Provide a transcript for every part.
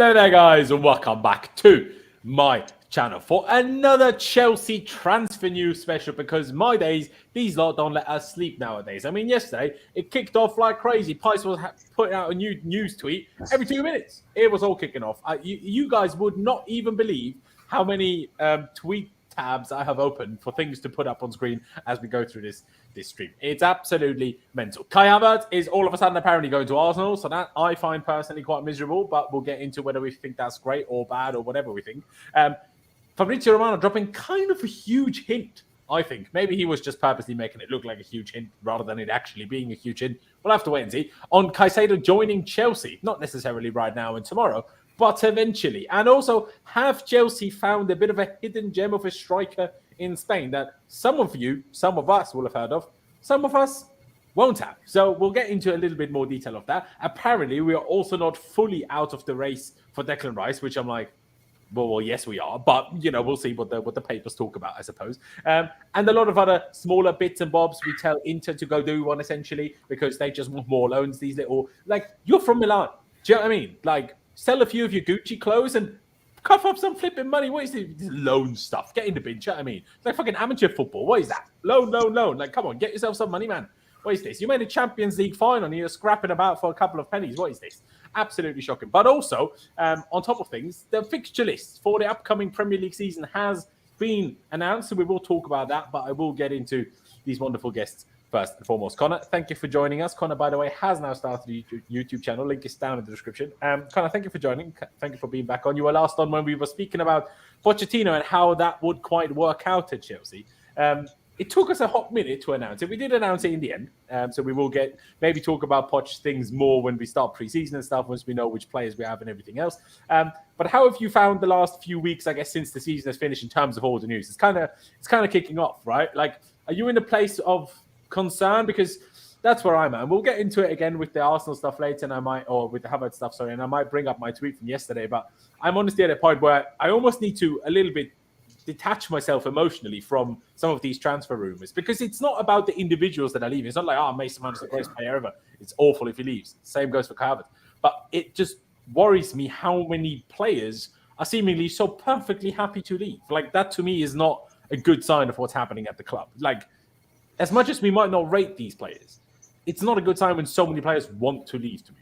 Hello there, guys, and welcome back to my channel for another Chelsea transfer news special, because my days, these lot don't let us sleep nowadays. I mean, yesterday, it kicked off like crazy. Pice was putting out a new news tweet every 2 minutes. It was all kicking off. You guys would not even believe how many tweet tabs I have opened for things to put up on screen as we go through this stream. It's absolutely mental. Kai Havertz is all of a sudden apparently going to Arsenal, so that I find personally quite miserable, but we'll get into whether we think that's great or bad or whatever we think. Fabrizio Romano dropping kind of a huge hint, I think. Maybe he was just purposely making it look like a huge hint rather than it actually being a huge hint. We'll have to wait and see. On Caicedo joining Chelsea, not necessarily right now and tomorrow, but eventually. And also, have Chelsea found a bit of a hidden gem of a striker in Spain that some of you, some of us will have heard of, some of us won't have. So we'll get into a little bit more detail of that. Apparently, we are also not fully out of the race for Declan Rice, which I'm like, well, yes, we are. But, you know, we'll see what the papers talk about, I suppose. And a lot of other smaller bits and bobs we tell Inter to go do one, essentially, because they just want more loans. These little, like, you're from Milan. Do you know what I mean? Like, sell a few of your Gucci clothes and cough up some flipping money. What is this loan stuff? Get in the bin, you know what I mean? It's like fucking amateur football. What is that? Loan. Like, come on, get yourself some money, man. What is this? You made a Champions League final and you're scrapping about for a couple of pennies. What is this? Absolutely shocking. But also, on top of things, the fixture list for the upcoming Premier League season has been announced, so we will talk about that, but I will get into these wonderful guests first and foremost. Connor, thank you for joining us. Connor, by the way, has now started a YouTube channel. Link is down in the description. Connor, thank you for joining. Thank you for being back on. You were last on when we were speaking about Pochettino and how that would quite work out at Chelsea. It took us a hot minute to announce it. We did announce it in the end. So we will maybe talk about Poch things more when we start pre-season and stuff, once we know which players we have and everything else. But how have you found the last few weeks, I guess, since the season has finished in terms of all the news? It's kind of kicking off, right? Like, are you in a place of concern? Because that's where I'm at. And we'll get into it again with the Arsenal stuff later, or with the Havertz stuff, sorry, and I might bring up my tweet from yesterday. But I'm honestly at a point where I almost need to a little bit detach myself emotionally from some of these transfer rumors, because it's not about the individuals that are leaving. It's not like, Mason Mount is the greatest player ever. It's awful if he leaves. Same goes for Kai Havertz. But it just worries me how many players are seemingly so perfectly happy to leave. Like, that to me is not a good sign of what's happening at the club. Like, as much as we might not rate these players, it's not a good sign when so many players want to leave to me.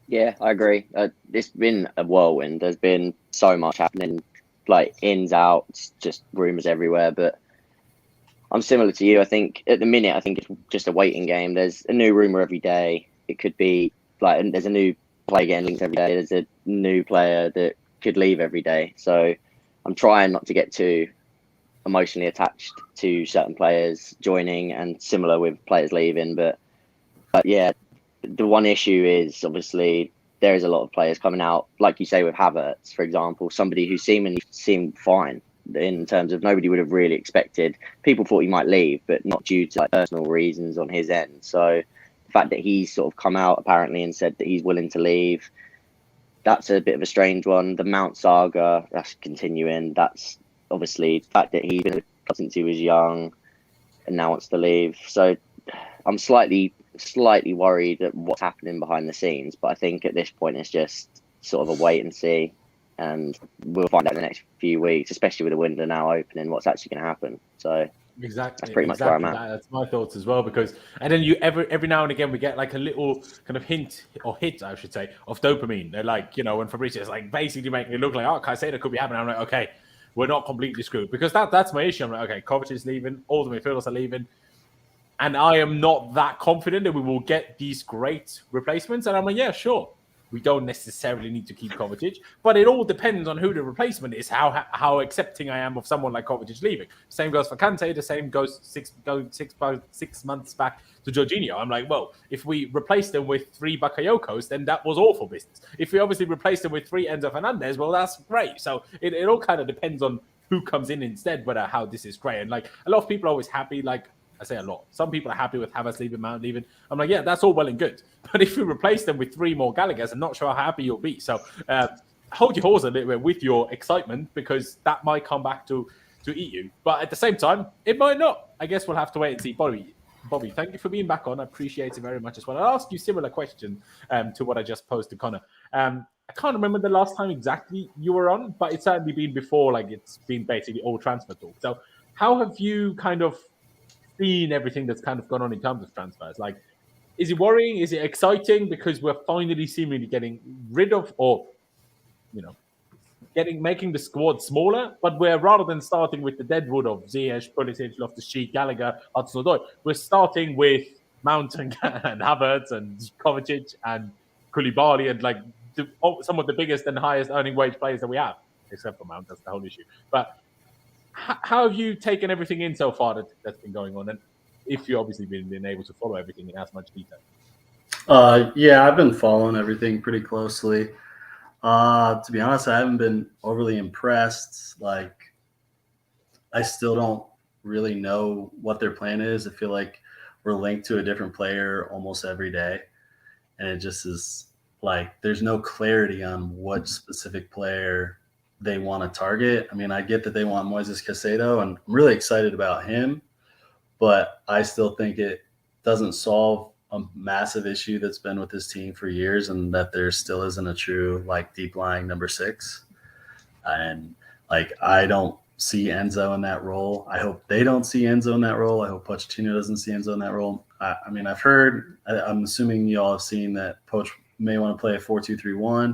Yeah, I agree. It's been a whirlwind. There's been so much happening, like ins, outs, just rumours everywhere. But I'm similar to you. I think at the minute, it's just a waiting game. There's a new rumour every day. It could be like there's a new player getting linked every day. There's a new player that could leave every day. So I'm trying not to get too emotionally attached to certain players joining, and similar with players leaving. But yeah, the one issue is obviously there is a lot of players coming out, like you say with Havertz, for example, somebody who seemed fine in terms of nobody would have really expected. People thought he might leave, but not due to like personal reasons on his end. So the fact that he's sort of come out apparently and said that he's willing to leave, that's a bit of a strange one. The Mount saga, that's continuing. That's obviously the fact that he's been a club since he was young and now wants to leave. So I'm slightly worried at what's happening behind the scenes, but I think at this point it's just sort of a wait and see, and we'll find out in the next few weeks, especially with the window now opening, what's actually going to happen. So exactly, that's pretty much where I'm at. That's my thoughts as well, because and then you every now and again we get like a little kind of hit, I should say, of dopamine. They're like, you know, when Fabrizio is like basically making it look like, Caicedo could be happening. I'm like, okay, we're not completely screwed, because that's my issue. I'm like, okay, Kovacic is leaving, all the midfielders are leaving, and I am not that confident that we will get these great replacements. And I'm like, yeah, sure. We don't necessarily need to keep Kovacic, but it all depends on who the replacement is, how accepting I am of someone like Kovacic leaving. Same goes for Kante. The same goes 6 months back to Jorginho. I'm like, well, if we replace them with 3 Bakayokos, then that was awful business. If we obviously replace them with 3 Enzo Fernandez, well, that's great. So it all kind of depends on who comes in instead, whether how this is great. And like a lot of people are always happy, like, I say a lot. Some people are happy with Havertz leaving, Mount leaving. I'm like, yeah, that's all well and good. But if you replace them with 3 more Gallaghers, I'm not sure how happy you'll be. So hold your horse a little bit with your excitement, because that might come back to eat you. But at the same time, it might not. I guess we'll have to wait and see. Bobby, thank you for being back on. I appreciate it very much as well. I'll ask you a similar question to what I just posed to Connor. I can't remember the last time exactly you were on, but it's certainly been before. Like it's been basically all transfer talk. So how have you kind of seen everything that's kind of gone on in terms of transfers? Like, is it worrying? Is it exciting? Because we're finally seemingly getting rid of, or making the squad smaller, but we're rather than starting with the deadwood of Ziyech, Pulisic, Loftus-Cheek, Gallagher, Hudson-Odoi, we're starting with Mount and Havertz and Kovacic and Koulibaly and like some of the biggest and highest earning wage players that we have, except for Mount. That's the whole issue. But how have you taken everything in so far that's been going on? And if you've obviously been able to follow everything in as much detail. Yeah, I've been following everything pretty closely. To be honest, I haven't been overly impressed. Like, I still don't really know what their plan is. I feel like we're linked to a different player almost every day. And it just is like there's no clarity on what specific player they want to target. I mean, I get that they want Moises Caicedo, and I'm really excited about him. But I still think it doesn't solve a massive issue that's been with this team for years, and that there still isn't a true like deep lying number 6. And like I don't see Enzo in that role. I hope they don't see Enzo in that role. I hope Pochettino doesn't see Enzo in that role. I mean, I've heard. I'm assuming you all have seen that Poch may want to play a 4-2-3-1.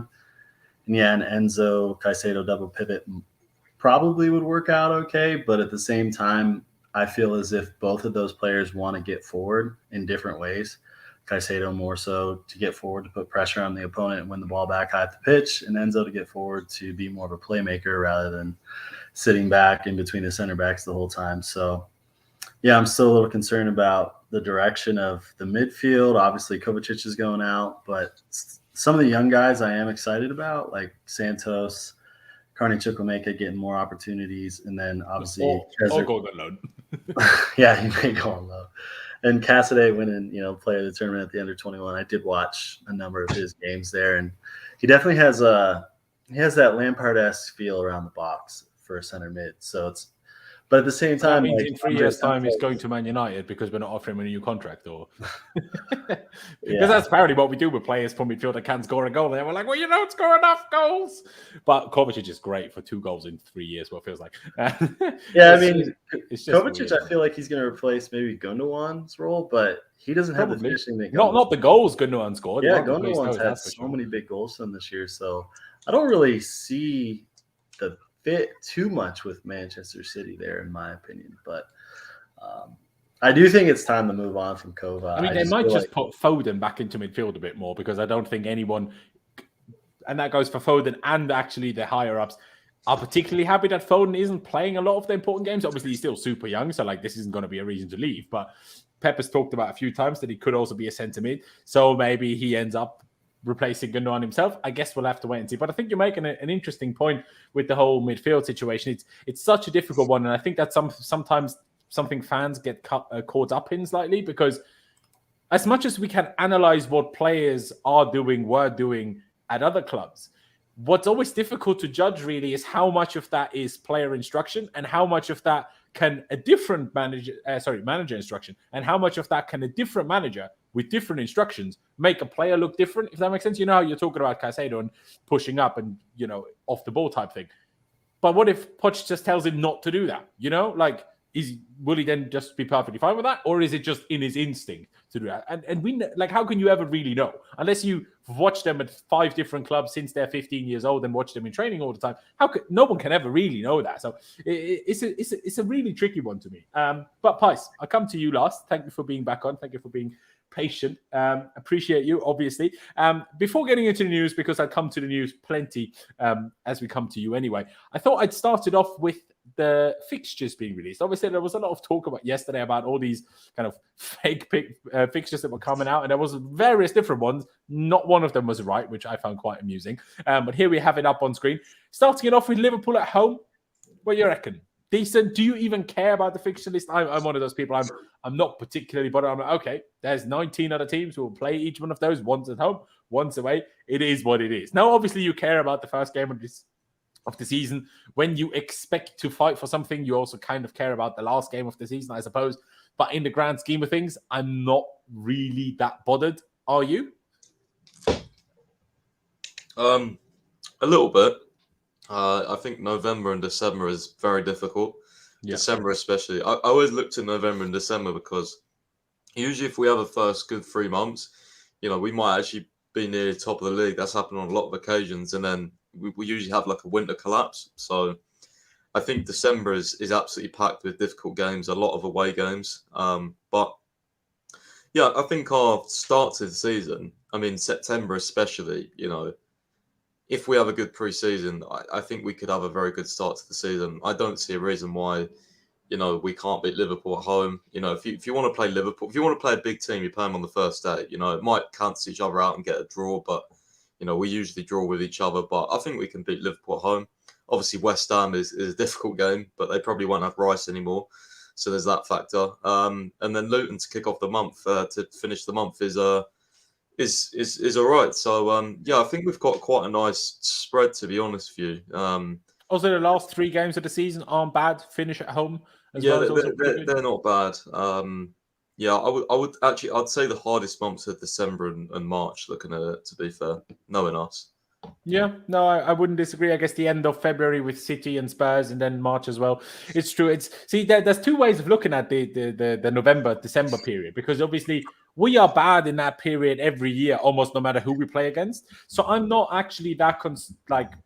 And yeah, an Enzo Caicedo double pivot probably would work out okay, but at the same time, I feel as if both of those players want to get forward in different ways. Caicedo more so to get forward to put pressure on the opponent and win the ball back high at the pitch, and Enzo to get forward to be more of a playmaker rather than sitting back in between the center backs the whole time. So, yeah, I'm still a little concerned about the direction of the midfield. Obviously, Kovacic is going out, but some of the young guys I am excited about, like Santos, Carney Chukwuemeka getting more opportunities, and then obviously or go on loan. Yeah, he may go on loan. And Casadei winning, player of the tournament at the under 21. I did watch a number of his games there, and he definitely has that Lampard-esque feel around the box for a center mid. So but at the same time, that means in 3 years' time, he's going to Man United because we're not offering him a new contract, or because that's apparently what we do with players from midfield that can't score a goal. And we're like, well, you don't score enough goals. But Kovacic is great for 2 goals in 3 years. What it feels like. Yeah, I mean, it's just Kovacic. I feel like he's going to replace maybe Gundogan's role, but he doesn't have the finishing that. Not the goals Gundogan scored. Yeah, Gundogan's had so many big goals from this year, so I don't really see the fit too much with Manchester City there, in my opinion. But I do think it's time to move on from Kova. I mean, they might just put Foden back into midfield a bit more, because I don't think anyone, and that goes for Foden and actually the higher ups, are particularly happy that Foden isn't playing a lot of the important games. Obviously, he's still super young, so like this isn't going to be a reason to leave. But Pep has talked about a few times that he could also be a centre mid, so maybe he ends up replacing Gundogan himself. I guess we'll have to wait and see. But I think you're making an interesting point with the whole midfield situation. It's such a difficult one, and I think that's sometimes something fans get caught up in slightly, because as much as we can analyze what players were doing at other clubs, what's always difficult to judge really is how much of that is player instruction and how much of that can a different manager instruction, and how much of that can a different manager with different instructions make a player look different, if that makes sense. You know how you're talking about Caicedo and pushing up and, off the ball type thing. But what if Poch just tells him not to do that? Like, will he then just be perfectly fine with that? Or is it just in his instinct to do that? And we, like, how can you ever really know? Unless you watch them at 5 different clubs since they're 15 years old and watch them in training all the time. No one can ever really know that. So it's a really tricky one to me. But Pice, I'll come to you last. Thank you for being back on. Thank you for being patient. Appreciate you, obviously. Before getting into the news, because I'd come to the news plenty as we come to you anyway, I thought I'd start it off with the fixtures being released. Obviously, there was a lot of talk about yesterday about all these kind of fake fixtures that were coming out, and there was various different ones. Not one of them was right, which I found quite amusing. But here we have it up on screen. Starting it off with Liverpool at home. What do you reckon? Decent? Do you even care about the fixture list? I'm one of those people. I'm not particularly bothered. I'm like, okay, there's 19 other teams who will play each one of those, once at home, once away. It is what it is. Now, obviously, you care about the first game of the season. When you expect to fight for something, you also kind of care about the last game of the season, I suppose. But in the grand scheme of things, I'm not really that bothered. Are you? A little bit. I think November and December is very difficult. Yeah. December especially. I always look to November and December because usually if we have a first good 3 months, we might actually be near the top of the league. That's happened on a lot of occasions. And then we usually have like a winter collapse. So I think December is absolutely packed with difficult games, a lot of away games. But yeah, I think our start to the season, I mean, September especially, if we have a good pre-season, I think we could have a very good start to the season. I don't see a reason why, we can't beat Liverpool at home. If you want to play Liverpool, if you want to play a big team, you play them on the first day. It might cancel each other out and get a draw, but, we usually draw with each other. But I think we can beat Liverpool at home. Obviously, West Ham is a difficult game, but they probably won't have Rice anymore. So there's that factor. And then Luton to kick off the month, to finish the month is all right. So I think we've got quite a nice spread, to be honest with you. Also, the last 3 games of the season aren't bad. Finish at home as yeah, well. they're not bad. I'd say the hardest months are December and March. Looking at it, to be fair, knowing us. Yeah, no, I wouldn't disagree. I guess the end of February with City and Spurs, and then March as well. It's true. There's 2 ways of looking at the November, December period, because obviously we are bad in that period every year, almost no matter who we play against. So I'm not actually that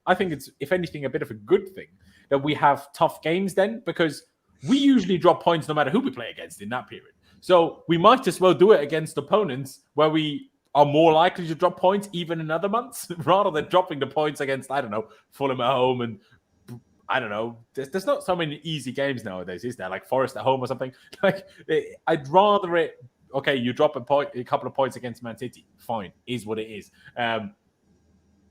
I think it's, if anything, a bit of a good thing that we have tough games then, because we usually drop points no matter who we play against in that period. So we might as well do it against opponents where we are more likely to drop points even in other months, rather than dropping the points against, I don't know, Fulham at home, and I don't know. There's not so many easy games nowadays, is there? Like Forest at home or something. I'd rather it. Okay, you drop a couple of points against Man City, fine, is what it is.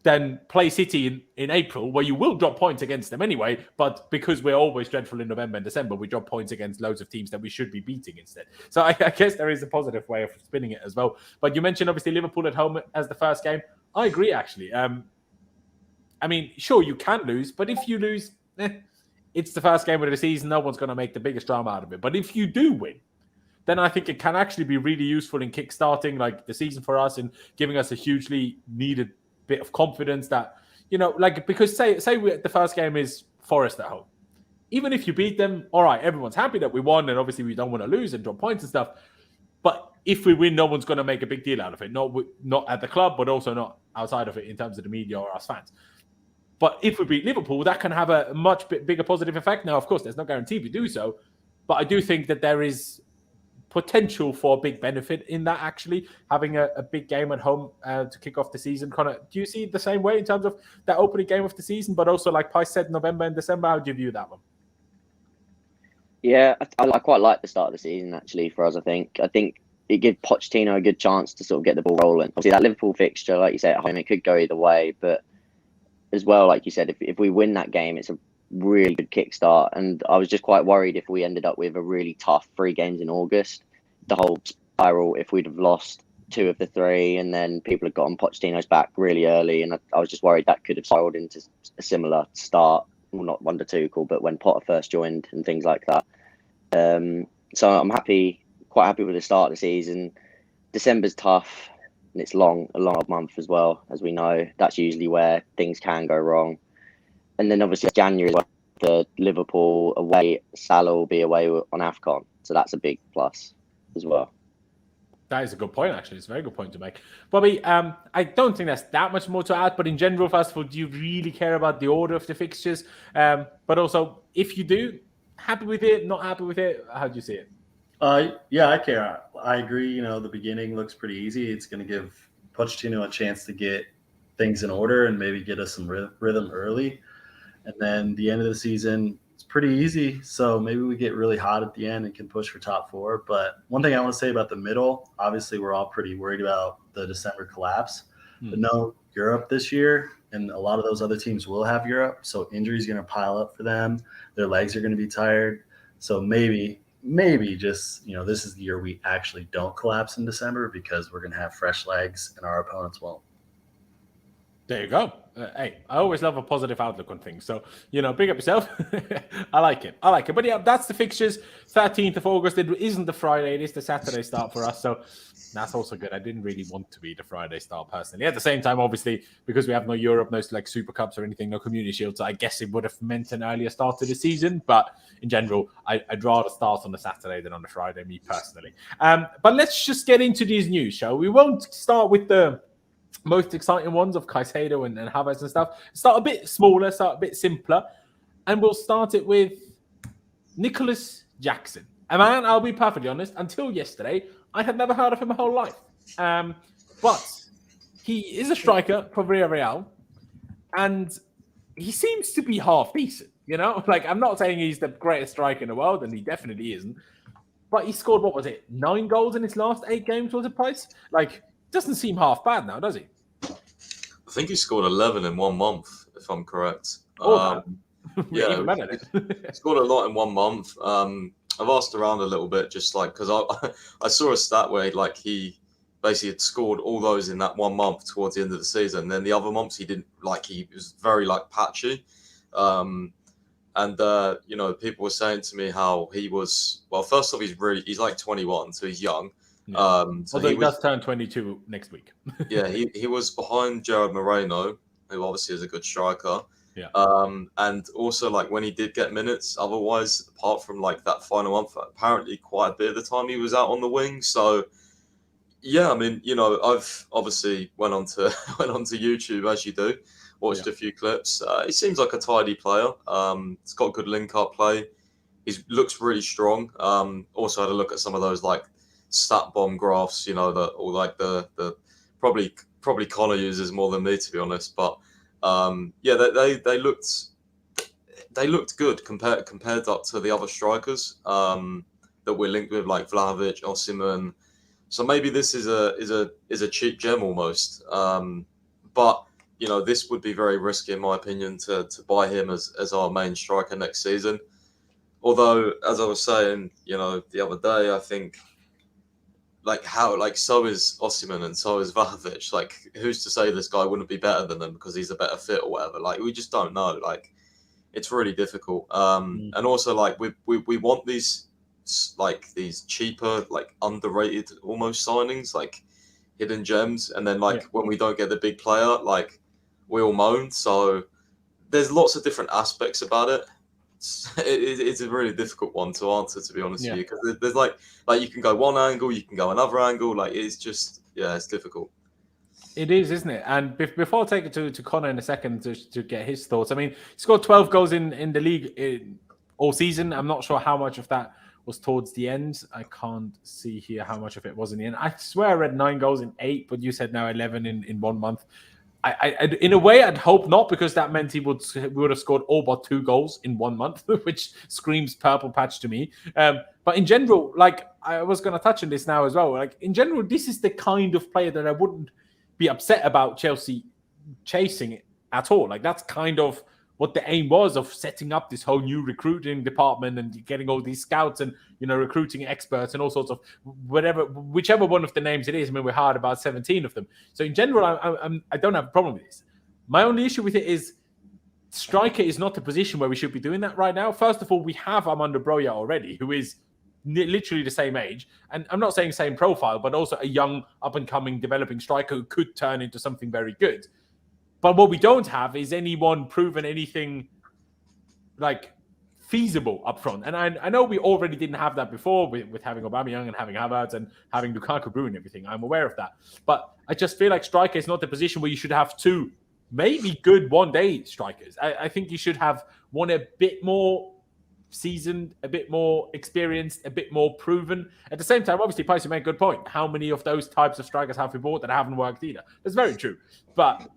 Then play City in April, where you will drop points against them anyway, but because we're always dreadful in November and December, we drop points against loads of teams that we should be beating instead. So I guess there is a positive way of spinning it as well. But you mentioned, obviously, Liverpool at home as the first game. I agree, actually. I mean, sure, you can lose, but if you lose, it's the first game of the season. No one's going to make the biggest drama out of it. But if you do win, then I think it can actually be really useful in kickstarting the season for us and giving us a hugely needed bit of confidence that, because say the first game is Forest at home. Even if you beat them, all right, everyone's happy that we won, and obviously we don't want to lose and drop points and stuff. But if we win, no one's going to make a big deal out of it. Not at the club, but also not outside of it in terms of the media or us fans. But if we beat Liverpool, that can have a much bigger positive effect. Now, of course, there's no guarantee we do so, but I do think that there is potential for a big benefit in that, actually having a big game at home to kick off the season. Connor, do you see it the same way in terms of that opening game of the season, but also like Pi said, November and December? How do you view that one? Yeah, I quite like the start of the season, actually, for us. I think it gives Pochettino a good chance to sort of get the ball rolling. Obviously, that Liverpool fixture, like you say, at home, it could go either way, but as well, like you said, if we win that game, it's a really good kickstart. And I was just quite worried if we ended up with a really tough 3 games in August, the whole spiral, if we'd have lost 2 of the 3 and then people had gotten Pochettino's back really early. And I was just worried that could have spiraled into a similar start, well, not 1 to 2, but when Potter first joined and things like that. So I'm quite happy with the start of the season. December's tough and it's a long month as well, as we know. That's usually where things can go wrong. And then obviously January, the Liverpool away, Salah will be away on AFCON. So that's a big plus as well. That is a good point, actually. It's a very good point to make. Bobby, I don't think there's that much more to add, but in general, first of all, do you really care about the order of the fixtures? But also, if you do, happy with it, not happy with it? How do you see it? Yeah, I care. I agree. The beginning looks pretty easy. It's going to give Pochettino a chance to get things in order and maybe get us some rhythm early. And then the end of the season, it's pretty easy. So maybe we get really hot at the end and can push for top 4. But one thing I want to say about the middle, obviously we're all pretty worried about the December collapse. But no Europe this year, and a lot of those other teams will have Europe. So injuries are going to pile up for them. Their legs are going to be tired. So maybe just, this is the year we actually don't collapse in December because we're going to have fresh legs and our opponents won't. There you go. Hey, I always love a positive outlook on things. So, big up yourself. I like it. But yeah, that's the fixtures. 13th of August. It isn't the Friday. It is the Saturday start for us. So that's also good. I didn't really want to be the Friday start personally. At the same time, obviously, because we have no Europe, no like Super Cups or anything, no Community Shields, I guess it would have meant an earlier start to the season. But in general, I'd rather start on the Saturday than on the Friday, me personally. But let's just get into these news, shall we? We won't start with the most exciting ones of Caicedo and Havertz and stuff. Start a bit smaller, start a bit simpler. And we'll start it with Nicolas Jackson. And man, I'll be perfectly honest, until yesterday, I had never heard of him my whole life. But he is a striker for Villarreal. And he seems to be half decent, Like, I'm not saying he's the greatest striker in the world, and he definitely isn't. But he scored, 9 goals in his last 8 games, was it, Price? Like, doesn't seem half bad now, does he? I think he scored 11 in 1 month, if I'm correct. Yeah, even better. He scored a lot in 1 month. I've asked around a little bit, just like because I saw a stat where like he basically had scored all those in that 1 month towards the end of the season. And then the other months he didn't, like he was very like patchy. People were saying to me how he was. Well, first off, he's like 21, so he's young. Yeah. Although he does turn 22 next week. Yeah, he was behind Gerard Moreno, who obviously is a good striker. Yeah. And also like when he did get minutes, otherwise, apart from like that final month, apparently quite a bit of the time he was out on the wing. So yeah, I mean, I've obviously went onto YouTube as you do, watched a few clips. He seems like a tidy player. He's got good link-up play. He looks really strong. Also had a look at some of those like stat bomb graphs, the probably Connor uses more than me, to be honest. But they looked good compared up to the other strikers that we're linked with, like Vlahovic, Osimhen. So maybe this is a cheap gem almost. But this would be very risky in my opinion to buy him as our main striker next season. Although, as I was saying, the other day, I think so is Osimhen and so is Vlahovic. Like, who's to say this guy wouldn't be better than them because he's a better fit or whatever? Like, we just don't know. Like, it's really difficult. And also, like, we want these cheaper, like underrated almost signings, like hidden gems. And then when we don't get the big player, like we all moan. So there's lots of different aspects about it. It's a really difficult one to answer, to be honest with you, because there's like you can go one angle, you can go another angle. Like it's just it's difficult. It is, isn't it? And before I take it to Connor in a second to get his thoughts. I mean, he scored 12 goals in the league all season. I'm not sure how much of that was towards the end. I can't see here how much of it was in the end. I swear I read 9 goals in 8, but you said now 11 in 1 month. I in a way, I'd hope not, because that meant we would have scored all but 2 goals in 1 month, which screams purple patch to me. But in general, like I was going to touch on this now as well. Like in general, this is the kind of player that I wouldn't be upset about Chelsea chasing at all. Like that's kind of what the aim was of setting up this whole new recruiting department and getting all these scouts and recruiting experts and all sorts of whichever one of the names it is. I mean, we hired about 17 of them. So in general, I don't have a problem with this. My only issue with it is striker is not the position where we should be doing that right now. First of all, we have Armando Broja already, who is literally the same age, and I'm not saying same profile, but also a young, up-and-coming, developing striker who could turn into something very good. But what we don't have is anyone proven anything like feasible up front. And I know we already didn't have that before with having Aubameyang and having Havertz and having Lukaku ruin everything. I'm aware of that. But I just feel like striker is not the position where you should have 2 maybe good one-day strikers. I think you should have one a bit more seasoned, a bit more experienced, a bit more proven. At the same time, obviously, Pice, you made a good point. How many of those types of strikers have we bought that haven't worked either? That's very true. But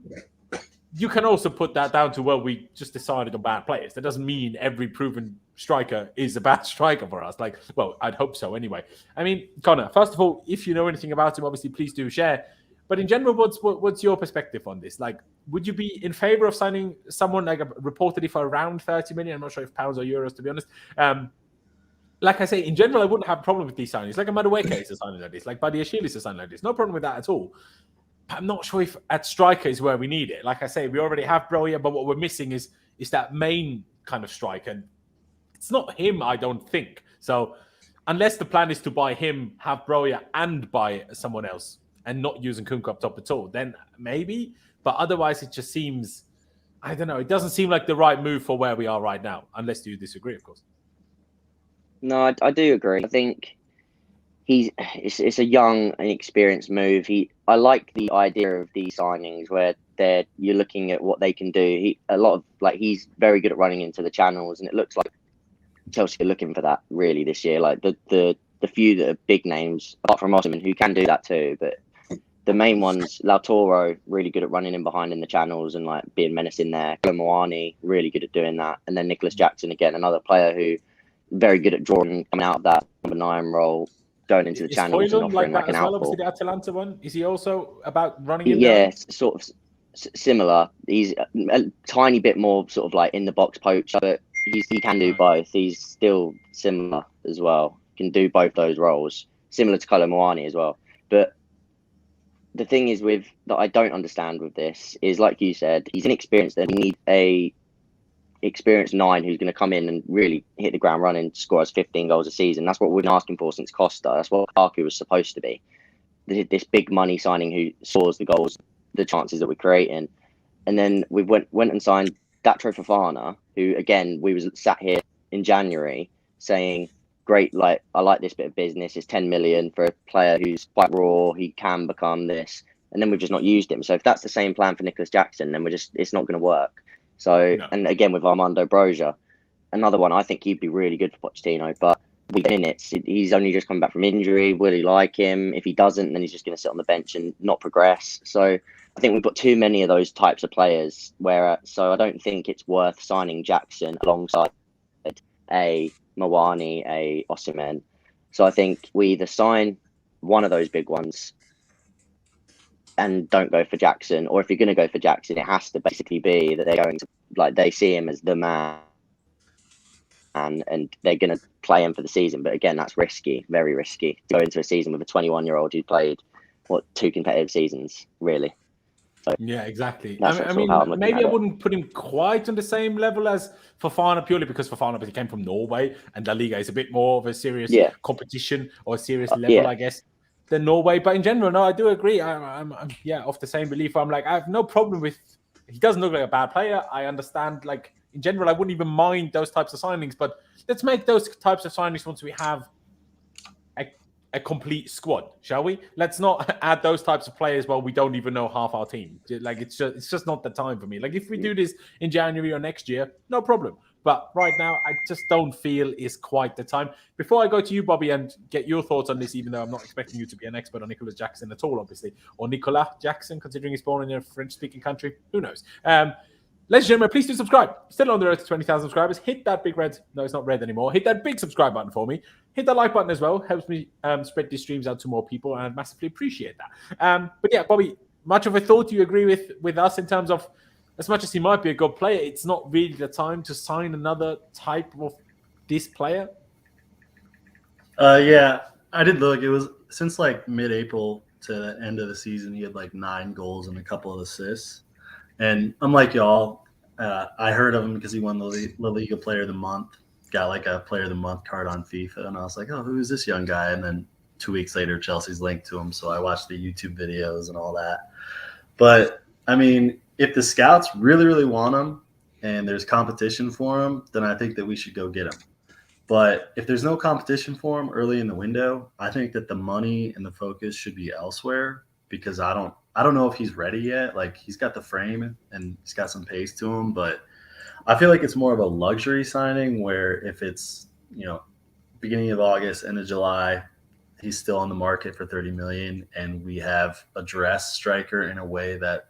you can also put that down to, well, we just decided on bad players. That doesn't mean every proven striker is a bad striker for us. Like, well, I'd hope so anyway. I mean, Connor, first of all, if you know anything about him, obviously, please do share. But in general, what's your perspective on this? Like, would you be in favor of signing someone like reportedly for around 30 million? I'm not sure if pounds or euros, to be honest. Like I say, in general, I wouldn't have a problem with these signings. Like a Mudryk is a signing like this. Like Badiashile is a signing like this. No problem with that at all. I'm not sure if at striker is where we need it. Like I say, we already have Broja, but what we're missing is that main kind of striker. And it's not him, I don't think. So unless the plan is to buy him, have Broja, and buy someone else, and not using Kunku up top at all, then maybe. But otherwise, it just seems, I don't know, it doesn't seem like the right move for where we are right now, unless you disagree, of course. No, I do agree. I think it's a young and experienced move. I like the idea of these signings where you're looking at what they can do. He's very good at running into the channels, and it looks like Chelsea are looking for that really this year. Like the few that are big names, apart from Osimhen, who can do that too, but the main ones, Lautaro, really good at running in behind in the channels and like being menacing there. Koulibaly, really good at doing that. And then Nicolas Jackson, again, another player who very good at drawing, coming out of that number 9 role, going into the channels and offering like an output. Obviously, the Atalanta one. Is he also about running in? Yeah, sort of similar. He's a tiny bit more sort of like in the box poacher, but he can do both. He's still similar as well. Can do both those roles, similar to Koulibaly as well. But the thing is that I don't understand with this is, like you said, he's inexperienced. Then we need a experienced 9 who's going to come in and really hit the ground running, score us 15 goals a season. That's what we've been asking for since Costa. That's what Lukaku was supposed to be. This big money signing who scores the goals, the chances that we're creating. And then we went and signed Datro Fofana, who, again, we was sat here in January saying, great, like, I like this bit of business. It's 10 million for a player who's quite raw. He can become this. And then we've just not used him. So if that's the same plan for Nicolas Jackson, then it's not going to work. So, no. And again, with Armando Broja, another one, I think he'd be really good for Pochettino, but he's only just come back from injury. Will he like him? If he doesn't, then he's just going to sit on the bench and not progress. So I think we've got too many of those types of players so I don't think it's worth signing Jackson alongside a Mawani, a Osimhen. So I think we either sign one of those big ones and don't go for Jackson, or if you're going to go for Jackson, it has to basically be that they're going to, like, they see him as the man and they're going to play him for the season. But again, that's risky, very risky, to go into a season with a 21-year-old who played 2 competitive seasons, really. So yeah, exactly. I mean, maybe I wouldn't put him quite on the same level as Fofana, purely because Fofana came from Norway and La Liga is a bit more of a serious competition or a serious level, I guess, than Norway. But in general, no, I do agree. I'm of the same belief. I'm like, I have no problem with. He doesn't look like a bad player. I understand. Like, in general, I wouldn't even mind those types of signings. But let's make those types of signings once we have a complete squad, shall we? Let's not add those types of players while we don't even know half our team. Like, it's just not the time for me. Like, if we do this in January or next year, no problem. But right now, I just don't feel is quite the time. Before I go to you, Bobby, and get your thoughts on this, even though I'm not expecting you to be an expert on Nicolas Jackson at all, obviously, or Nicolas Jackson, considering he's born in a French-speaking country, who knows? Ladies and gentlemen, please do subscribe. Still on the road to 20,000 subscribers. Hit that big red. No, it's not red anymore. Hit that big subscribe button for me. Hit that like button as well. Helps me spread these streams out to more people, and I massively appreciate that. But yeah, Bobby, much of a thought you agree with us in terms of, as much as he might be a good player, it's not really the time to sign another type of this player? Yeah, I did look. It was since like mid-April to the end of the season, he had like 9 goals and a couple of assists. And I'm like y'all, I heard of him because he won the La Liga Player of the Month, got like a Player of the Month card on FIFA. And I was like, oh, who is this young guy? And then 2 weeks later, Chelsea's linked to him. So I watched the YouTube videos and all that. But, I mean, if the scouts really, really want him and there's competition for him, then I think that we should go get him. But if there's no competition for him early in the window, I think that the money and the focus should be elsewhere, because I don't know if he's ready yet. Like, he's got the frame and he's got some pace to him, but I feel like it's more of a luxury signing where if it's, beginning of August, end of July, he's still on the market for 30 million and we have a dress striker in a way that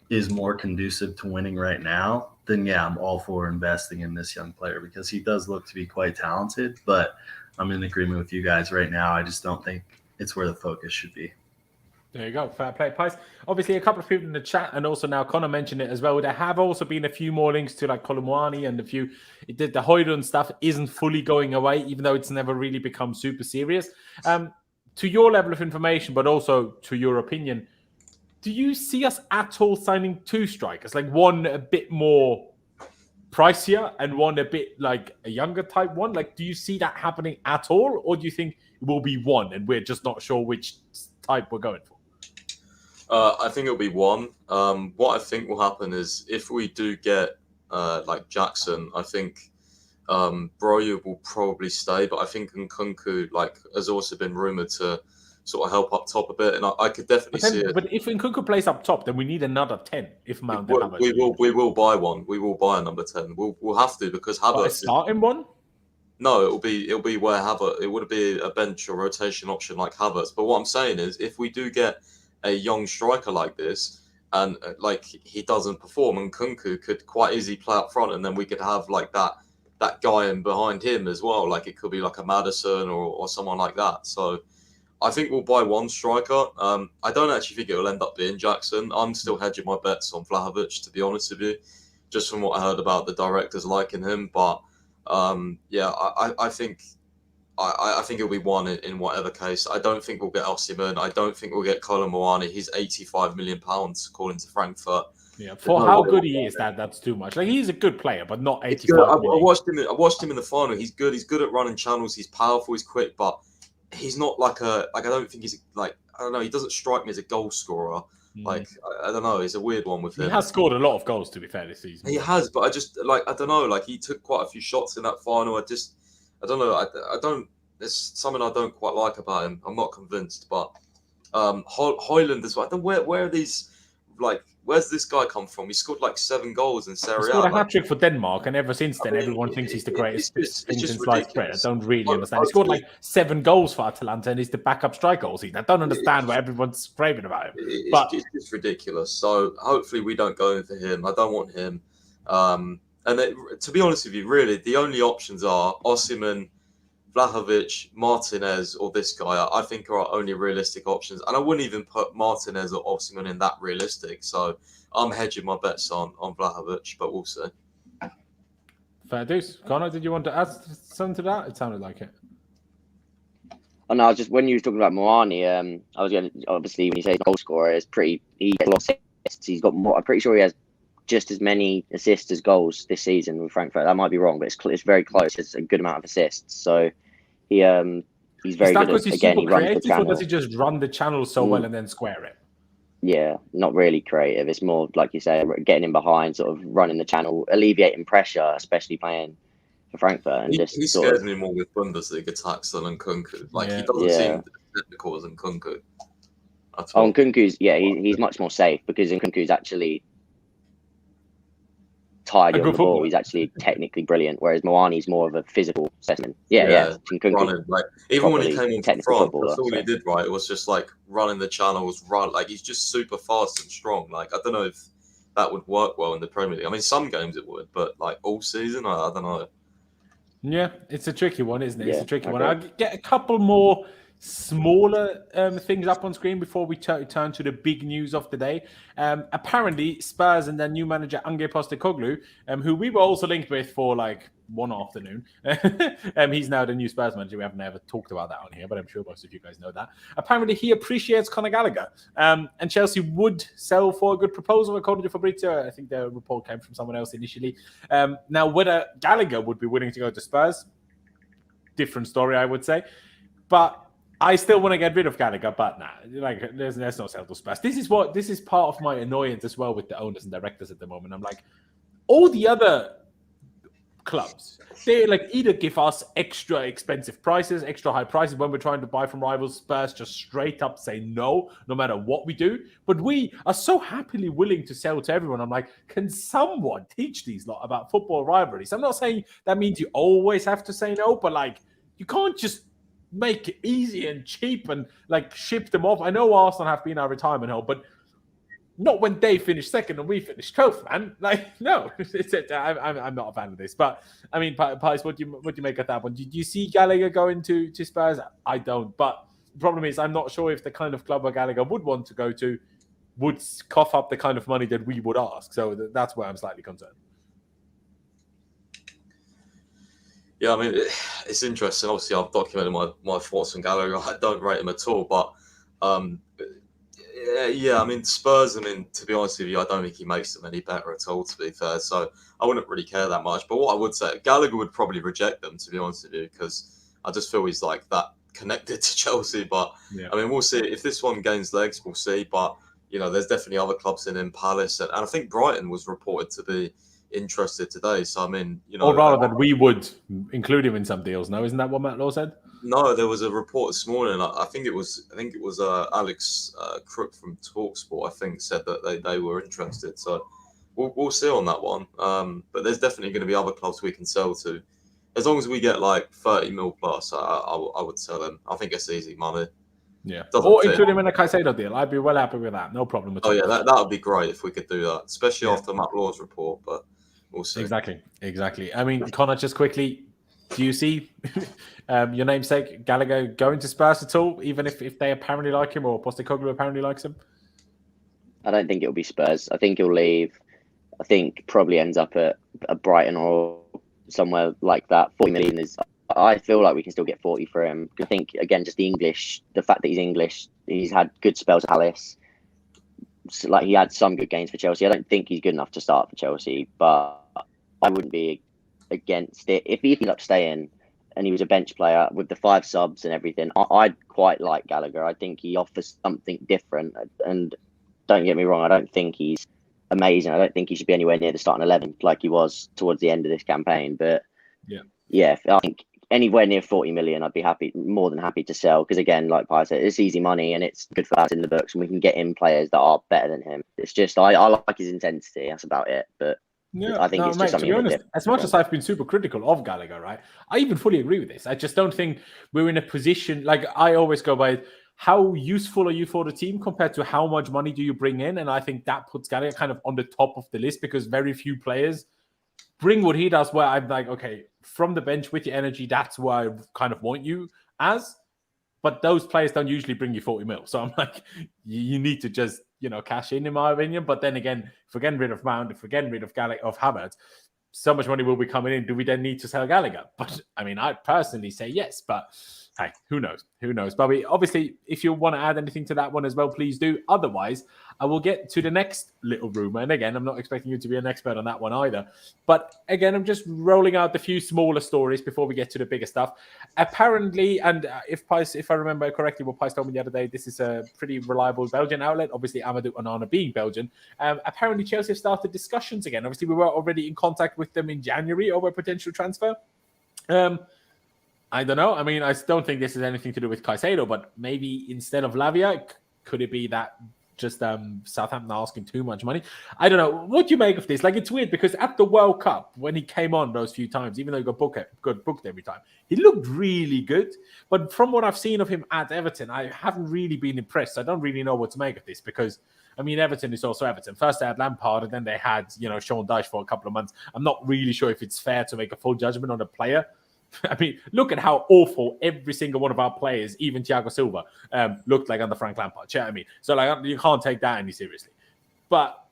is more conducive to winning right now, then yeah, I'm all for investing in this young player because he does look to be quite talented. But I'm in agreement with you guys right now. I just don't think it's where the focus should be. There you go. Fair play, Pies. Obviously, a couple of people in the chat, and also now Connor mentioned it as well. There have also been a few more links to like Koulibaly and the Højlund stuff isn't fully going away, even though it's never really become super serious. To your level of information, but also to your opinion, do you see us at all signing 2 strikers? Like one a bit more pricier and one a bit like a younger type one? Like, do you see that happening at all? Or do you think it will be one and we're just not sure which type we're going for? I think it'll be one. What I think will happen is if we do get like Jackson, I think Broja will probably stay, but I think Nkunku has also been rumoured to sort of help up top a bit, and I could definitely see it. But if Nkunku plays up top, then we need another 10. If Mount we will buy one. We will buy a number 10. We'll have to because Havertz starting one. No, it'll be where Havertz. It would be a bench or rotation option like Havertz. But what I'm saying is, if we do get a young striker like this, and like he doesn't perform, and Nkunku could quite easily play up front, and then we could have like that guy in behind him as well. Like it could be like a Maddison or someone like that. So I think we'll buy one striker. I don't actually think it will end up being Jackson. I'm still hedging my bets on Vlahovic, to be honest with you, just from what I heard about the directors liking him. But yeah, I think it'll be one in whatever case. I don't think we'll get Osimhen. I don't think we'll get Kolo Muani. He's £85 million according to Frankfurt. Yeah, for how good he is, that's too much. Like he's a good player, but not 85 I million. I watched him in the final. He's good. He's good at running channels. He's powerful. He's quick, but he's not I don't think he's I don't know. He doesn't strike me as a goal scorer. Like I don't know. He's a weird one with him. He has scored a lot of goals, to be fair, this season. He has, but I just I don't know. Like he took quite a few shots in that final. I don't know. I don't. There's something I don't quite like about him. I'm not convinced. But Højlund as well. Where are these? Where's this guy come from? He scored 7 goals in Serie A. He scored a hat-trick for Denmark, and ever since then, everyone thinks he's the greatest thing since sliced bread. I don't really understand. He scored 7 goals for Atalanta, and he's the backup striker all season. I don't understand why everyone's raving about him. It's just ridiculous. So hopefully we don't go in for him. I don't want him. To be honest with you, really, the only options are Osimhen, Vlahovic, Martinez, or this guy. I think are our only realistic options, and I wouldn't even put Martinez or Osimhen in that realistic. So I'm hedging my bets on Vlahovic, but we'll see. Fair dues. Connor, did you want to add something to that? It sounded like it. Oh no, just when you were talking about Muani, I was going to obviously when you say goal scorer, he gets a lot of assists. He's got more. I'm pretty sure he has just as many assists as goals this season with Frankfurt. That might be wrong, but it's very close. It's a good amount of assists. So he's very good. He runs the channel. Or does he just run the channel so well and then square it? Yeah, not really creative. It's more like you say, getting in behind, sort of running the channel, alleviating pressure, especially playing for Frankfurt. And he scares me more with Bundesliga attacks than Nkunku. He doesn't seem as technical as Nkunku. Nkunku's he's much more safe because Nkunku's actually tidy on the ball. He's actually technically brilliant, whereas Muani's more of a physical specimen. Nkunku, running, even when he came in from front, that's all he did. Right, it was just running the channels. He's just super fast and strong. I don't know if that would work well in the Premier League. I mean, some games it would, but all season, I don't know. Yeah, it's a tricky one, isn't it? It's a tricky one. I'll get a couple more smaller things up on screen before we turn to the big news of the day. Apparently, Spurs and their new manager, Ange Postecoglou, who we were also linked with for one afternoon. He's now the new Spurs manager. We haven't ever talked about that on here, but I'm sure most of you guys know that. Apparently, he appreciates Conor Gallagher. And Chelsea would sell for a good proposal, according to Fabrizio. I think the report came from someone else initially. Now, whether Gallagher would be willing to go to Spurs, different story, I would say. But I still want to get rid of Gallagher, but there's no sell to Spurs. This is part of my annoyance as well with the owners and directors at the moment. I'm like, all the other clubs, they either give us extra expensive prices, extra high prices when we're trying to buy from rivals. Spurs just straight up say no matter what we do. But we are so happily willing to sell to everyone. I'm like, can someone teach these lot about football rivalries? I'm not saying that means you always have to say no, but you can't just make it easy and cheap and ship them off. I know Arsenal have been our retirement home, but not when they finish second and we finish 12th, man. No, I'm not a fan of this. But I mean, Pies, what do you make of that one? Did you see Gallagher going to Spurs? I don't. But the problem is, I'm not sure if the kind of club where Gallagher would want to go to would cough up the kind of money that we would ask. So that's where I'm slightly concerned. Yeah, I mean, it's interesting. Obviously, I've documented my thoughts on Gallagher. I don't rate him at all, but Yeah, I mean, Spurs, I mean, to be honest with you, I don't think he makes them any better at all, to be fair. So I wouldn't really care that much. But what I would say, Gallagher would probably reject them, to be honest with you, because I just feel he's like that connected to Chelsea. But Yeah. I mean, we'll see. If this one gains legs, we'll see. But, there's definitely other clubs in Palace. And I think Brighton was reported to be interested today. So, I mean, Or rather that we would include him in some deals. No, isn't that what Matt Law said? No, there was a report this morning. I think it was Alex Crook from Talksport. I think said that they were interested. So we'll see on that one. But there's definitely going to be other clubs we can sell to, as long as we get like 30 mil plus. I would sell them. I think it's easy money. Yeah, Doesn't or fit. include him in a Caicedo deal. I'd be well happy with that. No problem at all. Oh yeah, that would be great if we could do that, especially after Matt Law's report. But we'll see. Exactly. I mean, Connor, just quickly. Do you see your namesake Gallagher going to Spurs at all, even if they apparently like him or Postecoglou apparently likes him? I don't think it'll be Spurs. I think he'll leave. I think probably ends up at Brighton or somewhere like that. 40 million is. I feel like we can still get 40 for him. I think again, just the fact that he's English, he's had good spells at Palace. So, like he had some good games for Chelsea. I don't think he's good enough to start for Chelsea, but I wouldn't be against it if he ended up staying and he was a bench player with the 5 subs and everything. I'd quite like Gallagher. I think he offers something different, and don't get me wrong, I don't think he's amazing. I don't think he should be anywhere near the starting 11 like he was towards the end of this campaign, but yeah, I think anywhere near 40 million I'd be more than happy to sell, because again, like Pi said, it's easy money and it's good for us in the books, and we can get in players that are better than him. It's just I like his intensity, that's about it. But yeah, I think it's just something. To be honest, as much as I've been super critical of Gallagher, right, I even fully agree with this. I just don't think we're in a position, like I always go by, how useful are you for the team compared to how much money do you bring in? And I think that puts Gallagher kind of on the top of the list, because very few players bring what he does, where I'm like, okay, from the bench with your energy, that's what I kind of want you as. But those players don't usually bring you 40 mil. So I'm like, you need to just, cash in my opinion. But then again, if we're getting rid of Mount, if we're getting rid of Havertz, so much money will be coming in. Do we then need to sell Gallagher? But I mean, I'd personally say yes. But hey, who knows? But obviously, if you want to add anything to that one as well, please do. Otherwise, I will get to the next little rumor. And again, I'm not expecting you to be an expert on that one either. But again, I'm just rolling out the few smaller stories before we get to the bigger stuff. Apparently, and if I remember correctly, what Pice told me the other day, this is a pretty reliable Belgian outlet. Obviously, Amadou Onana being Belgian. Apparently, Chelsea have started discussions again. Obviously, we were already in contact with them in January over a potential transfer. I don't know. I mean, I don't think this has anything to do with Caicedo, but maybe instead of Lavia, could it be that just Southampton are asking too much money? I don't know. What do you make of this? Like, it's weird because at the World Cup, when he came on those few times, even though he got booked every time, he looked really good. But from what I've seen of him at Everton, I haven't really been impressed. I don't really know what to make of this because, I mean, Everton is also Everton. First they had Lampard, and then they had, Sean Dyche for a couple of months. I'm not really sure if it's fair to make a full judgment on a player. I mean, look at how awful every single one of our players, even Thiago Silva, looked like under Frank Lampard. You know what I mean? So, like, you can't take that any seriously. But,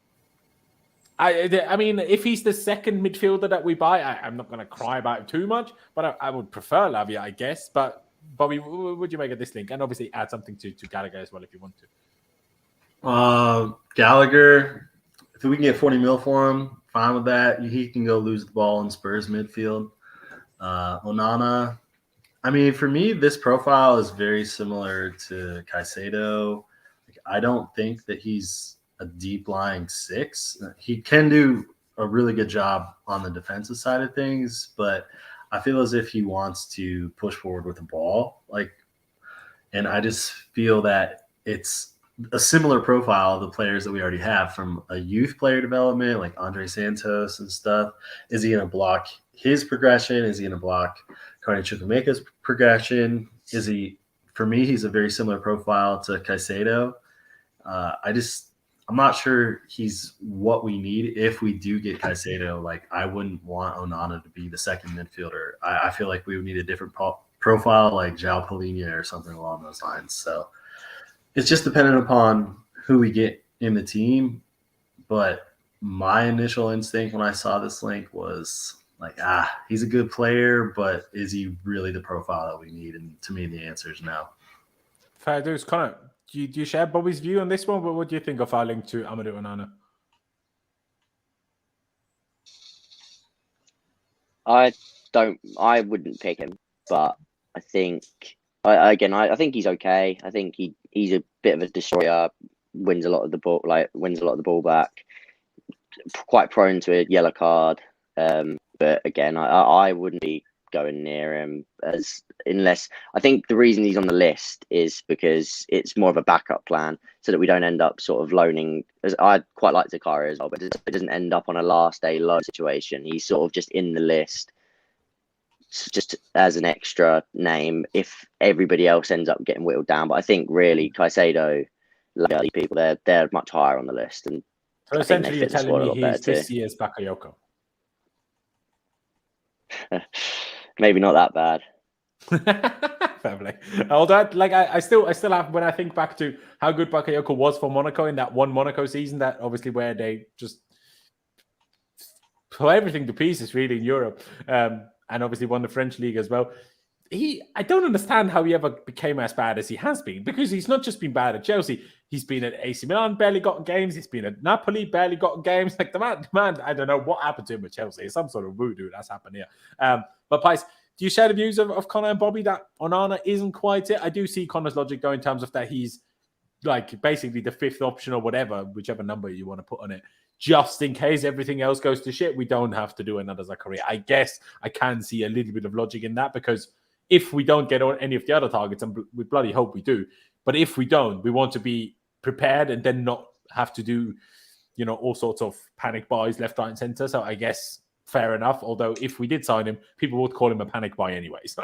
I mean, if he's the second midfielder that we buy, I'm not going to cry about it too much, but I would prefer Lavia, I guess. But, Bobby, what would you make of this link? And obviously add something to Gallagher as well if you want to. Gallagher, if we can get 40 mil for him, fine with that. He can go lose the ball in Spurs midfield. Onana, I mean, for me, this profile is very similar to Caicedo. I don't think that he's a deep lying 6. He can do a really good job on the defensive side of things, but I feel as if he wants to push forward with the ball. And I just feel that it's a similar profile of the players that we already have from a youth player development, like Andre Santos and stuff. Is he going to block his progression? Is he going to block Carney Chukwuemeka's progression? For me, he's a very similar profile to Caicedo. I'm not sure he's what we need if we do get Caicedo. Like, I wouldn't want Onana to be the second midfielder. I feel like we would need a different profile, like Joao Polina or something along those lines. So it's just dependent upon who we get in the team. But my initial instinct when I saw this link was like, he's a good player, but is he really the profile that we need? And to me, the answer is no. Fair dues. Connor, do you share Bobby's view on this one? But what do you think of our link to Amadou Onana? I wouldn't pick him, but I think I think he's okay. I think he's a bit of a destroyer, wins a lot of the ball back, quite prone to a yellow card. But again, I wouldn't be going near him unless I think the reason he's on the list is because it's more of a backup plan so that we don't end up sort of loaning. As I quite like Zakaria as well, but it doesn't end up on a last day loan situation. He's sort of just in the list just as an extra name if everybody else ends up getting whittled down. But I think really Caicedo, these people, they're much higher on the list. And so essentially you're telling me he's this year's Bakayoko. Maybe not that bad. Family. Although, like, I still have, when I think back to how good Bakayoko was for Monaco in that one Monaco season, that obviously where they just put everything to pieces really in Europe, and obviously won the French league as well. I don't understand how he ever became as bad as he has been, because he's not just been bad at Chelsea. He's been at AC Milan, barely got games. He's been at Napoli, barely got games. Like the man, I don't know what happened to him at Chelsea. It's some sort of voodoo that's happened here. But Pice, do you share the views of Connor and Bobby that Onana isn't quite it? I do see Connor's logic though in terms of that he's like basically the fifth option or whatever, whichever number you want to put on it. Just in case everything else goes to shit, we don't have to do another Zakaria. I guess I can see a little bit of logic in that, because if we don't get on any of the other targets, and we bloody hope we do, but if we don't, we want to be prepared and then not have to do, all sorts of panic buys left, right, and center. So I guess fair enough. Although if we did sign him, people would call him a panic buy anyway. So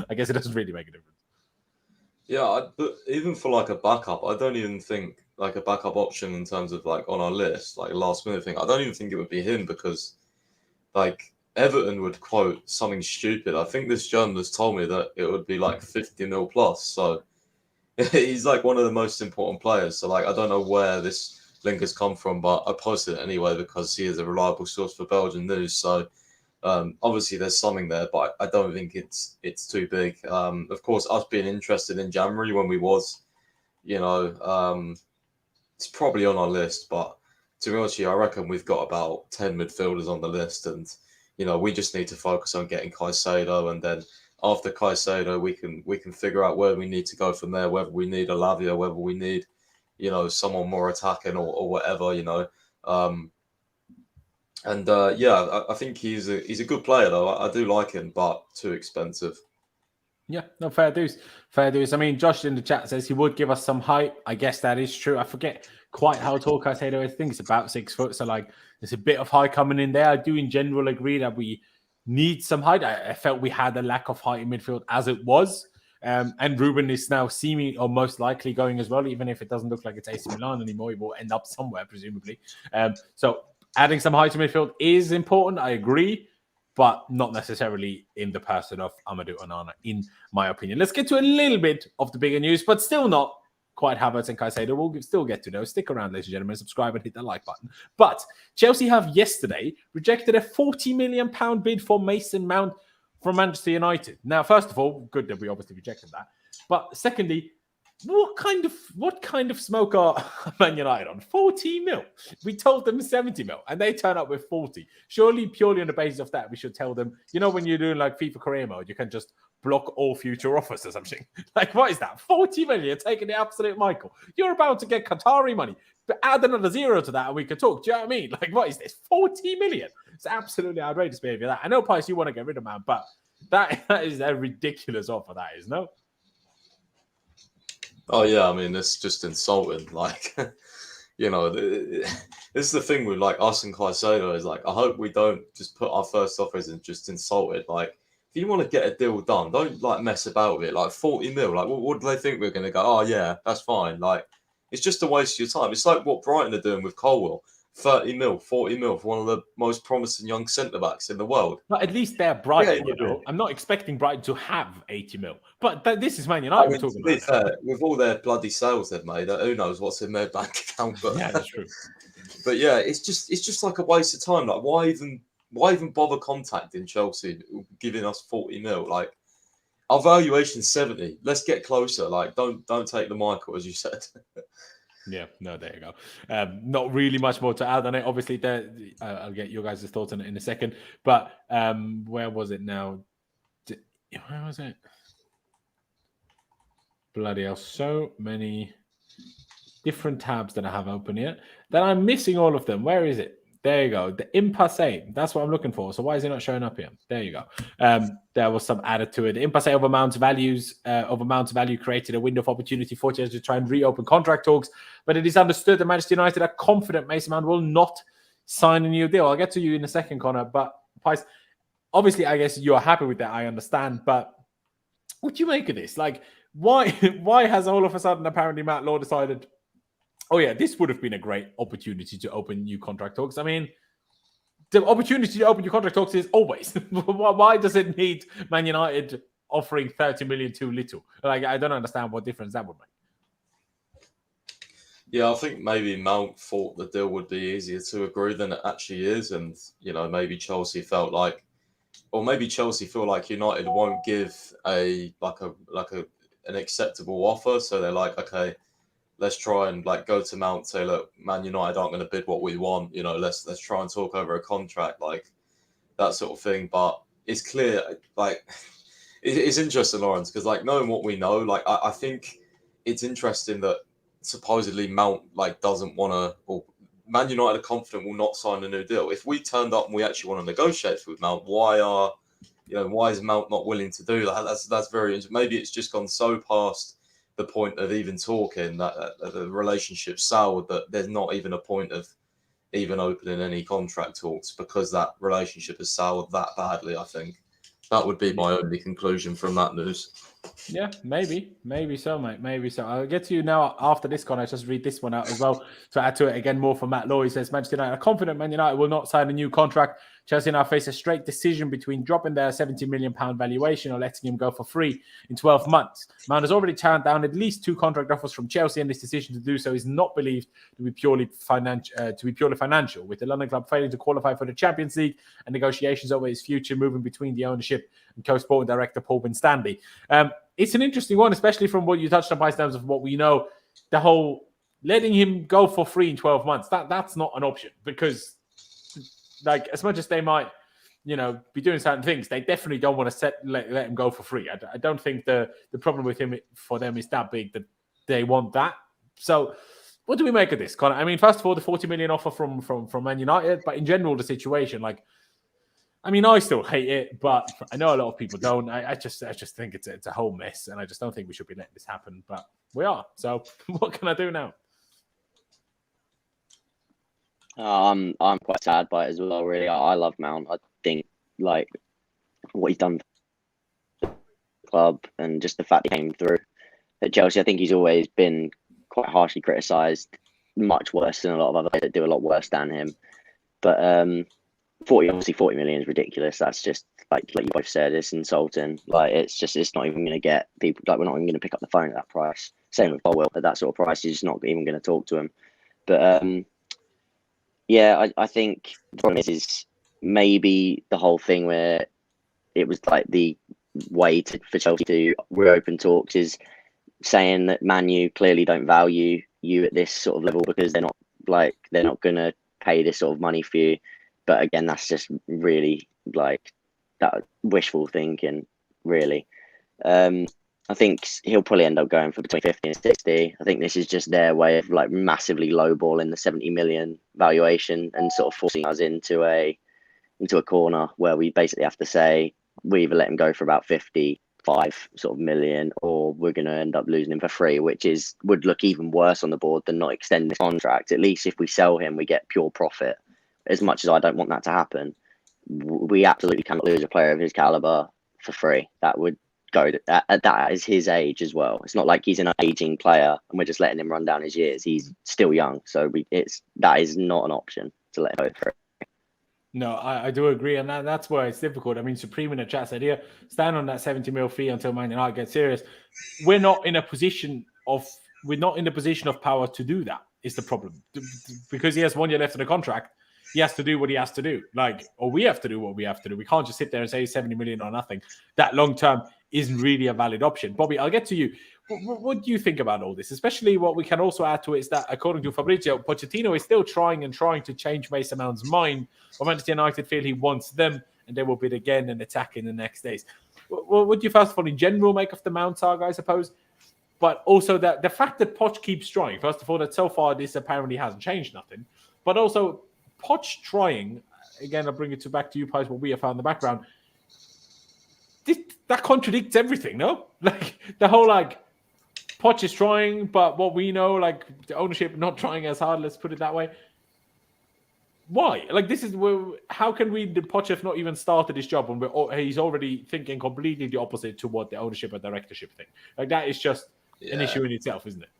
I guess it doesn't really make a difference. Yeah, but even for like a backup, I don't even think like a backup option in terms of like on our list, like a last minute thing. I don't even think it would be him, because like Everton would quote something stupid. I think this journalist told me that it would be like 50 mil plus. So he's like one of the most important players. So like I don't know where this link has come from, but I posted it anyway because he is a reliable source for Belgian news. So obviously there's something there, but I don't think it's too big. Of course, us being interested in January when we was, it's probably on our list. But to be honest with you, I reckon we've got about 10 midfielders on the list, and we just need to focus on getting Caicedo, and then after Caicedo, we can figure out where we need to go from there. Whether we need a Lavia, whether we need, someone more attacking or whatever, I think he's a good player though. I do like him, but too expensive. Yeah, no, fair dues. Fair dues. I mean, Josh in the chat says he would give us some height. I guess that is true. I forget quite how tall Caicedo is. I think it's about 6 foot. So, like, there's a bit of height coming in there. I do, in general, agree that we need some height. I felt we had a lack of height in midfield as it was. And Ruben is now seeming or most likely going as well, even if it doesn't look like it's AC Milan anymore. He will end up somewhere, presumably. So adding some height to midfield is important. I agree. But not necessarily in the person of Amadou Onana, in my opinion. Let's get to a little bit of the bigger news, but still not quite Havertz and Caicedo. We'll still get to those. Stick around, ladies and gentlemen. Subscribe and hit the like button. But Chelsea have yesterday rejected a £40 million bid for Mason Mount from Manchester United. Now, first of all, good that we obviously rejected that. But secondly, what kind of smoke are Man United on? 40 mil. We told them 70 mil, and they turn up with 40. Surely, purely on the basis of that, we should tell them, when you're doing like FIFA career mode, you can just block all future offers or something. Like, what is that? 40 million, you're taking the absolute Michael. You're about to get Qatari money. But add another zero to that and we could talk. Do you know what I mean? Like, what is this? 40 million. It's absolutely outrageous behavior. That I know, Pice, you want to get rid of man, but that is a ridiculous offer, that is, no? Oh, yeah, I mean, it's just insulting. Like, this is the thing with, like, us and Caicedo is, like, I hope we don't just put our first offers and just insult it. Like, if you want to get a deal done, don't, like, mess about with it. Like, 40 mil, like, what do they think we're going to go? Oh, yeah, that's fine. Like, it's just a waste of your time. It's like what Brighton are doing with Colwell. 30 mil, 40 mil for one of the most promising young centre-backs in the world. But at least they're Brighton, I'm not expecting Brighton to have 80 mil. But this is Man United we're talking about. Fair, with all their bloody sales they've made, who knows what's in their bank account. But, yeah, that's true. But yeah, it's just like a waste of time. Like, why even bother contacting Chelsea, giving us 40 mil? Like, our valuation's 70. Let's get closer. Like, don't take the Michael, as you said. Yeah, no, there you go. Not really much more to add on it. Obviously, I'll get your guys' thoughts on it in a second. But where was it now? Where was it? Bloody hell, so many different tabs that I have open here that I'm missing all of them. Where is it? There you go. The impasse. That's what I'm looking for. So why is it not showing up here? There you go. There was some added to it. The impasse of amount of value created a window of opportunity for Chelsea to try and reopen contract talks. But it is understood that Manchester United are confident Mason Mount will not sign a new deal. I'll get to you in a second, Connor. But Pice, obviously, I guess you're happy with that. I understand. But what do you make of this? Like, why has all of a sudden apparently Matt Law decided, oh yeah, this would have been a great opportunity to open new contract talks? I mean, the opportunity to open new contract talks is always. Why does it need Man United offering 30 million too little? Like, I don't understand what difference that would make. Yeah, I think maybe Mount thought the deal would be easier to agree than it actually is, and maybe Chelsea felt like, or maybe Chelsea feel like United won't give an acceptable offer, so they're like, okay, let's try and go to Mount, say, look, Man United aren't going to bid what we want. Let's try and talk over a contract, like that sort of thing. But it's clear, it's interesting, Lawrence, because knowing what we know, I think it's interesting that supposedly Mount doesn't want to, or Man United are confident will not sign a new deal. If we turned up and we actually want to negotiate with Mount, why is Mount not willing to do that? That's very interesting. Maybe it's just gone so past the point of even talking that the relationship's soured that there's not even a point of even opening any contract talks because that relationship has soured that badly. I think that would be my only conclusion from that news. Yeah, maybe so, mate. Maybe so. I'll get to you now after this con. I just read this one out as well to add to it again more from Matt Law. He says Manchester United are confident Man United will not sign a new contract. Chelsea now face a straight decision between dropping their £70 million valuation or letting him go for free in 12 months. Mount has already turned down at least 2 contract offers from Chelsea, and this decision to do so is not believed to be purely financial, with the London club failing to qualify for the Champions League and negotiations over his future moving between the ownership and co-sporting director Paul Winstanley. It's an interesting one, especially from what you touched on in terms of what we know. The whole letting him go for free in 12 months, that's not an option because, as much as they might, be doing certain things, they definitely don't want to let him go for free. I don't think the problem with him for them is that big that they want that. So what do we make of this, Connor? I mean, first of all, the 40 million offer from Man United, but in general, the situation, I still hate it, but I know a lot of people don't. I just think it's a whole mess, and I just don't think we should be letting this happen. But we are. So what can I do now? I'm quite sad by it as well. Really, I love Mount. I think what he's done for the club and just the fact he came through at Chelsea. I think he's always been quite harshly criticised, much worse than a lot of other players that do a lot worse than him. But 40 million is ridiculous. That's just like you both said, it's insulting. It's not even going to get people. We're not even going to pick up the phone at that price. Same with Colwell at that sort of price. You're just not even going to talk to him. But I think the problem is maybe the whole thing where it was the way for Chelsea to reopen talks is saying that Man U clearly don't value you at this sort of level because they're not going to pay this sort of money for you. But again, that's just really that wishful thinking, really. I think he'll probably end up going for between 50 and 60. I think this is just their way of massively lowballing the 70 million valuation and sort of forcing us into a corner where we basically have to say we either let him go for about 55 sort of million or we're going to end up losing him for free, which would look even worse on the board than not extending the contract. At least if we sell him, we get pure profit. As much as I don't want that to happen, we absolutely cannot lose a player of his caliber for free. That would go at that is his age as well. It's not like he's an aging player and we're just letting him run down his years. He's still young, so that is not an option to let him go for it. No, I do agree, and that's where it's difficult. I mean, Supreme in the chat said here, stand on that 70 mil fee until Man United get serious. We're not in the position of power to do that. Is the problem because he has 1 year left in the contract. he has to do what he has to do. Like, or we have to do what we have to do. We can't just sit there and say 70 million or nothing. That long term isn't really a valid option. Bobby, I'll get to you. What do you think about all this? Especially what we can also add to it is that, according to Fabrizio, Pochettino is still trying to change Mason Mount's mind. But Manchester United feel he wants them, and they will bid again and attack in the next days. What do you, first of all, in general, make of the Mount saga, I suppose? But also the fact that Poch keeps trying. First of all, that so far this apparently hasn't changed nothing. But also, Poch trying, again, I'll bring it back to you, guys, what we have found in the background. That contradicts everything, no? Like, the whole, Poch is trying, but what we know, the ownership not trying as hard, let's put it that way. Why? This is where, how can we, the Poch have not even started his job when he's already thinking completely the opposite to what the ownership and directorship think? That is just an issue in itself, isn't it?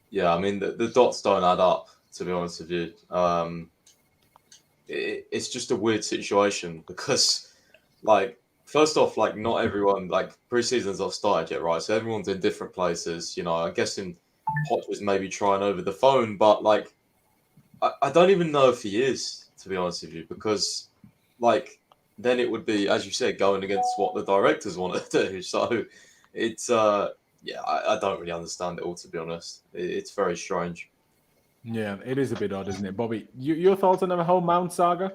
Yeah, I mean, the dots don't add up, to be honest with you. It's just a weird situation because, first off, not everyone, pre-season's not started yet, right? So everyone's in different places. I'm guessing Poch was maybe trying over the phone, but, I don't even know if he is, to be honest with you, because, then it would be, as you said, going against what the directors want to do. So it's, I don't really understand it all, to be honest. It's very strange. Yeah, it is a bit odd, isn't it? Bobby, your thoughts on the whole Mount saga?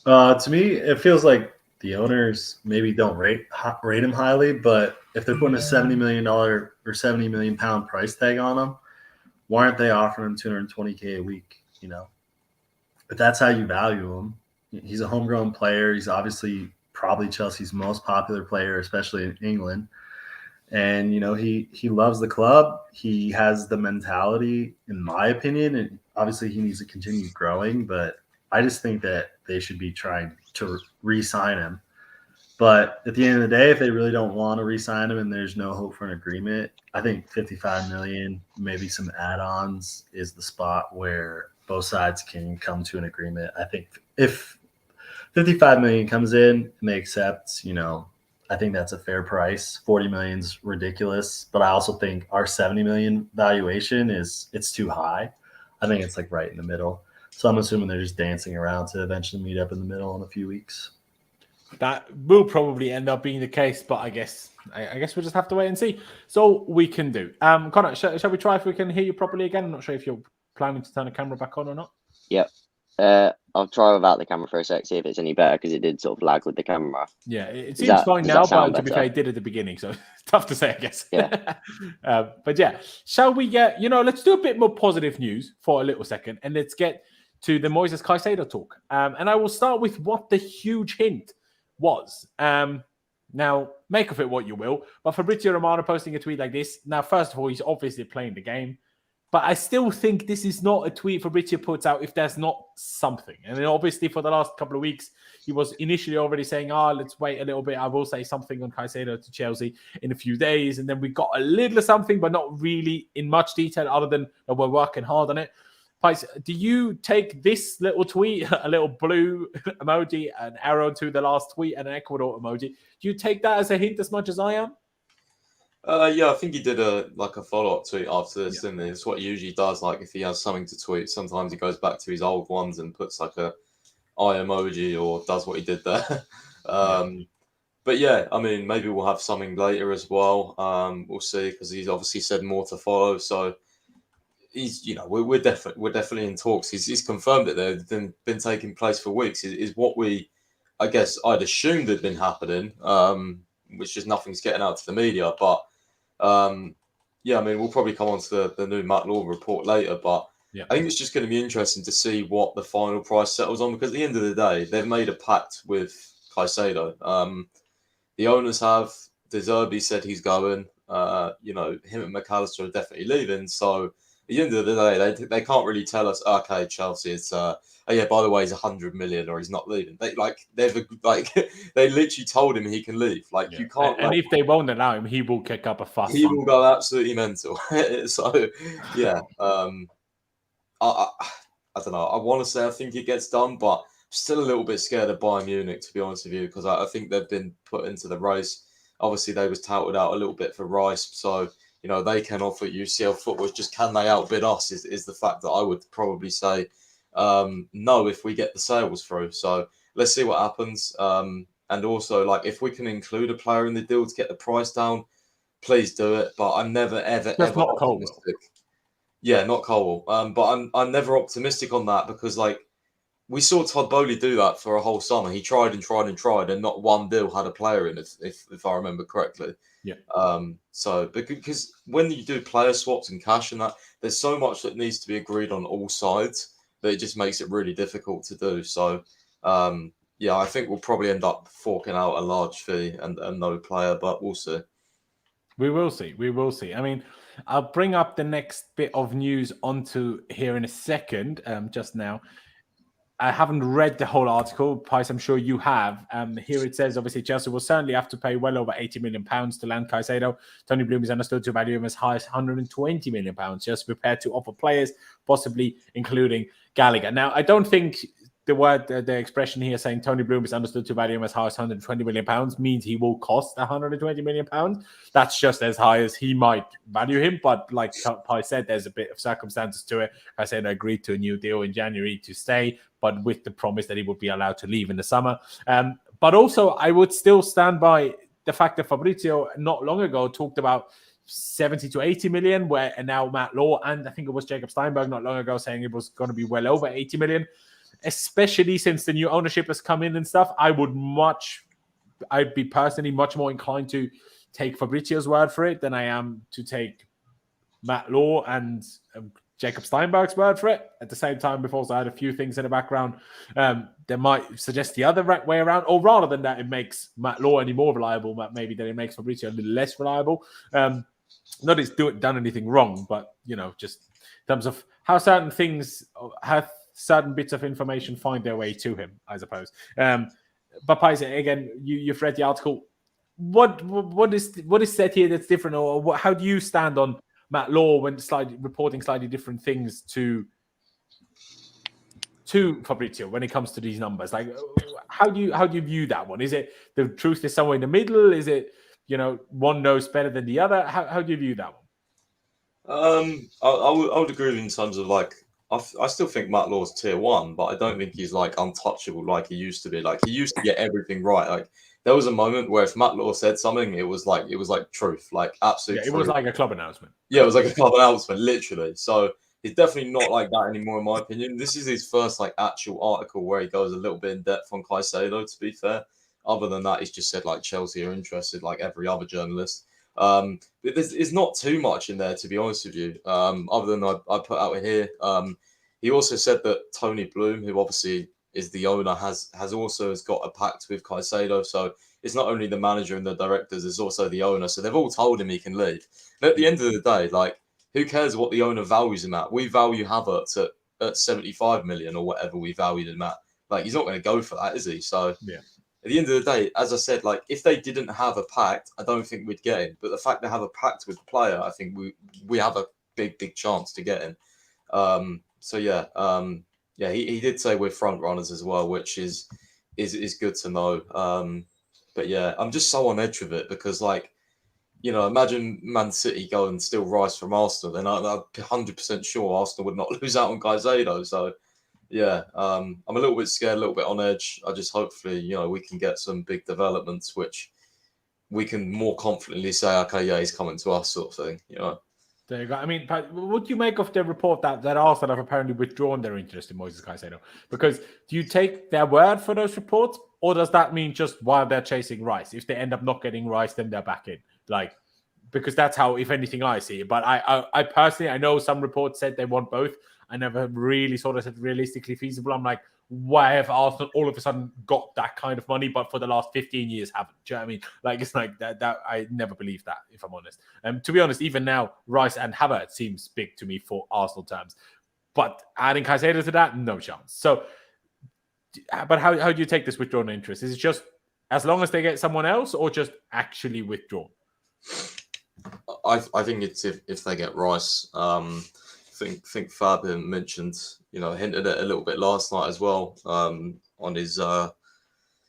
To me, it feels like the owners maybe don't rate him highly, but if they're putting a $70 million or £70 million price tag on him, why aren't they offering him $220K a week? But that's how you value him. He's a homegrown player. He's obviously probably Chelsea's most popular player, especially in England. And, he loves the club. He has the mentality, in my opinion, and obviously he needs to continue growing, but I just think that they should be trying to re-sign him. But at the end of the day, if they really don't want to re-sign him and there's no hope for an agreement, I think 55 million, maybe some add-ons, is the spot where both sides can come to an agreement. I think if 55 million comes in and they accept, I think that's a fair price. 40 million is ridiculous, but I also think our 70 million valuation it's too high. I think it's right in the middle. So I'm assuming they're just dancing around to eventually meet up in the middle in a few weeks. That will probably end up being the case, but I guess we'll just have to wait and see. So we can do. Connor, shall we try if we can hear you properly again? I'm not sure if you're planning to turn the camera back on or not. Yep. I'll try without the camera for a sec, see if it's any better, because it did sort of lag with the camera. Yeah, it seems fine now, but to be fair, it did at the beginning, so it's tough to say, I guess. Yeah. But yeah, shall we get, let's do a bit more positive news for a little second, and let's get to the Moises Caicedo talk. And I will start with what the huge hint was. Now, make of it what you will, but Fabrizio Romano posting a tweet like this. Now, first of all, he's obviously playing the game. But I still think this is not a tweet Fabrizio puts out if there's not something. And then obviously for the last couple of weeks, he was initially already saying, let's wait a little bit. I will say something on Caicedo to Chelsea in a few days. And then we got a little something, but not really in much detail other than we're working hard on it. Pais, do you take this little tweet, a little blue emoji, an arrow to the last tweet, and an Ecuador emoji? Do you take that as a hint as much as I am? Yeah, I think he did a follow-up tweet after this, didn't he? It's what he usually does. If he has something to tweet, sometimes he goes back to his old ones and puts a eye emoji or does what he did there. But yeah, I mean, maybe we'll have something later as well. We'll see, because he's obviously said more to follow. So he's, we're definitely in talks. He's confirmed it. They've been taking place for weeks. Is what I guess I'd assumed had been happening. Which is nothing's getting out to the media, but. Yeah, I mean, we'll probably come on to the new Matt Law report later, but I think it's just going to be interesting to see what the final price settles on, because at the end of the day, they've made a pact with Caicedo. The owners have. De Zerbi said he's going. Him and McAllister are definitely leaving. So at the end of the day, they can't really tell us, okay, Chelsea, it's by the way, he's 100 million or he's not leaving. They they literally told him he can leave. You can't. And if they won't allow him, he will kick up a fuss. He will go absolutely mental. So yeah, I don't know. I want to say I think it gets done, but I'm still a little bit scared of Bayern Munich, to be honest with you, because I think they've been put into the race. Obviously, they was touted out a little bit for Rice, so they can offer UCL football. Just can they outbid us? Is the fact that I would probably say. no if we get the sales through. So let's see what happens. And also, like, if we can include a player in the deal to get the price down, please do it. But I'm never, ever, Just ever not Colwell. optimistic. Yeah, not Colwell. But I'm never optimistic on that because, like, we saw Todd Bowley do that for a whole summer. He tried and tried and tried, and not one deal had a player in it, if I remember correctly. Yeah. So because when you do player swaps and cash and that, there's so much that needs to be agreed on all sides that it just makes it really difficult to do. So, yeah, I think we'll probably end up forking out a large fee and no player, but we'll see. We will see. We will see. I mean, I'll bring up the next bit of news onto here in a second. Just now, I haven't read the whole article. Pice, I'm sure you have. Here it says, obviously, Chelsea will certainly have to pay well over £80 million to land Caicedo. Tony Bloom is understood to value him as high as £120 million. Just prepared to offer players, possibly including Gallagher. Now, I don't think the expression here saying Tony Bloom is understood to value him as high as £120 million means he will cost £120 million. That's just as high as he might value him. But like Pi said, there's a bit of circumstances to it. I said I agreed to a new deal in January to stay, but with the promise that he would be allowed to leave in the summer. But also, I would still stand by the fact that Fabrizio not long ago talked about 70 to 80 million, and now Matt Law and I think it was Jacob Steinberg not long ago saying it was going to be well over 80 million. Especially since the new ownership has come in and stuff, I'd be personally much more inclined to take Fabrizio's word for it than I am to take Matt Law and Jacob Steinberg's word for it. At the same time, we've also had a few things in the background that might suggest the other way around, or rather than that, it makes Matt Law any more reliable, maybe than it makes Fabrizio a little less reliable. Not that he's done anything wrong, but, just in terms of how certain things have certain bits of information find their way to him, I suppose. But Paisa, again, you've read the article. What is said here that's different, or how do you stand on Matt Law when reporting slightly different things to Fabrizio when it comes to these numbers? Like, how do you view that one? Is it the truth is somewhere in the middle? Is it one knows better than the other? How do you view that one? I would agree with you in terms of like. I still think Matt Law's tier 1, but I don't think he's like untouchable like he used to be. Like he used to get everything right. Like there was a moment where if Matt Law said something, it was like truth, like absolute. Yeah, it was like a club announcement. Yeah, it was like a club announcement, literally. So he's definitely not like that anymore, in my opinion. This is his first like actual article where he goes a little bit in depth on Caicedo. To be fair, other than that, he's just said like Chelsea are interested, like every other journalist. But there's not too much in there, to be honest with you, other than I put out here. He also said that Tony Bloom, who obviously is the owner, has got a pact with Caicedo. So it's not only the manager and the directors, it's also the owner. So they've all told him he can leave. But at the end of the day, like, who cares what the owner values him at? We value Havertz at 75 million or whatever we valued him at. Like, he's not going to go for that, is he? So yeah. At the end of the day, as I said, like if they didn't have a pact, I don't think we'd get him. But the fact they have a pact with the player, I think we have a big chance to get him. So yeah, he did say we're front runners as well, which is good to know. But yeah, I'm just so on edge with it because like, imagine Man City go and steal Rice from Arsenal, then I'm 100% sure Arsenal would not lose out on Caicedo. So yeah, I'm a little bit scared, a little bit on edge. I just hopefully, we can get some big developments, which we can more confidently say, okay, yeah, he's coming to us, sort of thing. There you go. I mean, what do you make of the report that Arsenal have apparently withdrawn their interest in Moises Caicedo? Because do you take their word for those reports, or does that mean just while they're chasing Rice? If they end up not getting Rice, then they're back in. Like, because that's how, if anything, I see it. But I personally, I know some reports said they want both. I never really sort of said realistically feasible. I'm like, why have Arsenal all of a sudden got that kind of money, but for the last 15 years haven't? Do you know what I mean? Like, it's like that I never believed that, if I'm honest. To be honest, even now, Rice and Havertz seems big to me for Arsenal terms. But adding Caicedo to that, no chance. So, but how do you take this withdrawn interest? Is it just as long as they get someone else, or just actually withdrawn? I think it's if they get Rice. Think Fab mentioned, hinted at it a little bit last night as well, on his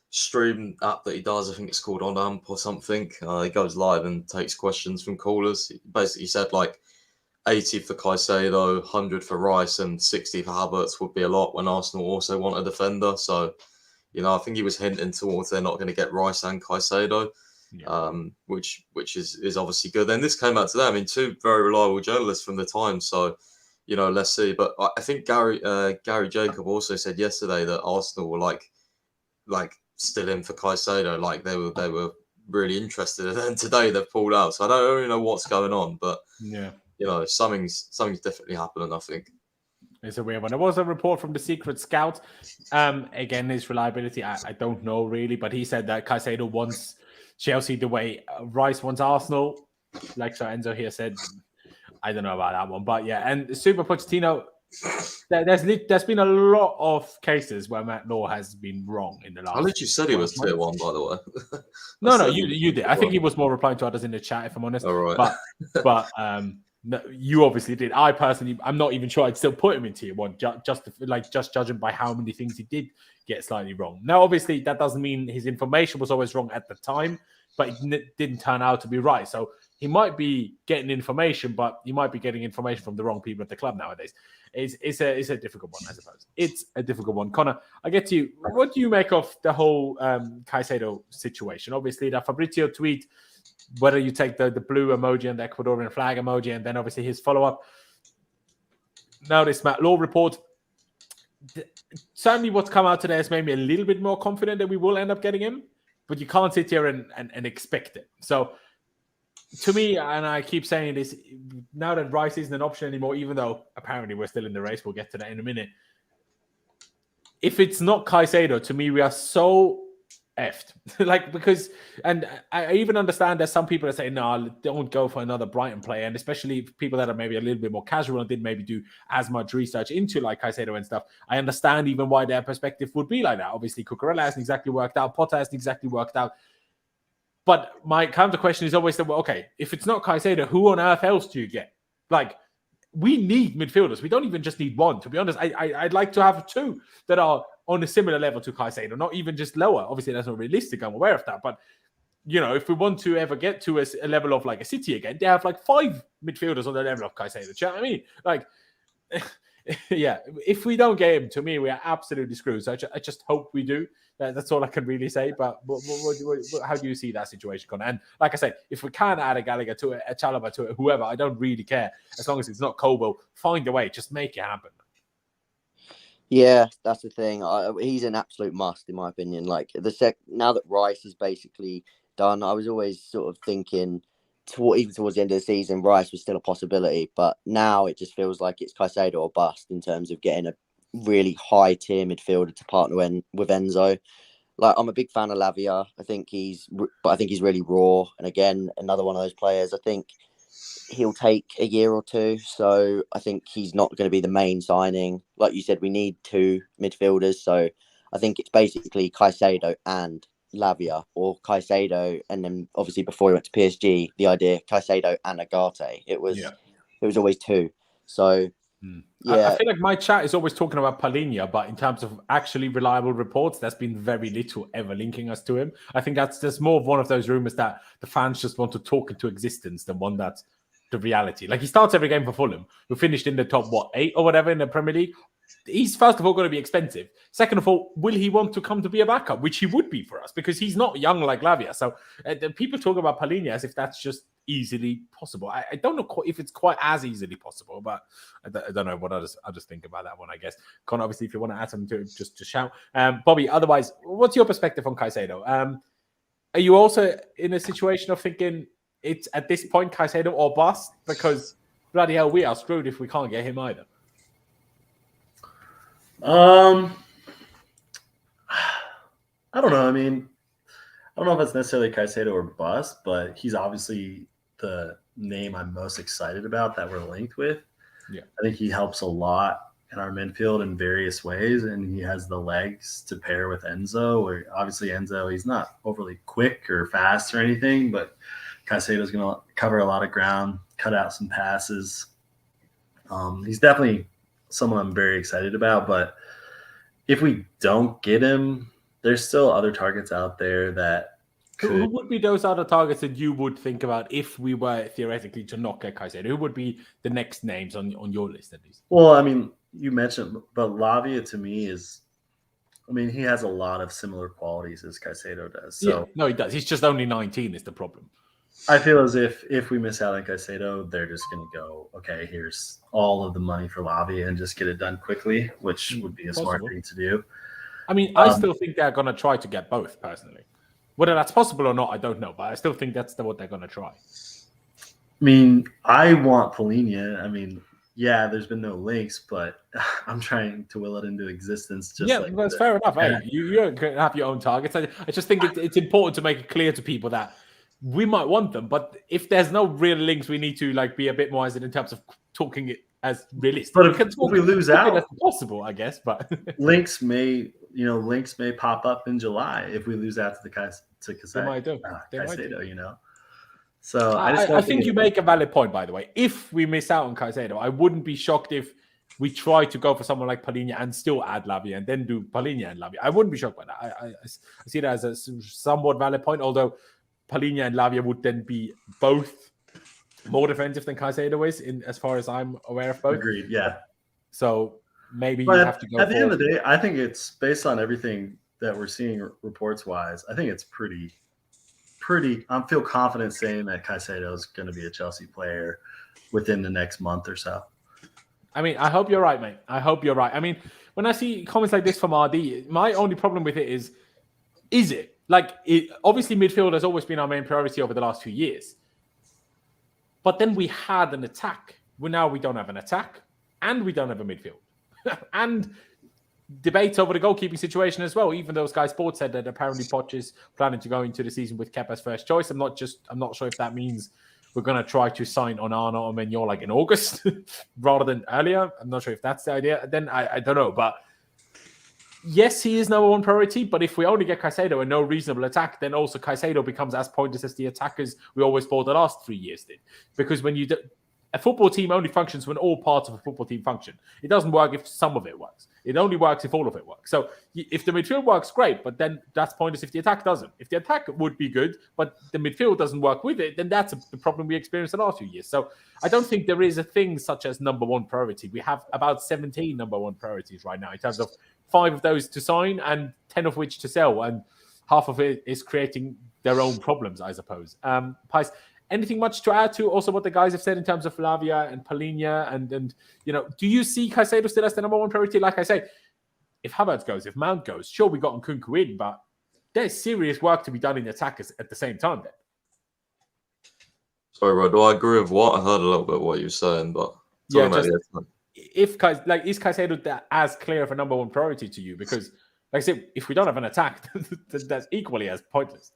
stream app that he does. I think it's called On Amp or something. He goes live and takes questions from callers. He basically said, like, 80 for Caicedo, 100 for Rice, and 60 for Havertz would be a lot when Arsenal also want a defender. So, I think he was hinting towards they're not going to get Rice and Caicedo, which is obviously good. Then this came out today. I mean, two very reliable journalists from the Times. So, let's see. But I think Gary Jacob also said yesterday that Arsenal were like still in for Caicedo, like they were really interested. And then today they've pulled out. So I don't really know what's going on, but something's definitely happening, I think. It's a weird one. There was a report from the secret scout. Again, his reliability, I don't know really, but he said that Caicedo wants Chelsea the way Rice wants Arsenal. Like Sir Enzo here said, I don't know about that one, but yeah. And Super Pochettino, there's been a lot of cases where Matt Law has been wrong in the last. I literally said he was tier 1, by the way. No, you did. I think he was more replying to others in the chat, if I'm honest. All right. But no, you obviously did. I personally, I'm not even sure I'd still put him in tier 1, just judging by how many things he did get slightly wrong. Now, obviously, that doesn't mean his information was always wrong at the time, but it didn't turn out to be right. So he might be getting information, but he might be getting information from the wrong people at the club nowadays. It's a difficult one, I suppose. It's a difficult one. Connor, I get to you. What do you make of the whole Caicedo situation? Obviously, the Fabrizio tweet, whether you take the blue emoji and the Ecuadorian flag emoji, and then obviously his follow-up. Now this Matt Law report. Certainly what's come out today has made me a little bit more confident that we will end up getting him, but you can't sit here and expect it. So to me, and I keep saying this, now that Rice isn't an option anymore, even though apparently we're still in the race, we'll get to that in a minute. If it's not Caicedo, to me, we are so effed. Because I even understand there's some people that say, no, don't go for another Brighton player. And especially people that are maybe a little bit more casual and didn't maybe do as much research into like Caicedo and stuff. I understand even why their perspective would be like that. Obviously, Cucurella hasn't exactly worked out. Potter hasn't exactly worked out. But my counter question is always that, well, okay, if it's not Caicedo, who on earth else do you get? We need midfielders. We don't even just need one. To be honest, I'd like to have two that are on a similar level to Caicedo, not even just lower. Obviously, that's not realistic. I'm aware of that. But, if we want to ever get to a level of like a City again, they have like 5 midfielders on the level of Caicedo. Do you know what I mean? Yeah, if we don't get him, to me, we are absolutely screwed. So I just hope we do. That's all I can really say. But how do you see that situation, Connor? And like I said, if we can add a Gallagher to it, a Chalobah to it, whoever, I don't really care. As long as it's not Kobo, find a way. Just make it happen. Yeah, that's the thing. He's an absolute must, in my opinion. Now that Rice is basically done, I was always sort of thinking, even towards the end of the season, Rice was still a possibility. But now it just feels like it's Caicedo or bust in terms of getting a really high tier midfielder to partner with Enzo. I'm a big fan of Lavia. I think he's really raw. And again, another one of those players. I think he'll take a year or two. So I think he's not going to be the main signing. Like you said, we need 2 midfielders. So I think it's basically Caicedo and Lavia, or Caicedo, and then obviously before he went to PSG, the idea Caicedo and Agate. It was always 2. So yeah, I feel like my chat is always talking about Palhinha, but in terms of actually reliable reports, there's been very little ever linking us to him. I think that's more of one of those rumors that the fans just want to talk into existence than one that's the reality. He starts every game for Fulham, who finished in the top 8 or whatever in the Premier League. He's first of all going to be expensive. Second of all, will he want to come to be a backup, which he would be for us because he's not young like Lavia. So people talk about Palhinha as if that's just easily possible. I don't know if it's quite as easily possible, but I don't know what I just think about that one, I guess. Connor, obviously, if you want to add something to it, just shout. Bobby, otherwise, what's your perspective on Caicedo? Are you also in a situation of thinking it's at this point Caicedo or bust? Because bloody hell, we are screwed if we can't get him either. I don't know. I mean, I don't know if it's necessarily Caicedo or bust, but he's obviously the name I'm most excited about that we're linked with. Yeah, I think he helps a lot in our midfield in various ways, and he has the legs to pair with Enzo. Where obviously Enzo, he's not overly quick or fast or anything, but Caicedo's going to cover a lot of ground, cut out some passes. He's definitely someone I'm very excited about, but if we don't get him, there's still other targets out there that Who would be those other targets that you would think about if we were theoretically to not get Caicedo? Who would be the next names on your list at least? Well, I mean, you mentioned, but Lavia to me is, I mean, he has a lot of similar qualities as Caicedo does. So yeah, no, he does. He's just only 19 is the problem. I feel as if we miss out on Caicedo, they're just going to go, okay, here's all of the money for Lavia and just get it done quickly, which would be a smart thing to do. I mean, I still think they're going to try to get both, personally. Whether that's possible or not, I don't know, but I still think that's what they're going to try. I mean, I want Polinia. I mean, yeah, there's been no links, but I'm trying to will it into existence. Just yeah, like that's fair enough. Hey, you have your own targets. I just think it's important to make it clear to people that we might want them, but if there's no real links, we need to be a bit more hesitant in terms of talking it as realistic. But if we lose out, that's possible, I guess. But links may pop up in July if we lose out to Caicedo. They might do. Caicedo, So I think you make a valid point, by the way. If we miss out on Caicedo, I wouldn't be shocked if we try to go for someone like Polinia and still add Lavia and then do Polinia and Lavia. I wouldn't be shocked by that. I see that as a somewhat valid point, although Polinia and Lavia would then be both more defensive than Caicedo is, as far as I'm aware of both. Agreed, yeah. So maybe you but have to go at the end of the day, I think it's based on everything that we're seeing reports-wise. I think it's pretty. I feel confident saying that Caicedo is going to be a Chelsea player within the next month or so. I mean, I hope you're right, mate. I hope you're right. I mean, when I see comments like this from RD, my only problem with it is it? Obviously, midfield has always been our main priority over the last few years. But then we had an attack. Now we don't have an attack, and we don't have a midfield. And debates over the goalkeeping situation as well, even though Sky Sports said that apparently Poch is planning to go into the season with Kepa's first choice. I'm not sure if that means we're going to try to sign Onana or Maignan in August rather than earlier. I'm not sure if that's the idea. Then I don't know. But yes, he is number one priority. But if we only get Caicedo and no reasonable attack, then also Caicedo becomes as pointless as the attackers we always bought the last 3 years did. Because when a football team only functions when all parts of a football team function. It doesn't work if some of it works. It only works if all of it works. So if the midfield works, great, but then that's pointless if the attack doesn't. If the attack would be good, but the midfield doesn't work with it, then that's the problem we experienced the last few years. So I don't think there is a thing such as number one priority. We have about 17 number one priorities right now in terms of 5 of those to sign and 10 of which to sell. And half of it is creating their own problems, I suppose. Pies, anything much to add to also what the guys have said in terms of Lavia and Polinia and do you see Caicedo still as the number one priority? Like I say, if Havertz goes, if Mount goes, sure, we got Nkunku in, but there's serious work to be done in the attack at the same time then. Sorry, Rod, do I agree with what? I heard a little bit of what you were saying, but yeah, is Caicedo as clear of a number one priority to you? Because like I said, if we don't have an attack, that's equally as pointless.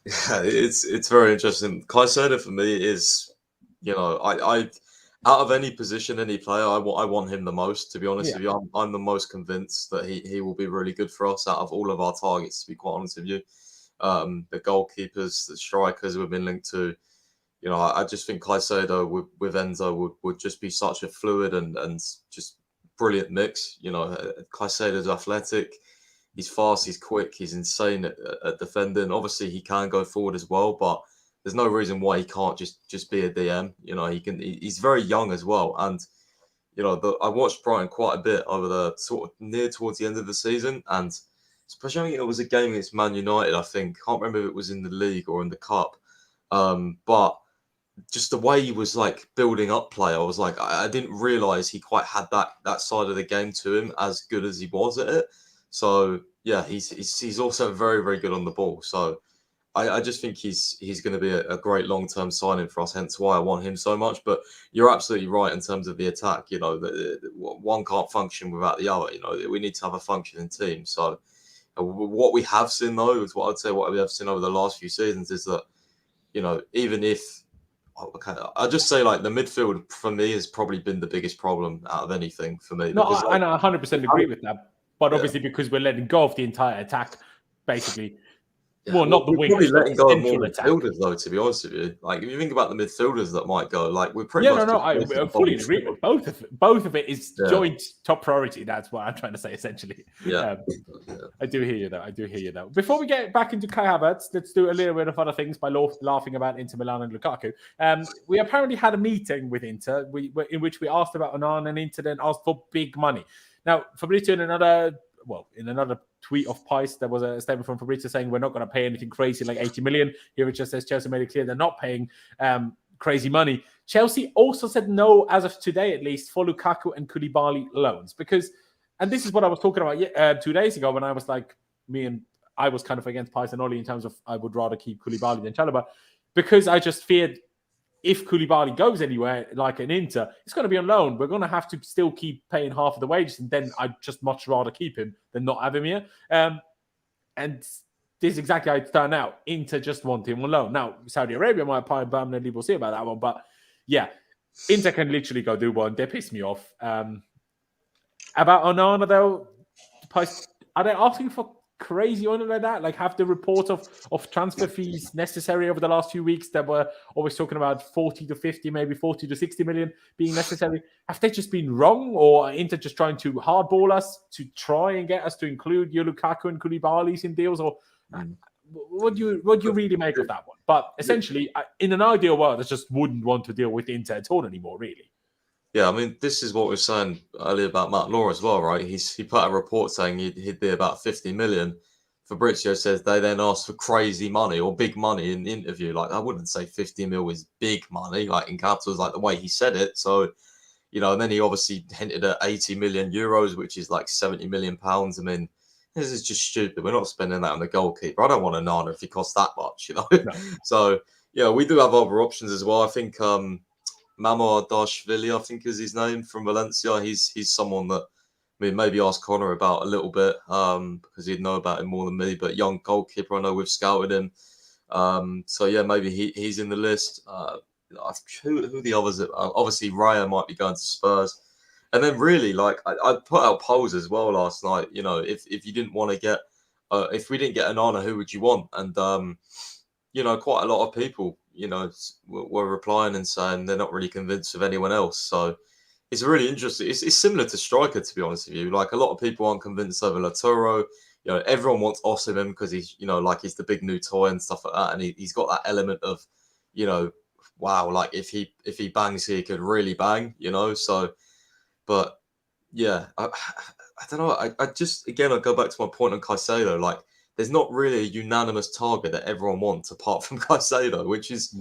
Yeah, it's very interesting. Caicedo for me is, I out of any position, any player, I want him the most. To be honest with you, I'm the most convinced that he will be really good for us out of all of our targets. To be quite honest with you, the goalkeepers, the strikers we've been linked to. I just think Caicedo with Enzo would just be such a fluid and just brilliant mix. Caicedo's athletic. He's fast, he's quick, he's insane at defending. Obviously, he can go forward as well, but there's no reason why he can't just be a DM. He's very young as well. And, I watched Brighton quite a bit over the sort of near towards the end of the season. And especially, it was a game against Man United, I think. Can't remember if it was in the league or in the cup. But just the way he was building up play, I was I didn't realise he quite had that side of the game to him as good as he was at it. So yeah, he's also very, very good on the ball. So I just think he's going to be a great long-term signing for us. Hence why I want him so much. But you're absolutely right in terms of the attack. One can't function without the other. We need to have a functioning team. So what we have seen though is what we have seen over the last few seasons is that even if I'll just say the midfield for me has probably been the biggest problem out of anything for me. No, I 100% agree with that. But obviously, because we're letting go of the entire attack, basically, Well, not the we're wings, probably but letting the go of more central attack. midfielders, though. To be honest with you, like if you think about the midfielders that might go, like we're pretty Yeah, much. no, I fully agree with both of it. Both of it is joint top priority. That's what I'm trying to say, essentially. Yeah. I do hear you, though. Before we get back into Kai Havertz, let's do a little bit of other things by laughing about Inter Milan and Lukaku. We apparently had a meeting with Inter in which we asked about Onana, and Inter then asked for big money. Now, Fabrizio, in another tweet of Pice, there was a statement from Fabrizio saying we're not going to pay anything crazy like 80 million. Here it just says Chelsea made it clear they're not paying crazy money. Chelsea also said no, as of today at least, for Lukaku and Koulibaly loans. Because, and this is what I was talking about 2 days ago when I was like, I was kind of against Pice and Oli in terms of I would rather keep Koulibaly than Chalobah, because I just feared if Koulibaly goes anywhere, like an Inter, it's going to be on loan. We're going to have to still keep paying half of the wages, and then I'd just much rather keep him than not have him here. And this is exactly how it's turned out. Inter just want him on loan. Now, Saudi Arabia might pay permanently. We'll see about that one. But yeah, Inter can literally go do one. They piss me off. About Onana, though, are they asking for crazy money like that? Like, have the reports of transfer fees necessary over the last few weeks that were always talking about 40 to 50, maybe 40 to 60 million being necessary? Have they just been wrong, or are Inter just trying to hardball us to try and get us to include your Lukaku and Koulibaly's in deals? Or what do you really make of that one? But essentially, in an ideal world, I just wouldn't want to deal with Inter at all anymore, really. Yeah, I mean, this is what we were saying earlier about Matt Law as well, right? He put a report saying he'd be about 50 million. Fabrizio says they then asked for crazy money or big money in the interview. Like, I wouldn't say 50 mil is big money, like in capitals, like the way he said it. So, and then he obviously hinted at 80 million euros, which is like 70 million pounds. I mean, this is just stupid. We're not spending that on the goalkeeper. I don't want Onana if he costs that much, No. So, we do have other options as well. I think, Mamardashvili, I think is his name, from Valencia. He's someone that maybe ask Connor about a little bit because he'd know about him more than me. But young goalkeeper, I know we've scouted him. So yeah, maybe he's in the list. Who the others? Obviously, Raya might be going to Spurs. And then really, like I put out polls as well last night. If you didn't want to get, if we didn't get Onana, who would you want? And quite a lot of people, were replying and saying they're not really convinced of anyone else. So it's really interesting. It's similar to striker, to be honest with you. Like, a lot of people aren't convinced over Lautaro. Everyone wants Osimhen because he's, he's the big new toy and stuff like that. And he's got that element of, wow, like if he bangs, he could really bang, So, but yeah, I don't know. I just, again, I go back to my point on Caicedo. Like, there's not really a unanimous target that everyone wants apart from Caicedo, which is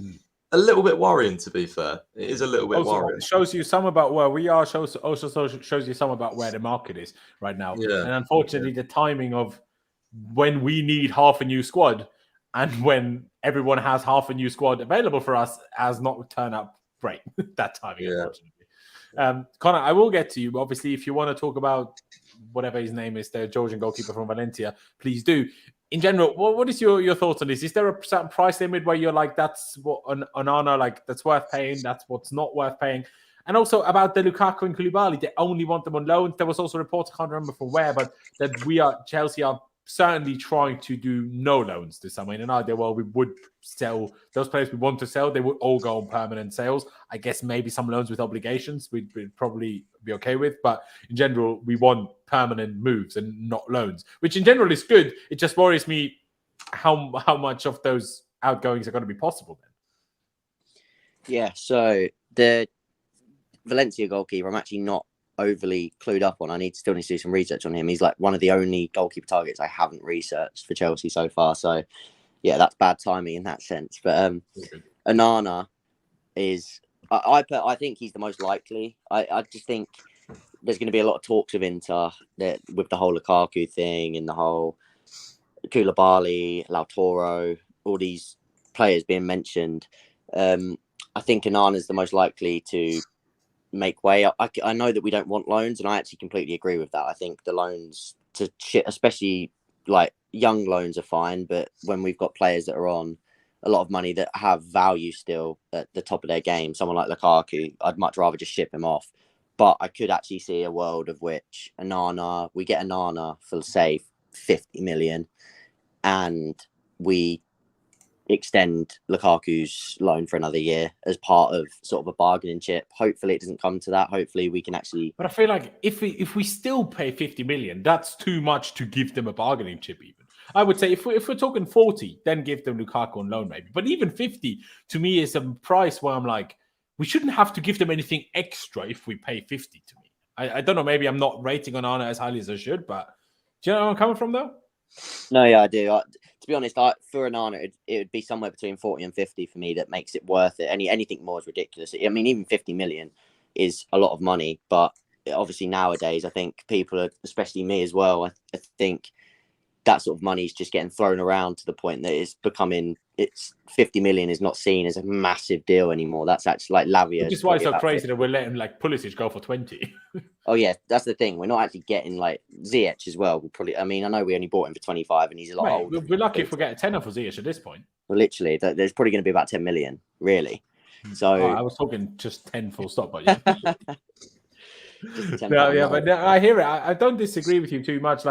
a little bit worrying, to be fair. It is a little bit worrying. It shows you some about where we are, shows you some about where the market is right now. Yeah. And unfortunately, the timing of when we need half a new squad and when everyone has half a new squad available for us has not turned out great, that timing, unfortunately. Connor, I will get to you. Obviously, if you want to talk about whatever his name is, the Georgian goalkeeper from Valencia, please do. In general, what is your thoughts on this? Is there a certain price limit where you're like, that's what Onana, like, that's worth paying, that's what's not worth paying? And also about the Lukaku and Koulibaly, they only want them on loans. There was also reports, I can't remember from where, but that Chelsea are certainly trying to do no loans this summer. In an ideal world, we would sell those players we want to sell. They would all go on permanent sales. I guess maybe some loans with obligations we'd probably be okay with. But in general, we want permanent moves and not loans, which in general is good. It just worries me how much of those outgoings are going to be possible then. Yeah, so the Valencia goalkeeper, I'm actually not overly clued up on. I still need to do some research on him. He's like one of the only goalkeeper targets I haven't researched for Chelsea so far. So yeah, that's bad timing in that sense. But Onana is, I think he's the most likely. I just think there's going to be a lot of talks of Inter with the whole Lukaku thing and the whole Koulibaly, Lautaro, all these players being mentioned. I think Onana is the most likely to make way. I know that we don't want loans, and I actually completely agree with that. I think the loans to especially like young loans are fine, but when we've got players that are on a lot of money that have value still at the top of their game, someone like Lukaku, I'd much rather just ship him off. But I could actually see a world of which we get Onana for say 50 million, and we extend Lukaku's loan for another year as part of sort of a bargaining chip. Hopefully it doesn't come to that. Hopefully we can actually... But I feel like if we still pay 50 million, that's too much to give them a bargaining chip even. I would say if we're talking 40, then give them Lukaku on loan maybe. But even 50 to me is a price where I'm like, we shouldn't have to give them anything extra if we pay 50 to me. I don't know, maybe I'm not rating Onana as highly as I should, but do you know where I'm coming from though? No, yeah, I do. To be honest, for Onana, it would be somewhere between 40 and 50 for me that makes it worth it. Anything more is ridiculous. I mean, even 50 million is a lot of money, but obviously nowadays, I think people, especially me as well, I think that sort of money is just getting thrown around to the point that it's 50 million is not seen as a massive deal anymore. That's actually like Lavia. Which is why it's so crazy that we're letting like Pulisic go for 20. Oh yeah, that's the thing. We're not actually getting like Ziyech as well. We'll probably, I mean, I know we only bought him for 25 and he's a lot older. We're lucky if we get a tenner for Ziyech at this point. Well, literally, there's probably going to be about 10 million, really. So I was talking just 10 full stop, but yeah. But I hear it. I don't disagree with you too much.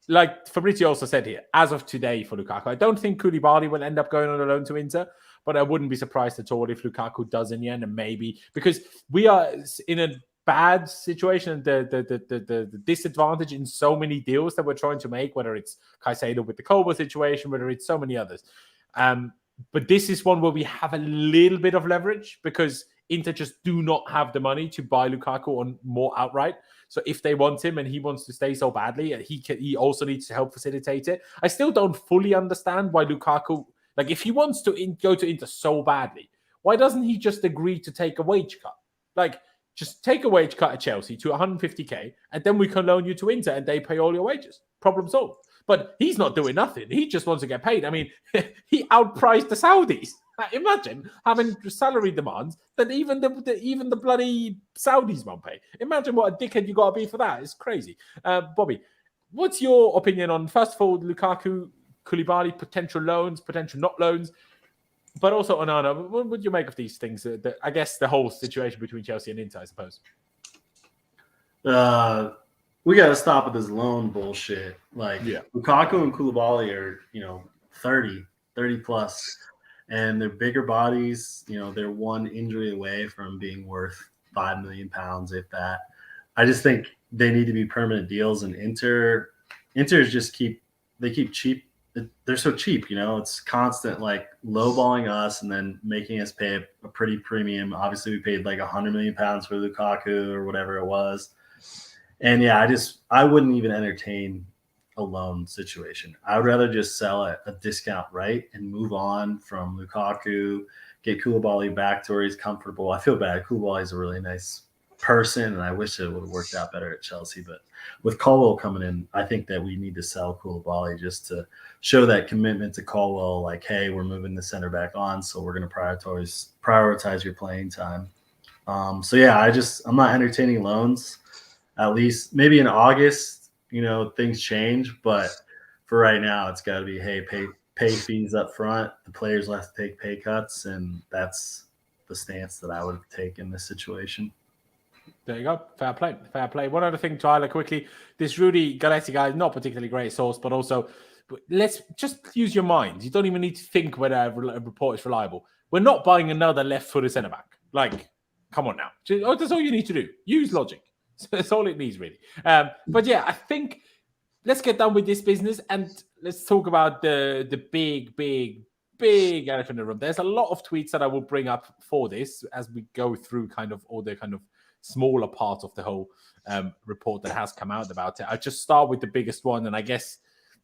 Like Fabrizio also said here, as of today for Lukaku, I don't think Koulibaly will end up going on a loan to Inter, but I wouldn't be surprised at all if Lukaku does in the end, and maybe because we are in a bad situation, the disadvantage in so many deals that we're trying to make, whether it's Caicedo with the Kobo situation, whether it's so many others. But this is one where we have a little bit of leverage because Inter just do not have the money to buy Lukaku on more outright. So if they want him and he wants to stay so badly, he also needs to help facilitate it. I still don't fully understand why Lukaku, like if he wants to go to Inter so badly, why doesn't he just agree to take a wage cut? Like just take a wage cut at Chelsea to 150k and then we can loan you to Inter and they pay all your wages. Problem solved. But he's not doing nothing. He just wants to get paid. I mean, he outpriced the Saudis. Imagine having salary demands that even the bloody Saudis won't pay. Imagine what a dickhead you got to be for that. It's crazy. Bobby, what's your opinion on, first of all, Lukaku, Koulibaly, potential loans, potential not loans, but also Onana? What would you make of these things? I guess the whole situation between Chelsea and Inter, I suppose. We got to stop with this loan bullshit. Like Lukaku and Koulibaly are, 30 plus. And they're bigger bodies, they're one injury away from being worth £5 million, if that. I just think they need to be permanent deals. And Inter just keep cheap. They're so cheap, it's constant like lowballing us and then making us pay a pretty premium. Obviously, we paid like £100 million for Lukaku or whatever it was. And yeah, I wouldn't even entertain a loan situation. I would rather just sell at a discount, right, and move on from Lukaku, get Koulibaly back to where he's comfortable. I feel bad. Koulibaly's a really nice person, and I wish it would have worked out better at Chelsea. But with Colwell coming in, I think that we need to sell Koulibaly just to show that commitment to Colwell, like, hey, we're moving the center back on, so we're going to prioritize your playing time. So yeah, I'm not entertaining loans. At least maybe in August, things change, but for right now, it's got to be, hey, pay fees up front. The players will have to take pay cuts, and that's the stance that I would take in this situation. There you go. Fair play. One other thing to highlight quickly. This Rudy Galetti guy is not particularly great source, but also let's just use your mind. You don't even need to think whether a report is reliable. We're not buying another left-footed centre-back. Like, come on now. That's all you need to do. Use logic. That's all it needs, really. But yeah, I think let's get done with this business and let's talk about the big elephant in the room. There's a lot of tweets that I will bring up for this as we go through kind of all the kind of smaller part of the whole report that has come out about it. I'll just start with the biggest one and I guess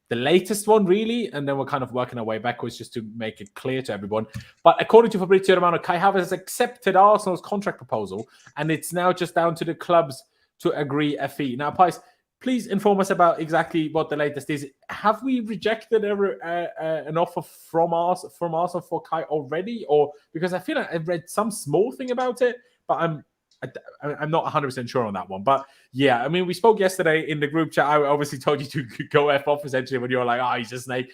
the latest one, really, and then we're kind of working our way backwards just to make it clear to everyone. But according to Fabrizio Romano, Kai Havertz has accepted Arsenal's contract proposal and it's now just down to the clubs to agree a fee. Now, Pice, please inform us about exactly what the latest is. Have we rejected an offer from Arsenal for Kai already? Or because I feel like I've read some small thing about it, but I'm not 100% sure on that one. But yeah, I mean, we spoke yesterday in the group chat. I obviously told you to go F off essentially when you were like, he's a snake.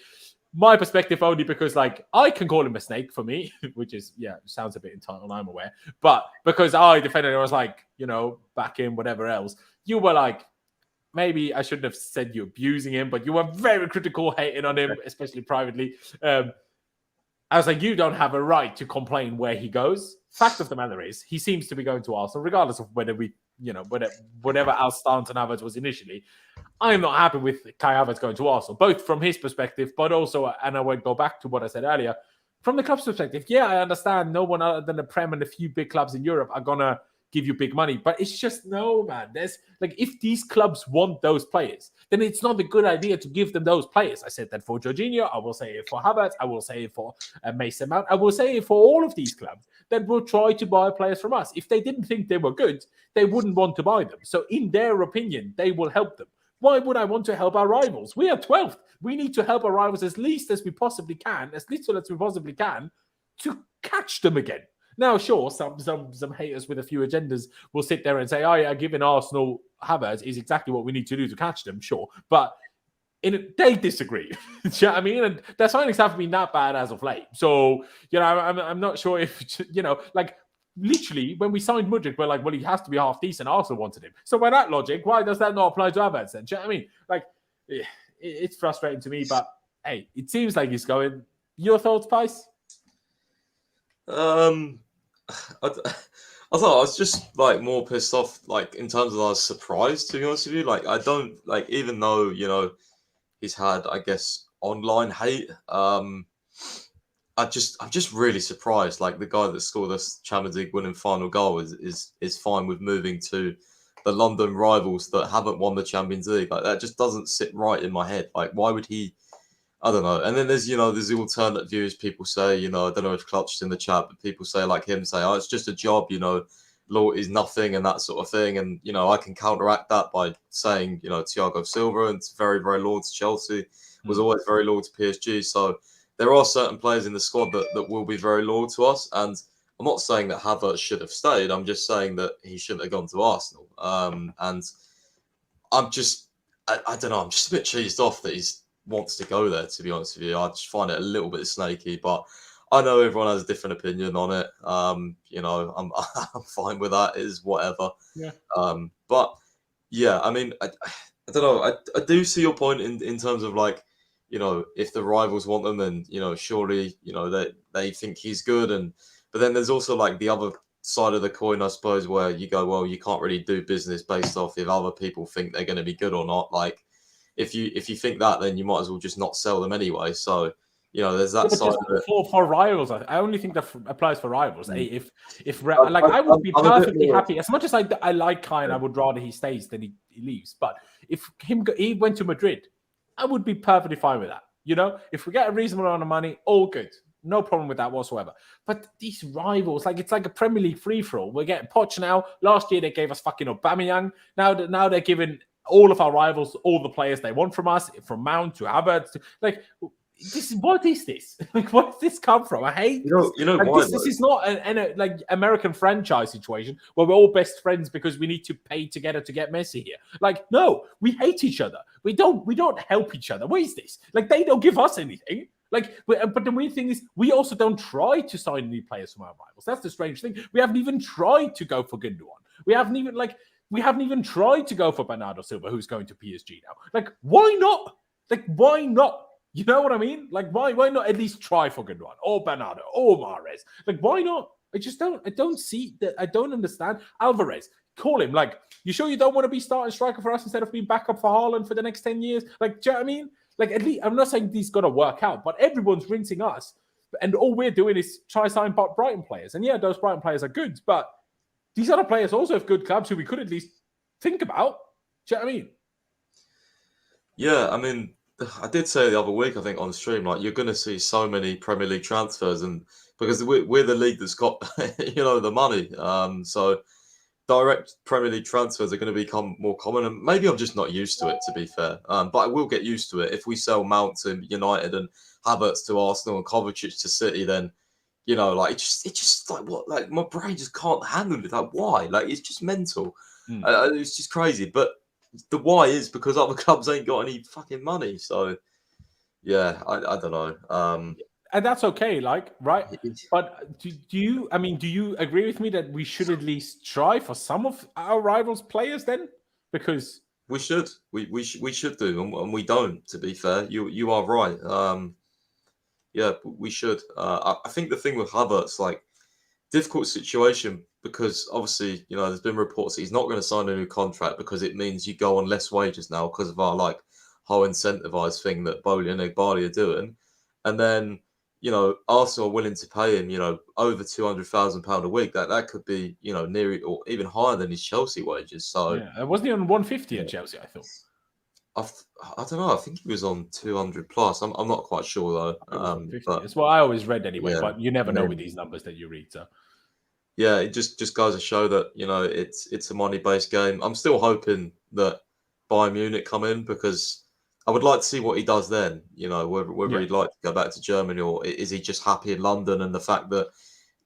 My perspective only because, like, I can call him a snake for me, which is, sounds a bit entitled, I'm aware. But because I defended it, I was like, back in whatever else. You were like, maybe I shouldn't have said you're abusing him, but you were very critical, hating on him, especially privately. I was like, you don't have a right to complain where he goes. Fact of the matter is, he seems to be going to Arsenal, regardless of whether whatever our stance on Havertz was initially. I'm not happy with Kai Havertz going to Arsenal, both from his perspective, but also, and I won't go back to what I said earlier, from the club's perspective. Yeah, I understand no one other than the Prem and a few big clubs in Europe are going to give you big money. But it's just, no, man. There's like, if these clubs want those players, then it's not a good idea to give them those players. I said that for Jorginho. I will say it for Havertz. I will say it for Mason Mount. I will say it for all of these clubs that will try to buy players from us. If they didn't think they were good, they wouldn't want to buy them. So in their opinion, they will help them. Why would I want to help our rivals? We are 12th. We need to help our rivals as least as we possibly can, as little as we possibly can, to catch them again. Now, sure, some haters with a few agendas will sit there and say, oh, yeah, giving Arsenal Havertz is exactly what we need to do to catch them, sure. But they disagree. Do you know what I mean? And their signings haven't been that bad as of late. So, I'm not sure if, literally, when we signed Mudryk, we're like, well, he has to be half decent. Arsenal wanted him. So by that logic, why does that not apply to Havertz then? Do you know what I mean? Like, it's frustrating to me, but hey, it seems like he's going. Your thoughts, Pice? I thought I was just like more pissed off, like in terms of I was surprised, to be honest with you. Like I don't like, even though he's had, I guess, online hate. I'm just really surprised. Like the guy that scored this Champions League winning final goal is fine with moving to the London rivals that haven't won the Champions League. Like that just doesn't sit right in my head. Like why would he? I don't know. And then there's there's the alternate views. People say, I don't know if Clutched in the chat, but people say like him say, oh, it's just a job, loyalty is nothing and that sort of thing. And, I can counteract that by saying, Thiago Silva, and it's very, very loyal to Chelsea, was always very loyal to PSG. So there are certain players in the squad that will be very loyal to us. And I'm not saying that Havertz should have stayed. I'm just saying that he shouldn't have gone to Arsenal. And I'm just, I don't know, I'm just a bit cheesed off that he's wants to go there, to be honest with you. I just find it a little bit snaky, but I know everyone has a different opinion on it. I'm fine with that. It is whatever. Yeah. But yeah, I mean, I don't know. I do see your point in terms of like, if the rivals want them, then surely they think he's good, but then there's also like the other side of the coin, I suppose, where you go, well, you can't really do business based off if other people think they're going to be good or not. Like, if you think that, then you might as well just not sell them anyway. So, there's that side of it. For rivals, I only think that applies for rivals. If I would be perfectly happy, as much as I like Kai and I would rather he stays than he leaves. But if he went to Madrid, I would be perfectly fine with that. If we get a reasonable amount of money, all good. No problem with that whatsoever. But these rivals, like it's like a Premier League free-for-all. We're getting Poch now. Last year they gave us fucking Aubameyang. Now they're giving all of our rivals all the players they want from us, from Mount to Havertz. What is this? Like, where does this come from? I hate this is not an like American franchise situation where we're all best friends because we need to pay together to get Messi here. Like, no, we hate each other. We don't help each other. What is this? Like, they don't give us anything. Like, but the weird thing is, we also don't try to sign new players from our rivals. That's the strange thing. We haven't even tried to go for Gundogan. We haven't even tried to go for Bernardo Silva, who's going to PSG now. Like, why not? Like, why not? You know what I mean? Like, why not at least try for Gundogan or Bernardo or Mahrez? Like, why not? I don't see that. I don't understand. Alvarez, call him. Like, you sure you don't want to be starting striker for us instead of being backup for Haaland for the next 10 years? Like, do you know what I mean? Like, at least, I'm not saying these got to work out, but everyone's rinsing us. And all we're doing is try to sign Brighton players. And yeah, those Brighton players are good, but these other players also have good clubs who we could at least think about. Do you know what I mean? Yeah, I mean, I did say the other week, I think on stream, like you're going to see so many Premier League transfers, and because we're the league that's got the money, so direct Premier League transfers are going to become more common, and maybe I'm just not used to it, to be fair. But I will get used to it. If we sell Mount to United and Havertz to Arsenal and Kovacic to City, then like it's just like what, like my brain just can't handle it. Like why? Like it's just mental. It's just crazy, but. The why is because other clubs ain't got any fucking money. So, yeah, I don't know. And that's okay, like, right? But do you agree with me that we should at least try for some of our rivals' players then? Because We should. We should do, and we don't. To be fair, you are right. Yeah, we should. I think the thing with Havertz, like, difficult situation because obviously, there's been reports that he's not going to sign a new contract because it means you go on less wages now because of our like whole incentivized thing that Bowley and Egbali are doing, and then Arsenal are willing to pay him over £200,000 a week. That could be near or even higher than his Chelsea wages. So yeah, wasn't he on 150 at Chelsea? I thought. I don't know. I think he was on 200 plus. I'm not quite sure though. But that's what I always read anyway. Yeah. But you never know with these numbers that you read. So yeah, it just goes to show that it's a money based game. I'm still hoping that Bayern Munich come in because I would like to see what he does then. Whether he'd like to go back to Germany or is he just happy in London, and the fact that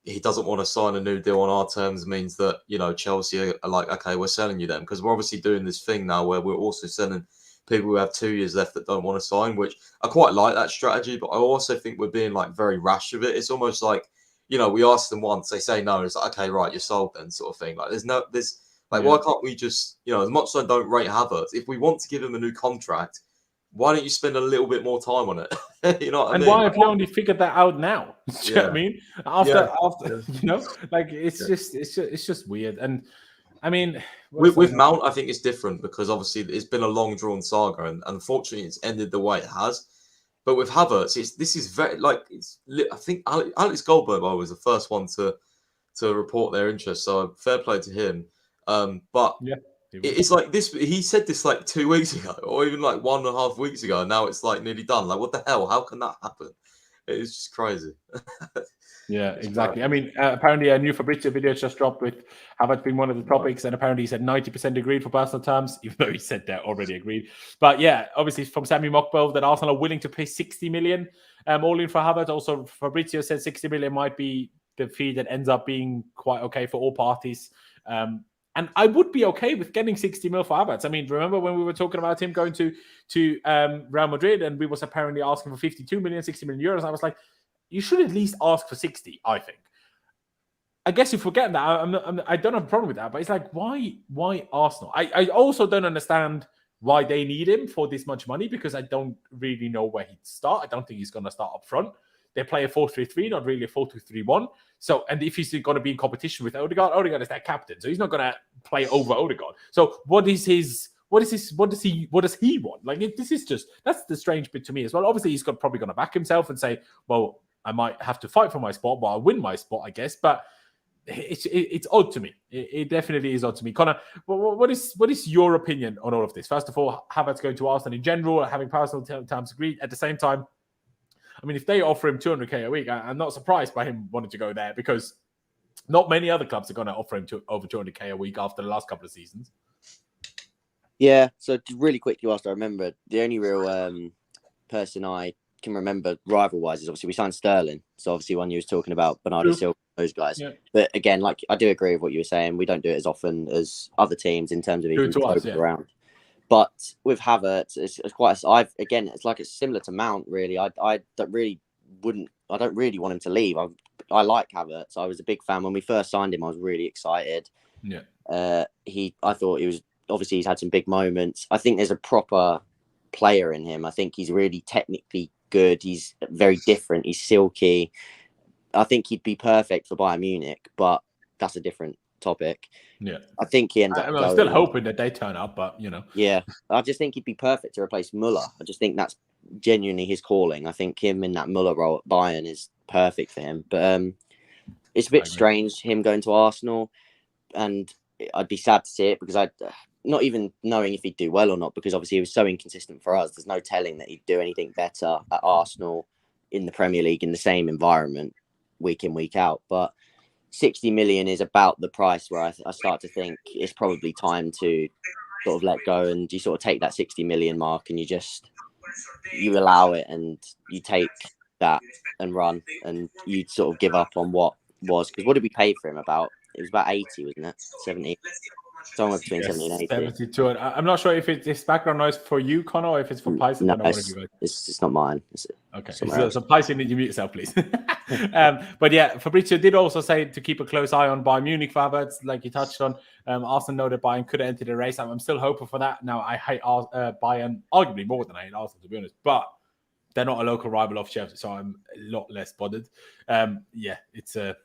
he doesn't want to sign a new deal on our terms means that Chelsea are like, okay, we're selling you them, because we're obviously doing this thing now where we're also selling people who have 2 years left that don't want to sign, which I quite like that strategy, but I also think we're being like very rash with it. It's almost like, we ask them once, they say no, and it's like, okay, right, you're sold then, sort of thing. Like why can't we just, as much as I don't rate Havertz, if we want to give him a new contract, why don't you spend a little bit more time on it? You know what I mean? Why have you only figured that out now? Do you know what I mean? After it's just weird. And I mean, with Mount, I think it's different because obviously it's been a long drawn saga, and unfortunately it's ended the way it has. But with Havertz, this is very I think Alex Goldberg was the first one to report their interest, so fair play to him. But it's like this. He said this like 2 weeks ago, or even like 1.5 weeks ago, and now it's like nearly done. Like, what the hell? How can that happen? It's just crazy. Yeah, exactly. I mean, apparently a new Fabrizio video just dropped with Havertz being one of the topics, and apparently he said 90% agreed for personal terms, even though he said they're already agreed. But yeah, obviously from Sammy Mockbell that Arsenal are willing to pay 60 million all in for Havertz. Also, Fabrizio said 60 million might be the fee that ends up being quite okay for all parties. And I would be okay with getting 60 mil for Havertz. I mean, remember when we were talking about him going to Real Madrid, and we was apparently asking for 52 million, 60 million euros. I was like, you should at least ask for 60, I think. I guess if we're getting that, I don't have a problem with that. But it's like, why Arsenal? I also don't understand why they need him for this much money, because I don't really know where he'd start. I don't think he's going to start up front. They play a 4-3-3, not really a 4-2-3-1. So, and if he's going to be in competition with Odegaard is their captain, so he's not going to play over Odegaard. So, what does he want? Like, that's the strange bit to me as well. Obviously, he's probably going to back himself and say, well, I might have to fight for my spot, but I'll win my spot, I guess. But it's odd to me. It definitely is odd to me. Connor, what is your opinion on all of this? First of all, Havertz going to Arsenal in general, having personal terms agreed. At the same time, I mean, if they offer him 200k a week, I'm not surprised by him wanting to go there, because not many other clubs are going to offer him over 200k a week after the last couple of seasons. Yeah, so really quickly whilst I remember, the only real person I can remember rival-wise is obviously we signed Sterling. So obviously one you was talking about, Bernardo Silva, those guys. Yeah. But again, like, I do agree with what you were saying. We don't do it as often as other teams in terms of even around. But with Havertz, it's quite. It's like it's similar to Mount. Really, I don't really want him to leave. I like Havertz. I was a big fan when we first signed him. I was really excited. Yeah. I thought he's had some big moments. I think there's a proper player in him. I think he's really technically good. He's very different. He's silky. I think he'd be perfect for Bayern Munich, but that's a different topic. Yeah, I think he ends up. I'm still hoping that they turn up, but Yeah, I just think he'd be perfect to replace Müller. I just think that's genuinely his calling. I think him in that Müller role at Bayern is perfect for him. But it's a bit strange him going to Arsenal, and I'd be sad to see it because not even knowing if he'd do well or not, because obviously he was so inconsistent for us. There's no telling that he'd do anything better at Arsenal in the Premier League in the same environment week in, week out. But 60 million is about the price where I start to think it's probably time to sort of let go, and you sort of take that 60 million mark and you allow it and you take that and run, and you sort of give up on what was, because what did we pay for him? It was about 80, wasn't it? 70. Somewhere between 70 and 80. 72. I'm not sure if it's background noise for you, Connor, or if it's for Python. No, it's not mine. Okay, so Python, need you mute yourself, please. But yeah, Fabrizio did also say to keep a close eye on Bayern Munich for Havertz, like you touched on. Arsenal know that Bayern could have entered the race. I'm still hoping for that. Now, I hate Bayern arguably more than I hate Arsenal, to be honest, but they're not a local rival of Chelsea, so I'm a lot less bothered. Yeah, it's a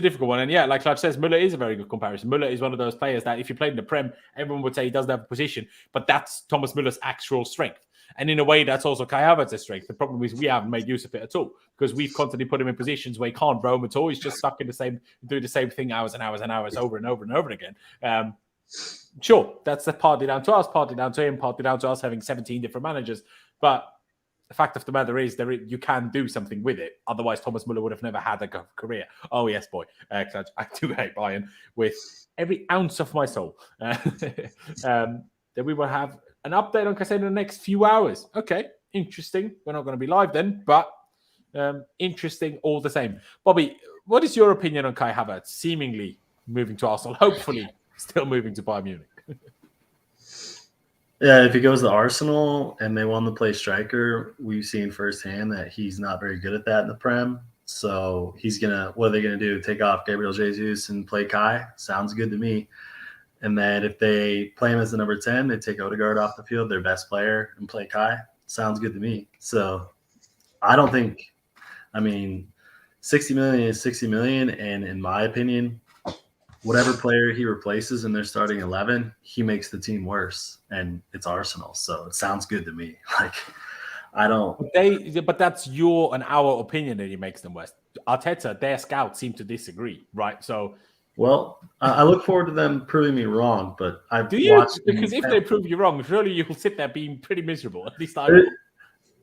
difficult one. And yeah, like Clutch says, Müller is a very good comparison. Müller is one of those players that if you played in the Prem, everyone would say he doesn't have a position, but that's Thomas Müller's actual strength. And in a way, that's also Kai Havertz's strength. The problem is we haven't made use of it at all because we've constantly put him in positions where he can't roam at all. He's just stuck in doing the same thing hours and hours and hours over and over and over again. Sure, that's partly down to us, partly down to him, partly down to us having 17 different managers. But the fact of the matter is, you can do something with it. Otherwise, Thomas Müller would have never had a career. Oh, yes, boy. I do hate Bayern with every ounce of my soul. Then we will have an update on Caciedo in the next few hours. Okay, interesting. We're not going to be live then, but interesting all the same. Bobby, what is your opinion on Kai Havertz seemingly moving to Arsenal, hopefully still moving to Bayern Munich? Yeah, if he goes to Arsenal and they want to play striker, we've seen firsthand that he's not very good at that in the Prem. So what are they going to do? Take off Gabriel Jesus and play Kai? Sounds good to me. And then if they play him as the number 10, they take Odegaard off the field, their best player, and play Kai. Sounds good to me. So I don't think, 60 million is 60 million. And in my opinion, whatever player he replaces in their starting 11, he makes the team worse. And it's Arsenal. So it sounds good to me. But that's your and our opinion that he makes them worse. Arteta, their scouts seem to disagree, right? So, well, I look forward to them proving me wrong, but I've watched. Because if they prove you wrong, surely you'll sit there being pretty miserable. At least I will.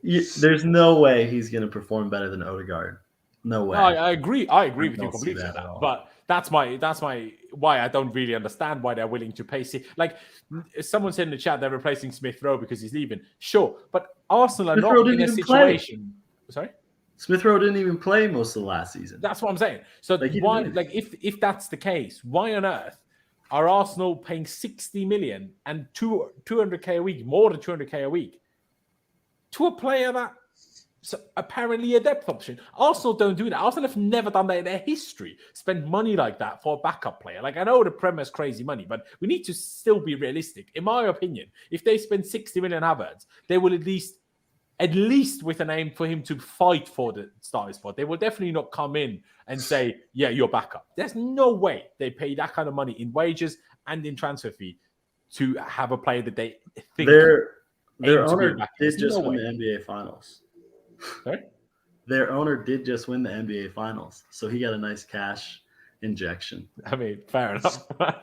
There's no way he's going to perform better than Odegaard. No way. I agree. I agree with you completely on that. But that's my why I don't really understand why they're willing to pay. Like someone said in the chat, they're replacing Smith Rowe because he's leaving. Sure, but Arsenal are not in a situation. Sorry. Smith Rowe didn't even play most of the last season. That's what I'm saying. So why, if that's the case, why on earth are Arsenal paying 60 million and 200k a week, more than 200k a week, to a player that's apparently a depth option? Arsenal don't do that. Arsenal have never done that in their history. Spend money like that for a backup player. Like I know the Premier is crazy money, but we need to still be realistic. In my opinion, if they spend 60 million Havertz, they will at least with an aim for him to fight for the starting spot. They will definitely not come in and say, yeah, you're backup. There's no way they pay that kind of money in wages and in transfer fee to have a player that they think their owner did just win the NBA Finals. Sorry? Their owner did just win the NBA Finals, so he got a nice cash injection. Fair enough. I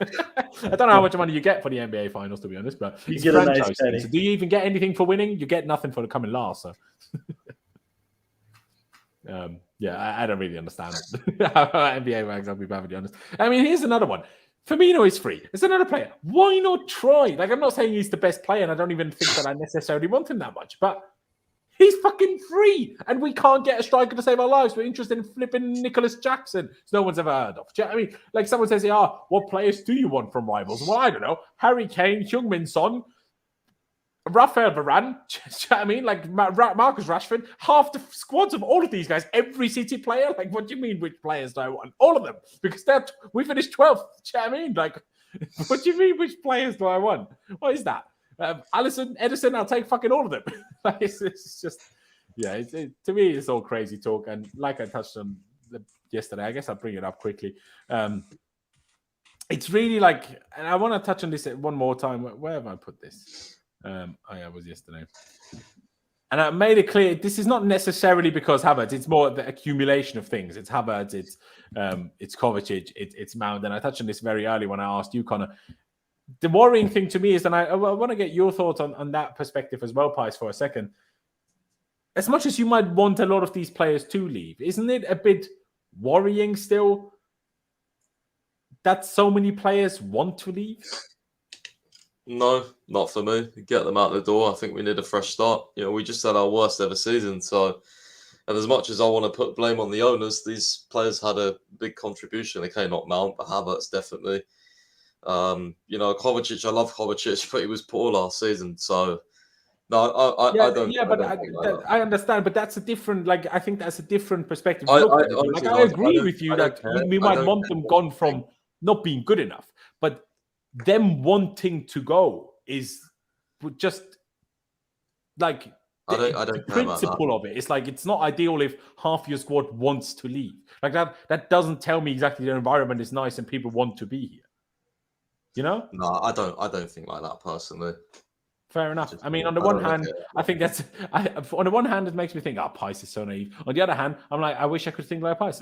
don't know how much money you get for the NBA Finals, to be honest, but you get a nice penny. So do you even get anything for winning? You get nothing for coming last. So. I don't really understand how NBA works, I'll be perfectly honest. Here's another one. Firmino is free. It's another player. Why not try? Like, I'm not saying he's the best player, and I don't even think that I necessarily want him that much, but he's fucking free, and we can't get a striker to save our lives. We're interested in flipping Nicolas Jackson, no one's ever heard of. Do you know what I mean? Like someone says, what players do you want from rivals? Well, I don't know. Harry Kane, Heung-min Son, Rafael Varane. Do you know what I mean? Like Marcus Rashford. Half the squads of all of these guys, every City player. Like, what do you mean? Which players do I want? All of them, because we finished 12th. Do you know what I mean? Like, what do you mean? Which players do I want? What is that? Alisson, Edison, I'll take fucking all of them. Like, it's just, to me, it's all crazy talk. And like I touched on yesterday, I guess I'll bring it up quickly. It's really like, and I want to touch on this one more time. Where have I put this? It was yesterday. And I made it clear, this is not necessarily because Havertz, it's more the accumulation of things. It's Havertz, it's Kovacic, it's Mount. And I touched on this very early when I asked you, Connor. The worrying thing to me is, and I want to get your thoughts on that perspective as well, Pies, for a second. As much as you might want a lot of these players to leave, isn't it a bit worrying still that so many players want to leave? No, not for me. Get them out the door. I think we need a fresh start. We just had our worst ever season. So, and as much as I want to put blame on the owners, these players had a big contribution. Okay, not Mount, but Havertz definitely. Kovacic, I love Kovacic, but he was poor last season. So, no, I don't. Yeah, but I understand, but that's a different. Like, I think that's a different perspective. I agree with you that we might want them gone from not being good enough, but them wanting to go is just like the principle of it. It's like it's not ideal if half your squad wants to leave. Like that doesn't tell me exactly the environment is nice and people want to be here. You know? No, I don't think like that personally. Fair enough. I mean, on the one hand, I think that's on the one hand, it makes me think, Pice is so naive. On the other hand, I'm like, I wish I could think like Pice.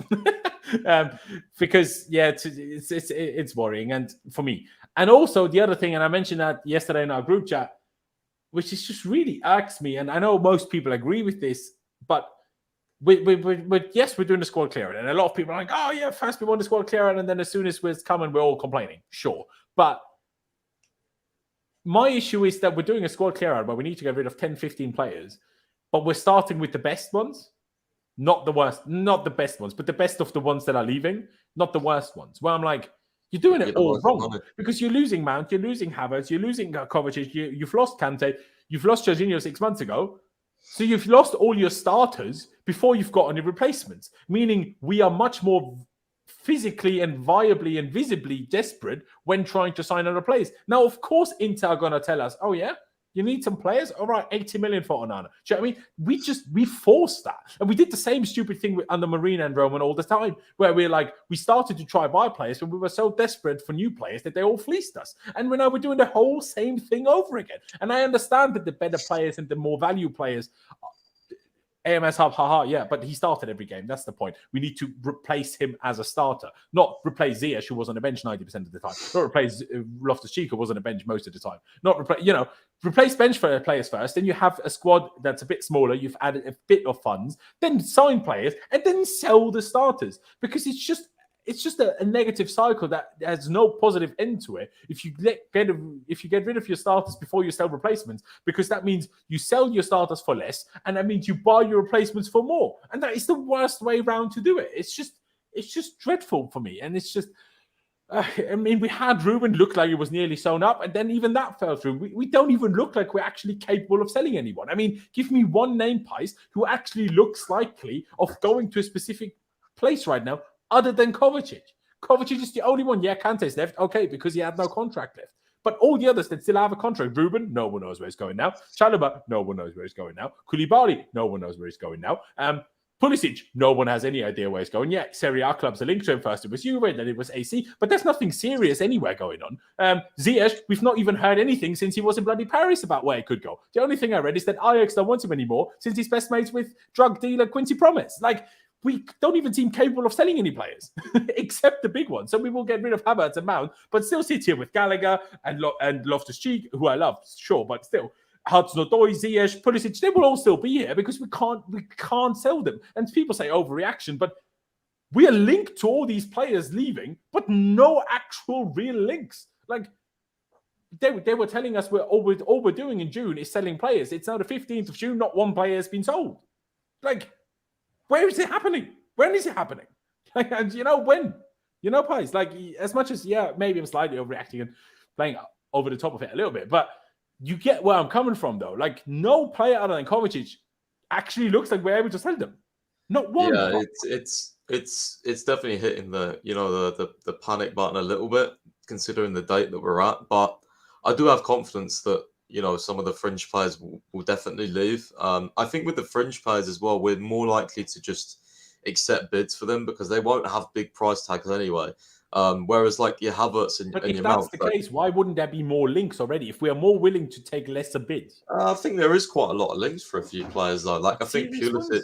Because it's worrying, and for me. And also the other thing, and I mentioned that yesterday in our group chat, which is just really irks me, and I know most people agree with this, but yes, we're doing the squad clearing, and a lot of people are like, oh yeah, first we want the squad clearing, and then as soon as it's coming, we're all complaining. Sure, but my issue is that we're doing a squad clear out, but we need to get rid of 10, 15 players. But we're starting with the best ones, not the worst, not the best ones, but the best of the ones that are leaving, not the worst ones. Where I'm like, you're doing it all wrong because you're losing Mount, you're losing Havertz, you're losing Kovacic, you've lost Kante, you've lost Jorginho 6 months ago. So you've lost all your starters before you've got any replacements, meaning we are much more physically and viably and visibly desperate when trying to sign other players. Now, of course, Inter are going to tell us, oh, yeah, you need some players? All right, 80 million for Onana. Do you know what I mean? We forced that. And we did the same stupid thing under Marina and Roman all the time, where we started to try buy players, but we were so desperate for new players that they all fleeced us. And now we're doing the whole same thing over again. And I understand that the better players and the more value players AMS Hub, yeah, but he started every game. That's the point. We need to replace him as a starter, not replace Ziyech, who was on the bench 90% of the time. Not replace Loftus-Cheek, who was on the bench most of the time. Not replace bench players first. Then you have a squad that's a bit smaller. You've added a bit of funds. Then sign players and then sell the starters because it's just a negative cycle that has no positive end to it. If you get rid of your starters before you sell replacements, because that means you sell your starters for less, and that means you buy your replacements for more, and that is the worst way around to do it. It's just dreadful for me, and it's just. We had Ruben look like it was nearly sewn up, and then even that fell through. We don't even look like we're actually capable of selling anyone. I mean, give me one name, Pice, who actually looks likely of going to a specific place right now, other than Kovacic. Kovacic is the only one. Yeah, Kante's left. Okay, because he had no contract left. But all the others that still have a contract. Ruben, no one knows where he's going now. Chalobah, no one knows where he's going now. Koulibaly, no one knows where he's going now. Pulisic, no one has any idea where he's going. Yeah, Serie A clubs are linked to him. First it was Juve, then it was AC. But there's nothing serious anywhere going on. Ziyech, we've not even heard anything since he was in bloody Paris about where he could go. The only thing I read is that Ajax don't want him anymore since he's best mates with drug dealer Quincy Promes. We don't even seem capable of selling any players, except the big ones. So we will get rid of Havertz and Mount, but still sit here with Gallagher and Loftus-Cheek, who I love, sure, but still. Hudson-Odoi, Ziyech, Pulisic, they will all still be here because we can't sell them. And people say overreaction, but we are linked to all these players leaving, but no actual real links. They were telling us all we're doing in June is selling players. It's now the 15th of June, not one player has been sold. Where is it happening? When is it happening? When? Pies. As much as, maybe I'm slightly overreacting and playing over the top of it a little bit, but you get where I'm coming from, though. No player other than Kovacic actually looks like we're able to sell them. Not one. Yeah, it's definitely hitting the panic button a little bit, considering the date that we're at. But I do have confidence that some of the fringe players will definitely leave. I think with the fringe players as well, we're more likely to just accept bids for them because they won't have big price tags anyway. Whereas your Havertz and if your that's the case, why wouldn't there be more links already? If we are more willing to take lesser bids, I think there is quite a lot of links for a few players though. I think Pulisic,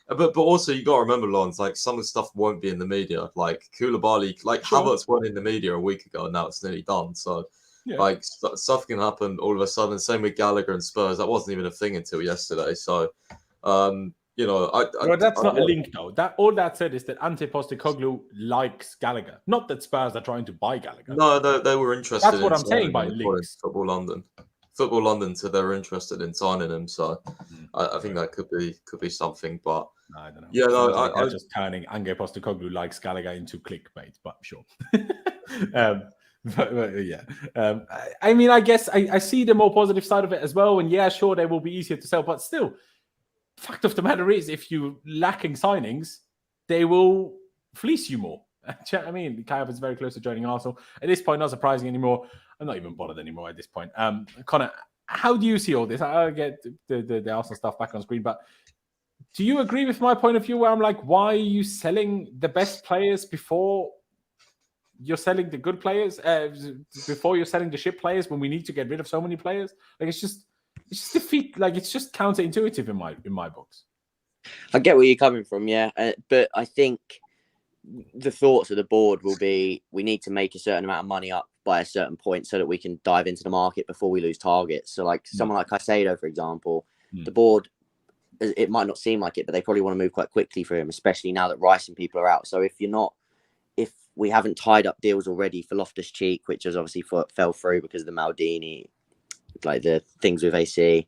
but also you got to remember, Lawrence, some of the stuff won't be in the media. Koulibaly, sure. Havertz weren't in the media a week ago, and now it's nearly done. So. Yeah. Stuff can happen all of a sudden. Same with Gallagher and Spurs. That wasn't even a thing until yesterday. So, that's not a link though. All that said is that Ante Postecoglou likes Gallagher. Not that Spurs are trying to buy Gallagher. No, they were interested. That's what I'm saying by links. Football London said they were interested in signing him. So, I think that could be something. But no, I don't know. Yeah, no, I'm just turning Ange Postecoglou likes Gallagher into clickbait. But sure. Yeah. I mean, I guess I see the more positive side of it as well. And yeah, sure, they will be easier to sell, but still, fact of the matter is, if you're lacking signings, they will fleece you more. Do you know what I mean? Kai Havertz is very close to joining Arsenal. At this point, not surprising anymore. I'm not even bothered anymore at this point. Connor, how do you see all this? I'll get the Arsenal stuff back on screen, but do you agree with my point of view where I'm like, why are you selling the best players before you're selling the good players? Before you're selling the shit players when we need to get rid of so many players? Like, it's just defeat. Like, it's just counterintuitive in my books. I get where you're coming from, yeah. But I think the thoughts of the board will be, we need to make a certain amount of money up by a certain point so that we can dive into the market before we lose targets. So like someone like Caicedo, for example, the board, it might not seem like it, but they probably want to move quite quickly for him, especially now that Rice and people are out. So if we haven't tied up deals already for Loftus-Cheek, which has obviously fell through because of the Maldini, like the things with AC,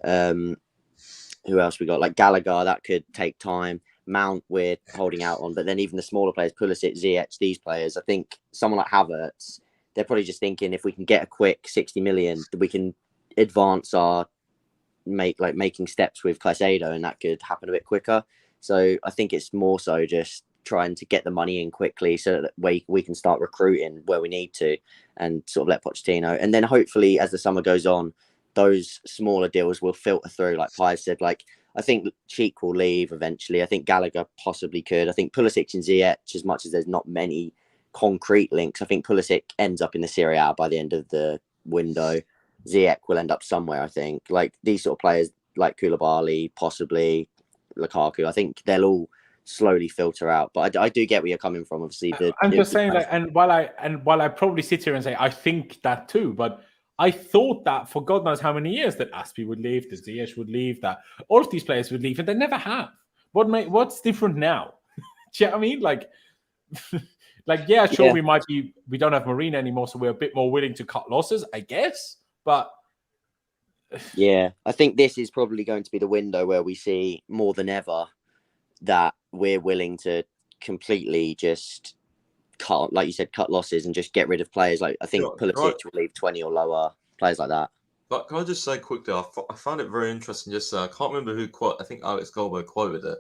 who else we got? Like Gallagher, that could take time. Mount, we're holding out on, but then even the smaller players, Pulisic, Ziyech, these players, I think someone like Havertz, they're probably just thinking if we can get a quick 60 million, we can advance our making steps with Caicedo, and that could happen a bit quicker. So I think it's more so just trying to get the money in quickly so that we can start recruiting where we need to and sort of let Pochettino. And then hopefully as the summer goes on, those smaller deals will filter through. Like Pi said, like I think Cheek will leave eventually. I think Gallagher possibly could. I think Pulisic and Ziyech, as much as there's not many concrete links, I think Pulisic ends up in the Serie A by the end of the window. Ziyech will end up somewhere, I think. Like these sort of players like Koulibaly, possibly Lukaku, I think they'll all slowly filter out. But I do get where you're coming from. Obviously, I'm just saying that, and while I probably sit here and say I think that too, but I thought that for God knows how many years that Aspie would leave, that Ziyech would leave, that all of these players would leave, and they never have. What's different now? Do you know what I mean? Like, yeah, sure, we don't have Marina anymore, so we're a bit more willing to cut losses, I guess. But yeah, I think this is probably going to be the window where we see more than ever that we're willing to completely just cut, like you said, cut losses and just get rid of players. Like I think Pulisic will leave 20 or lower, players like that. But can I just say quickly, I found it very interesting. Just I can't remember who quote. I think Alex Goldberg quoted it.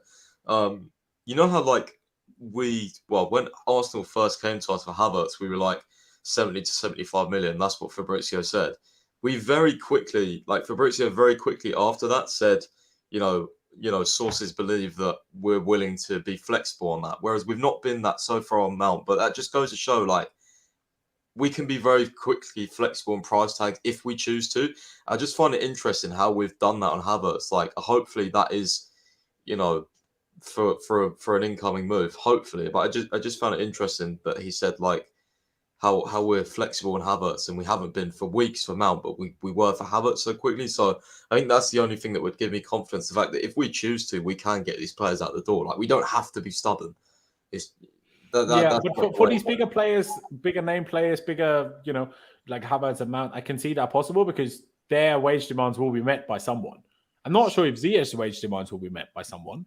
You know how like when Arsenal first came to us for Havertz, we were like 70 to 75 million. That's what Fabrizio said. We very quickly, like Fabrizio, very quickly after that said, you know, sources believe that we're willing to be flexible on that. Whereas we've not been that so far on Mount. But that just goes to show, like, we can be very quickly flexible on price tags if we choose to. I just find it interesting how we've done that on Havertz. Like, hopefully that is, you know, for an incoming move. Hopefully, but I just found it interesting that he said like how we're flexible on Havertz, and we haven't been for weeks for Mount, but we were for Havertz so quickly. So I think that's the only thing that would give me confidence. The fact that if we choose to, we can get these players out the door. Like we don't have to be stubborn. But for these bigger players, bigger name players, bigger, you know, like Havertz and Mount, I can see that possible because their wage demands will be met by someone. I'm not sure if Ziyech's wage demands will be met by someone.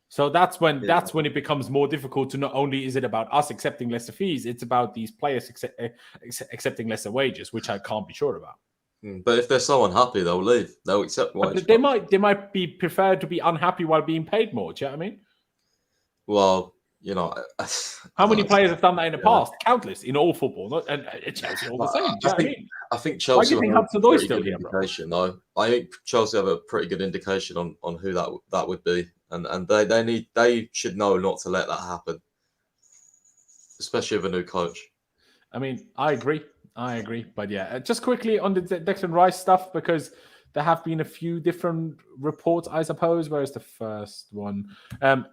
So that's when it becomes more difficult to not only is it about us accepting lesser fees, it's about these players accepting lesser wages, which I can't be sure about. But if they're so unhappy, they'll leave. They'll accept wage. They might be preferred to be unhappy while being paid more. Do you know what I mean? Well, you know, how many players have done that in the past? Countless in all football, and Chelsea all the same. Do you know what I mean? I think Chelsea have a pretty good indication, though. I think Chelsea have a pretty good indication on who that would be, and they should know not to let that happen, especially with a new coach. I mean, I agree, but yeah, just quickly on the Declan Rice stuff because there have been a few different reports, I suppose. Where's the first one?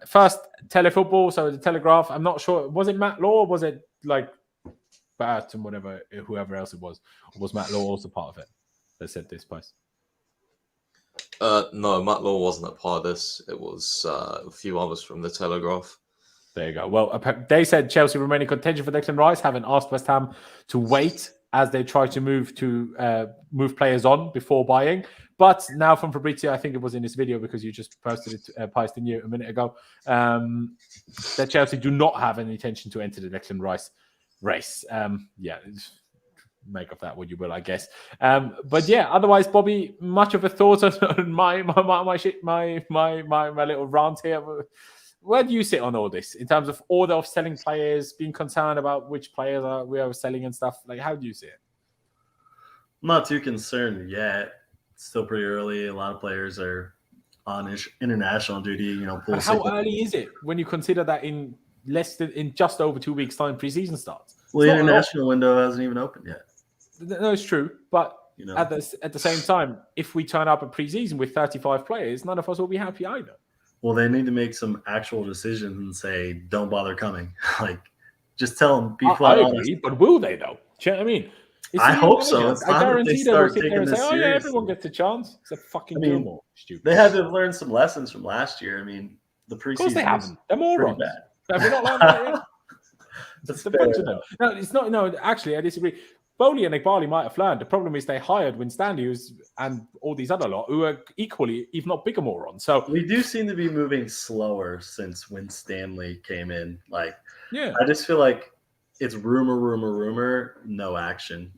First, Telefootball, so the Telegraph. I'm not sure. Was it Matt Law or was it like Bart and whoever else it was? Or was Matt Law also part of it that said this place? No, Matt Law wasn't a part of this. It was a few others from the Telegraph. There you go. Well, they said Chelsea remain in contention for Declan Rice, having asked West Ham to wait as they try to move players on before buying. But now from Fabrizio, I think it was in this video because you just posted it, Pies, didn't you, a minute ago, that Chelsea do not have any intention to enter the Declan Rice race. make of that what you will, I guess. But yeah, otherwise, Bobby, much of a thought on my little rant here. Where do you sit on all this in terms of order of selling players, being concerned about which players we are selling and stuff? Like, how do you see it? I'm not too concerned yet. It's still pretty early. A lot of players are on international duty. How early is it when you consider that in just over 2 weeks' time, preseason starts? Well, the international window hasn't even opened yet. No, it's true, but at the same time, if we turn up a preseason with 35 players, none of us will be happy either. Well, they need to make some actual decisions and say, "Don't bother coming." Just tell them. Be flat I honest. agree, but will they though? Do you know what I mean? I hope so. I guarantee they will sit there and say, "Oh yeah, everyone gets a chance." Except fucking Gilmore. Stupid. They had to learn some lessons from last year. I mean, the preseason. Of course they haven't. They're morons. Have we not learned that yet? That's a bunch of them. No, it's not. No, actually, I disagree. Bowley and Iqbali might have learned. The problem is they hired Winstanley and all these other lot who are equally, if not bigger, morons. So we do seem to be moving slower since Winstanley came in. I just feel like it's rumor, no action.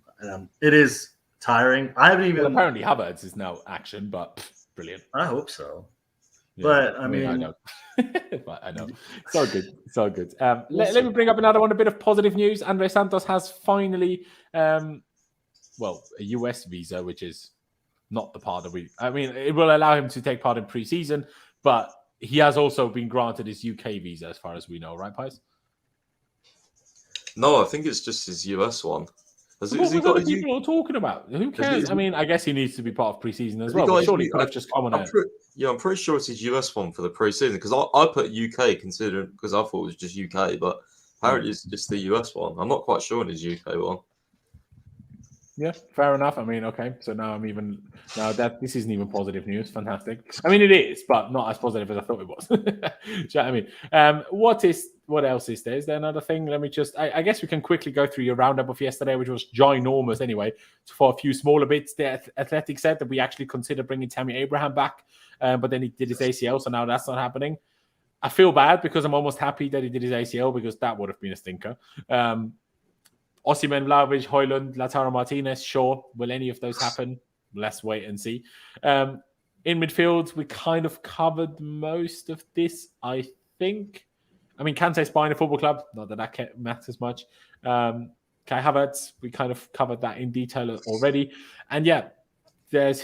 It is tiring. I haven't even. Well, apparently, Havertz is now action, but brilliant. I hope so. Yeah, but I mean, I know. But I know. So good. So good. Let me bring up another one, a bit of positive news. Andre Santos has finally, a US visa, which is not the part that it will allow him to take part in pre-season, but he has also been granted his UK visa as far as we know, right, Pies? No, I think it's just his US one. What other people are talking about? Who cares? I mean, I guess he needs to be part of pre-season as well. But surely could have just come on out. I'm pretty sure it's his US one for the pre-season because I put UK considering because I thought it was just UK, but apparently it's just the US one. I'm not quite sure on his UK one. Yeah, fair enough. I mean, okay. So now this isn't even positive news. Fantastic. I mean, it is, but not as positive as I thought it was. Do you know what I mean? What else is there? Is there another thing? Let me just. I guess we can quickly go through your roundup of yesterday, which was ginormous anyway. For a few smaller bits, the Athletic said that we actually considered bringing Tammy Abraham back, but then he did his ACL, so now that's not happening. I feel bad because I'm almost happy that he did his ACL because that would have been a stinker. Osimhen, Vlahovic, Højlund, Lautaro Martinez, sure. Will any of those happen? Let's wait and see. In midfield, we kind of covered most of this, I think. I mean, Kante's buying a football club. Not that matters much. Kai Havertz, we kind of covered that in detail already. And yeah, there's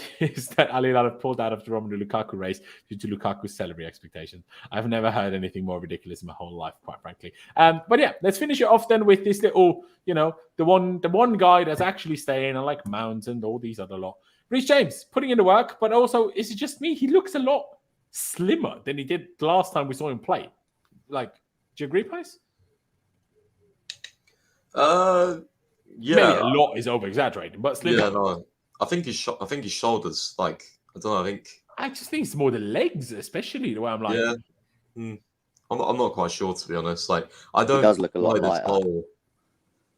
that Al-Ittihad pulled out of the Romelu Lukaku race due to Lukaku's salary expectations. I've never heard anything more ridiculous in my whole life, quite frankly. But yeah, let's finish it off then with this little, the one guy that's actually staying, and like Mount and all these other lot. Reece James putting in the work, but also, is it just me? He looks a lot slimmer than he did the last time we saw him play. Like, do you agree, Pies? Yeah. Maybe a lot is over exaggerating, but slimmer. Yeah, no. I think his shoulders, I don't know. I just think it's more the legs, especially the way I'm like. Yeah, I'm not quite sure to be honest. I don't. He does look a lot lighter.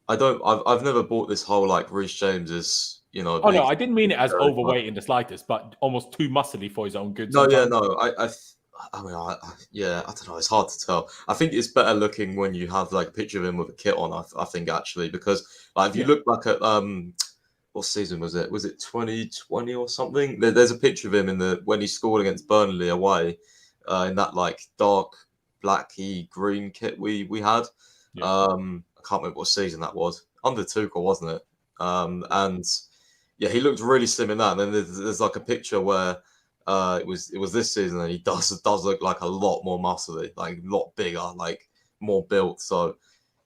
I've never bought this whole Reece James is Oh no, I didn't mean it as overweight in the slightest, but almost too muscly for his own good. No, sometimes. Yeah, no. I don't know. It's hard to tell. I think it's better looking when you have a picture of him with a kit on. I think actually because if you look back at what season was it? Was it 2020 or something? There's a picture of him when he scored against Burnley away in that dark blacky green kit we had. Yeah. I can't remember what season that was. Under Tuchel, wasn't it? And yeah, he looked really slim in that. And then there's a picture where it was this season, and he does look a lot more muscly, a lot bigger, more built. So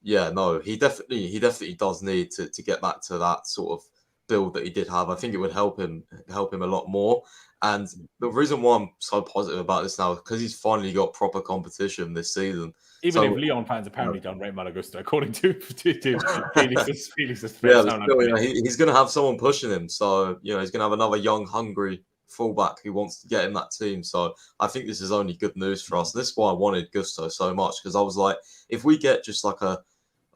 yeah, no, he definitely does need to get back to that sort of build that he did have. I think it would help him a lot more. And the reason why I'm so positive about this now is because he's finally got proper competition this season. Even if Leon fans apparently don't rate Malagusta, according to Felix's he's going to have someone pushing him. So he's going to have another young, hungry fullback who wants to get in that team. So I think this is only good news for us. This is why I wanted Gusto so much, because I was like, if we get just I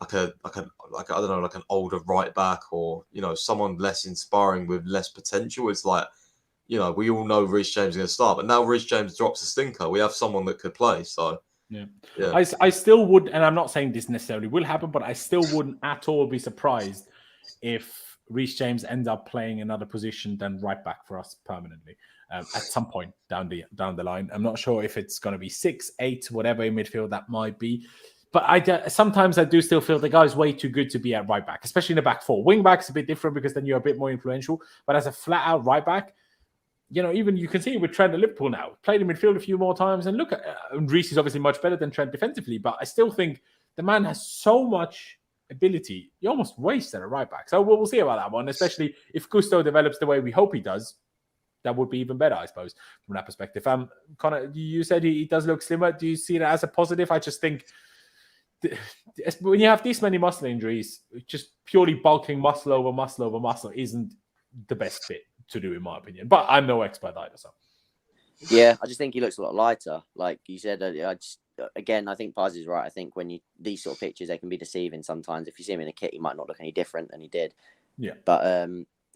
don't know, an older right back or someone less inspiring with less potential, it's we all know Reece James is going to start, but now Reece James drops a stinker. We have someone that could play. So yeah. I still would, and I'm not saying this necessarily will happen, but I still wouldn't at all be surprised if Reece James ends up playing another position than right back for us permanently at some point down the line. I'm not sure if it's going to be 6, 8, whatever in midfield that might be. But sometimes I do still feel the guy's way too good to be at right back, especially in the back four. Wing back's a bit different because then you're a bit more influential. But as a flat out right back, even you can see with Trent at Liverpool now, played in midfield a few more times. And look, Reece is obviously much better than Trent defensively, but I still think the man has so much ability. You almost waste at a right back. So we'll see about that one, especially if Gusto develops the way we hope he does. That would be even better, I suppose, from that perspective. Connor, you said he does look slimmer. Do you see that as a positive? I just think when you have this many muscle injuries, just purely bulking muscle over muscle isn't the best fit to do, in my opinion. But I'm no expert either. So yeah, I just think he looks a lot lighter. Like you said, I think Paz is right. I think when these sort of pictures, they can be deceiving sometimes. If you see him in a kit, he might not look any different than he did. Yeah, but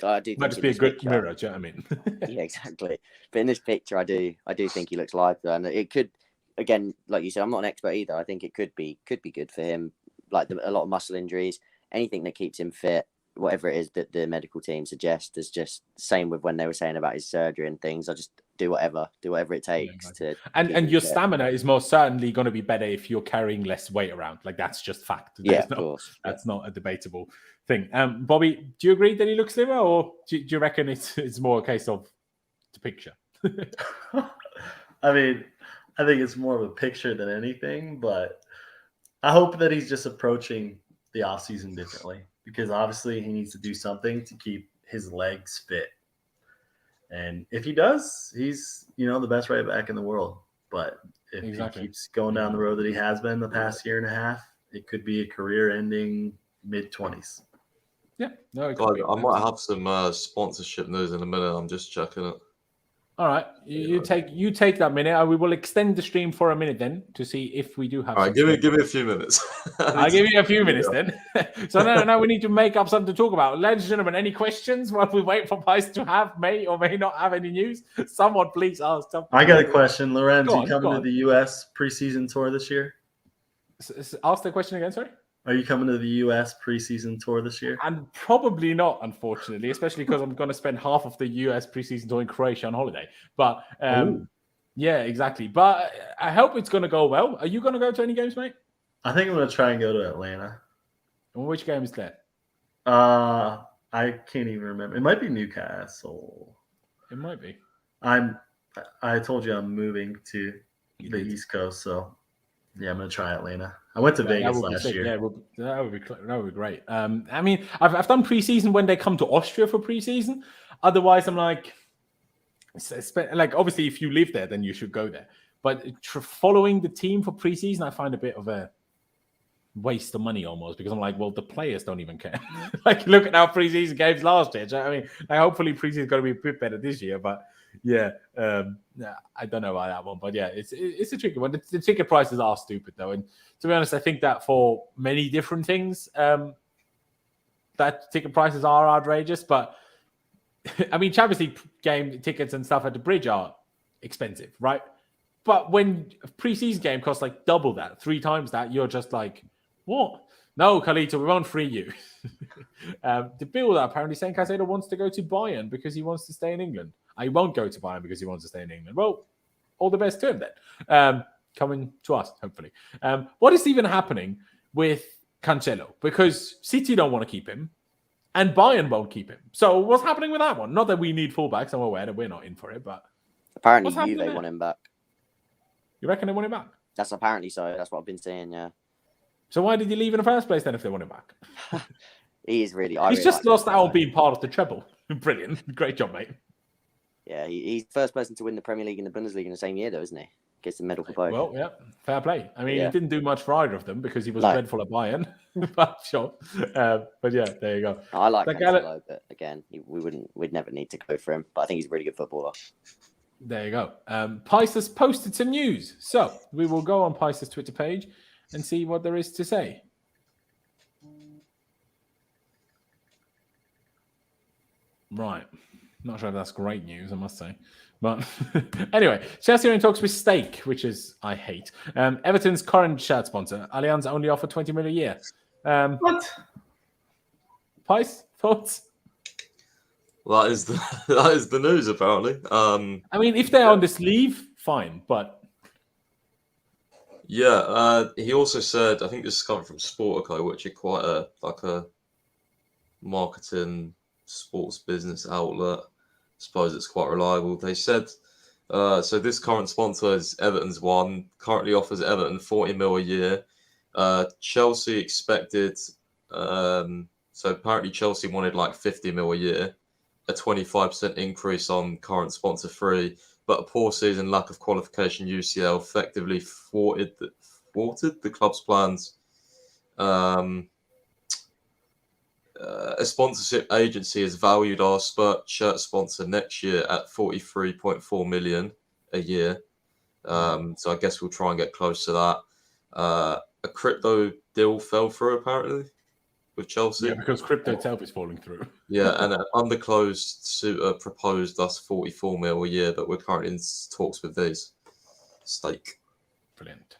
I do think might just be a good mirror. Do you know what I mean? Yeah, exactly. But in this picture, I do think he looks lighter, and it could. Again, like you said, I'm not an expert either. I think it could be good for him. Like a lot of muscle injuries, anything that keeps him fit, whatever it is that the medical team suggests, is just same with when they were saying about his surgery and things. I just do whatever it takes to. And your stamina is most certainly going to be better if you're carrying less weight around. Like that's just fact. Of course. That's not a debatable thing. Bobby, do you agree that he looks slimmer, or do you reckon it's more a case of the picture? I mean, I think it's more of a picture than anything, but I hope that he's just approaching the offseason differently, because obviously he needs to do something to keep his legs fit. And if he does, he's, the best right back in the world. But if he keeps going down the road that he has been the past year and a half, it could be a career-ending mid-20s. Yeah. No, God, I might have some sponsorship news in a minute. I'm just checking it. All right, you take that minute. We will extend the stream for a minute then to see if we do have. All right, give me a few minutes. I'll give you a few minutes then. So now we need to make up something to talk about. Ladies and gentlemen, any questions while we wait for Pice to may or may not have any news? Someone please ask. I got a question. Lorenz, you coming to the U.S. preseason tour this year? Ask the question again, sorry. Are you coming to the U.S. preseason tour this year? And probably not, unfortunately, especially because I'm going to spend half of the U.S. preseason tour in Croatia on holiday. But yeah, exactly. But I hope it's going to go well. Are you going to go to any games, mate? I think I'm going to try and go to Atlanta. And which game is that? I can't even remember. It might be Newcastle. It might be. I told you I'm moving to the East Coast, so yeah, I'm going to try Atlanta. I went to Vegas last year. Yeah, that would be great. I mean, I've done preseason when they come to Austria for preseason. Otherwise, I'm like obviously, if you live there, then you should go there. But following the team for preseason, I find a bit of a waste of money almost, because I'm like, well, the players don't even care. Look at our preseason games last year. I mean, hopefully preseason is going to be a bit better this year. But yeah, I don't know about that one. But yeah, it's a tricky one. The ticket prices are stupid though, and to be honest, I think that for many different things, that ticket prices are outrageous. But I mean, Champions League game tickets and stuff at the bridge are expensive, right? But when a preseason game costs like double that, 3 times that, you're just like, what? No, Carlito, we won't free you. The bill that apparently saying Caciedo wants to go to Bayern because he wants to stay in England. I won't go to Bayern because he wants to stay in England. Well, all the best to him then. Coming to us, hopefully. What is even happening with Cancelo? Because City don't want to keep him and Bayern won't keep him. So what's happening with that one? Not that we need fullbacks. I'm aware that we're not in for it, but apparently Juve want him back. You reckon they want him back? That's apparently so. That's what I've been saying, yeah. So why did he leave in the first place then if they want him back? He is really... He's just lost out on being part of the treble. Brilliant. Great job, mate. Yeah, he's the first person to win the Premier League and the Bundesliga in the same year, though, isn't he? Gets the medal for both. Well, yeah, fair play. I mean, he didn't do much for either of them because he was dreadful at Bayern. But sure. But yeah, there you go. I like Cancelo, but again, we'd never need to go for him. But I think he's a really good footballer. There you go. Pice has posted some news. So we will go on Pice's Twitter page and see what there is to say. Right. Not sure if that's great news, I must say. But anyway, Chelsea are in talks with Stake, which is, I hate. Everton's current shirt sponsor, Allianz, only offer 20 million a year. What? Pice, thoughts? Well, that is the that is the news apparently. I mean, if they're on this leave, fine, but yeah. He also said, I think this is coming from Sportico, which is quite a marketing sports business outlet. I suppose it's quite reliable. They said, so this current sponsor is Everton's one. Currently offers Everton 40 mil a year. Chelsea expected. So apparently Chelsea wanted like 50 mil a year, a 25% increase on current sponsor fee, but a poor season, lack of qualification, UCL effectively thwarted the club's plans. A sponsorship agency has valued our shirt sponsor next year at 43.4 million a year. So I guess we'll try and get close to that. A crypto deal fell through apparently with Chelsea. yeah, because crypto itself is falling through. Yeah, and an underclosed suitor proposed us 44 mil a year, but we're currently in talks with these. Stake. Brilliant.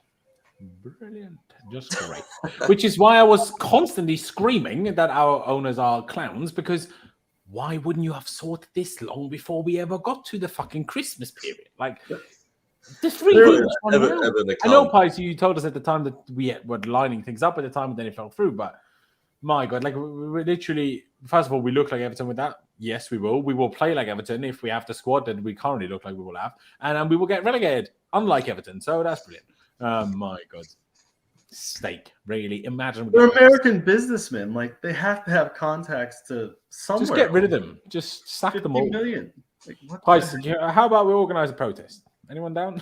Just great. Which is why I was constantly screaming that our owners are clowns, because why wouldn't you have sorted this long before we ever got to the fucking Christmas period? Like, the 3 weeks. I know, Pies, you told us at the time that we were lining things up at the time, and then it fell through, but my God, like, we literally, first of all, we look like Everton with that. Yes, we will. We will play like Everton if we have the squad that we currently look like we will have. And we will get relegated, unlike Everton. So that's brilliant. My God. Stake, really. Imagine. They're American businessmen. Like, they have to have contacts to somewhere. Just get rid of them. Just sack them all. 50 million. Like, what Pies, how about we organise a protest? Anyone down?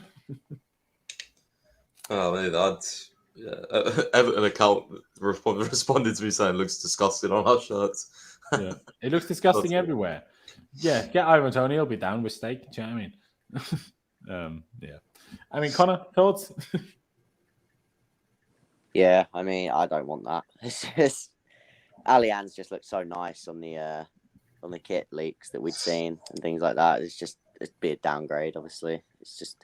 Oh, man, Everton account responded to me saying looks disgusting on our shirts. Yeah, it looks disgusting everywhere. Yeah, get Ivan Tony, he'll be down with steak. Do you know what I mean? Yeah. I mean, Connor, thoughts? Yeah, I mean, I don't want that. It's just Allianz just looks so nice on the kit leaks that we'd seen and things like that. It'd be a downgrade, obviously. It's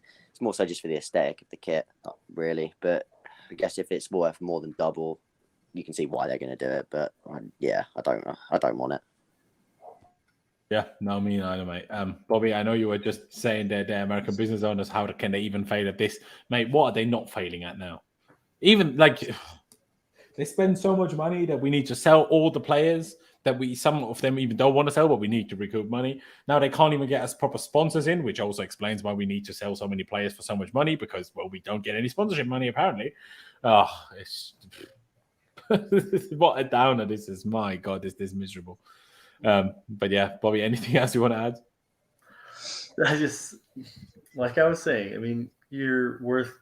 more so just for the aesthetic of the kit, not really. But I guess if it's worth more than double, you can see why they're going to do it. But yeah, I don't want it. Yeah, no, me neither, mate. Bobby, I know you were just saying that the American business owners, how can they even fail at this? Mate, what are they not failing at now? Even, like, they spend so much money that we need to sell all the players that some of them even don't want to sell, but we need to recoup money. Now they can't even get us proper sponsors in, which also explains why we need to sell so many players for so much money, because, well, we don't get any sponsorship money, apparently. Oh, it's... what a downer this is. My God, is this miserable. But yeah, Bobby, anything else you want to add? I just, like I was saying, I mean, you're worth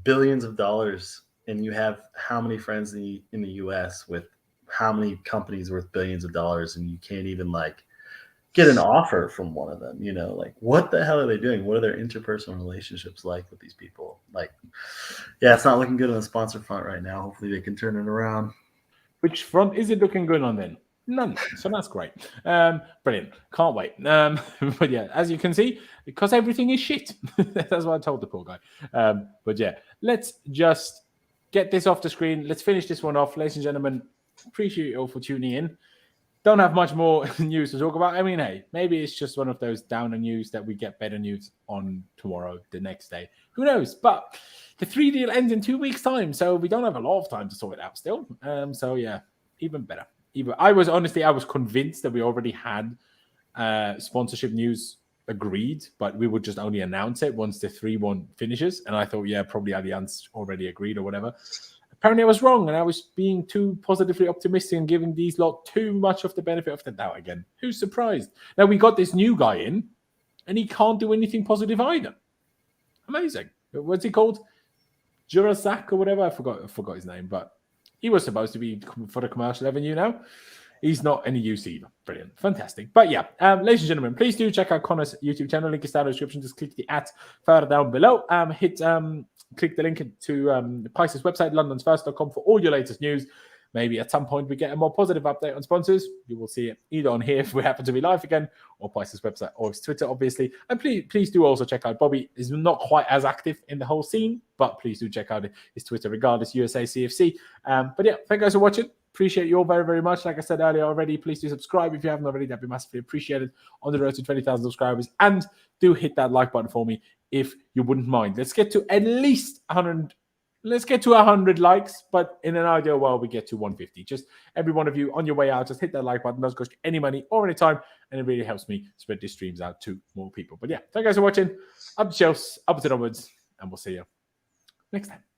billions of dollars, and you have how many friends in the US with how many companies worth billions of dollars, and you can't even like get an offer from one of them, you know, like what the hell are they doing? What are their interpersonal relationships like with these people? Like, yeah, it's not looking good on the sponsor front right now. Hopefully they can turn it around. Which front is it looking good on then? None. So that's great. Brilliant. Can't wait. But yeah, as you can see, because everything is shit. That's what I told the poor guy. But yeah, let's just get this off the screen. Let's finish this one off. Ladies and gentlemen, appreciate you all for tuning in. Don't have much more news to talk about. I mean, hey, maybe it's just one of those downer news that we get better news on tomorrow, the next day. Who knows? But the 3 deal ends in 2 weeks' time, so we don't have a lot of time to sort it out still. So yeah, even better. I was convinced that we already had sponsorship news agreed, but we would just only announce it once the 3-1 finishes. And I thought, yeah, probably Allianz already agreed or whatever. Apparently I was wrong, and I was being too positively optimistic and giving these lot too much of the benefit of the doubt again. Who's surprised? Now we got this new guy in, and he can't do anything positive either. Amazing. What's he called? Jurasak or whatever? I forgot his name, but he was supposed to be for the commercial avenue now. He's not any use either. Brilliant. Fantastic. But yeah, ladies and gentlemen, please do check out Connor's YouTube channel. Link is down in the description. Just click the @ further down below. Click the link to Pice's website, londonsfirst.com, for all your latest news. Maybe at some point we get a more positive update on sponsors. You will see it either on here if we happen to be live again, or Pice's website, or his Twitter, obviously. And please do also check out Bobby. Is not quite as active in the whole scene, but please do check out his Twitter regardless, USA CFC. But yeah, thank you guys for watching. Appreciate you all very, very much. Like I said earlier already, please do subscribe if you haven't already. That'd be massively appreciated on the road to 20,000 subscribers. And do hit that like button for me if you wouldn't mind. Let's get to at least 100. Let's get to 100 likes, but in an ideal world, we get to 150. Just every one of you on your way out, just hit that like button. It doesn't cost you any money or any time, and it really helps me spread these streams out to more people. But yeah, thank you guys for watching. Up to Chelsea, up to onwards, and we'll see you next time.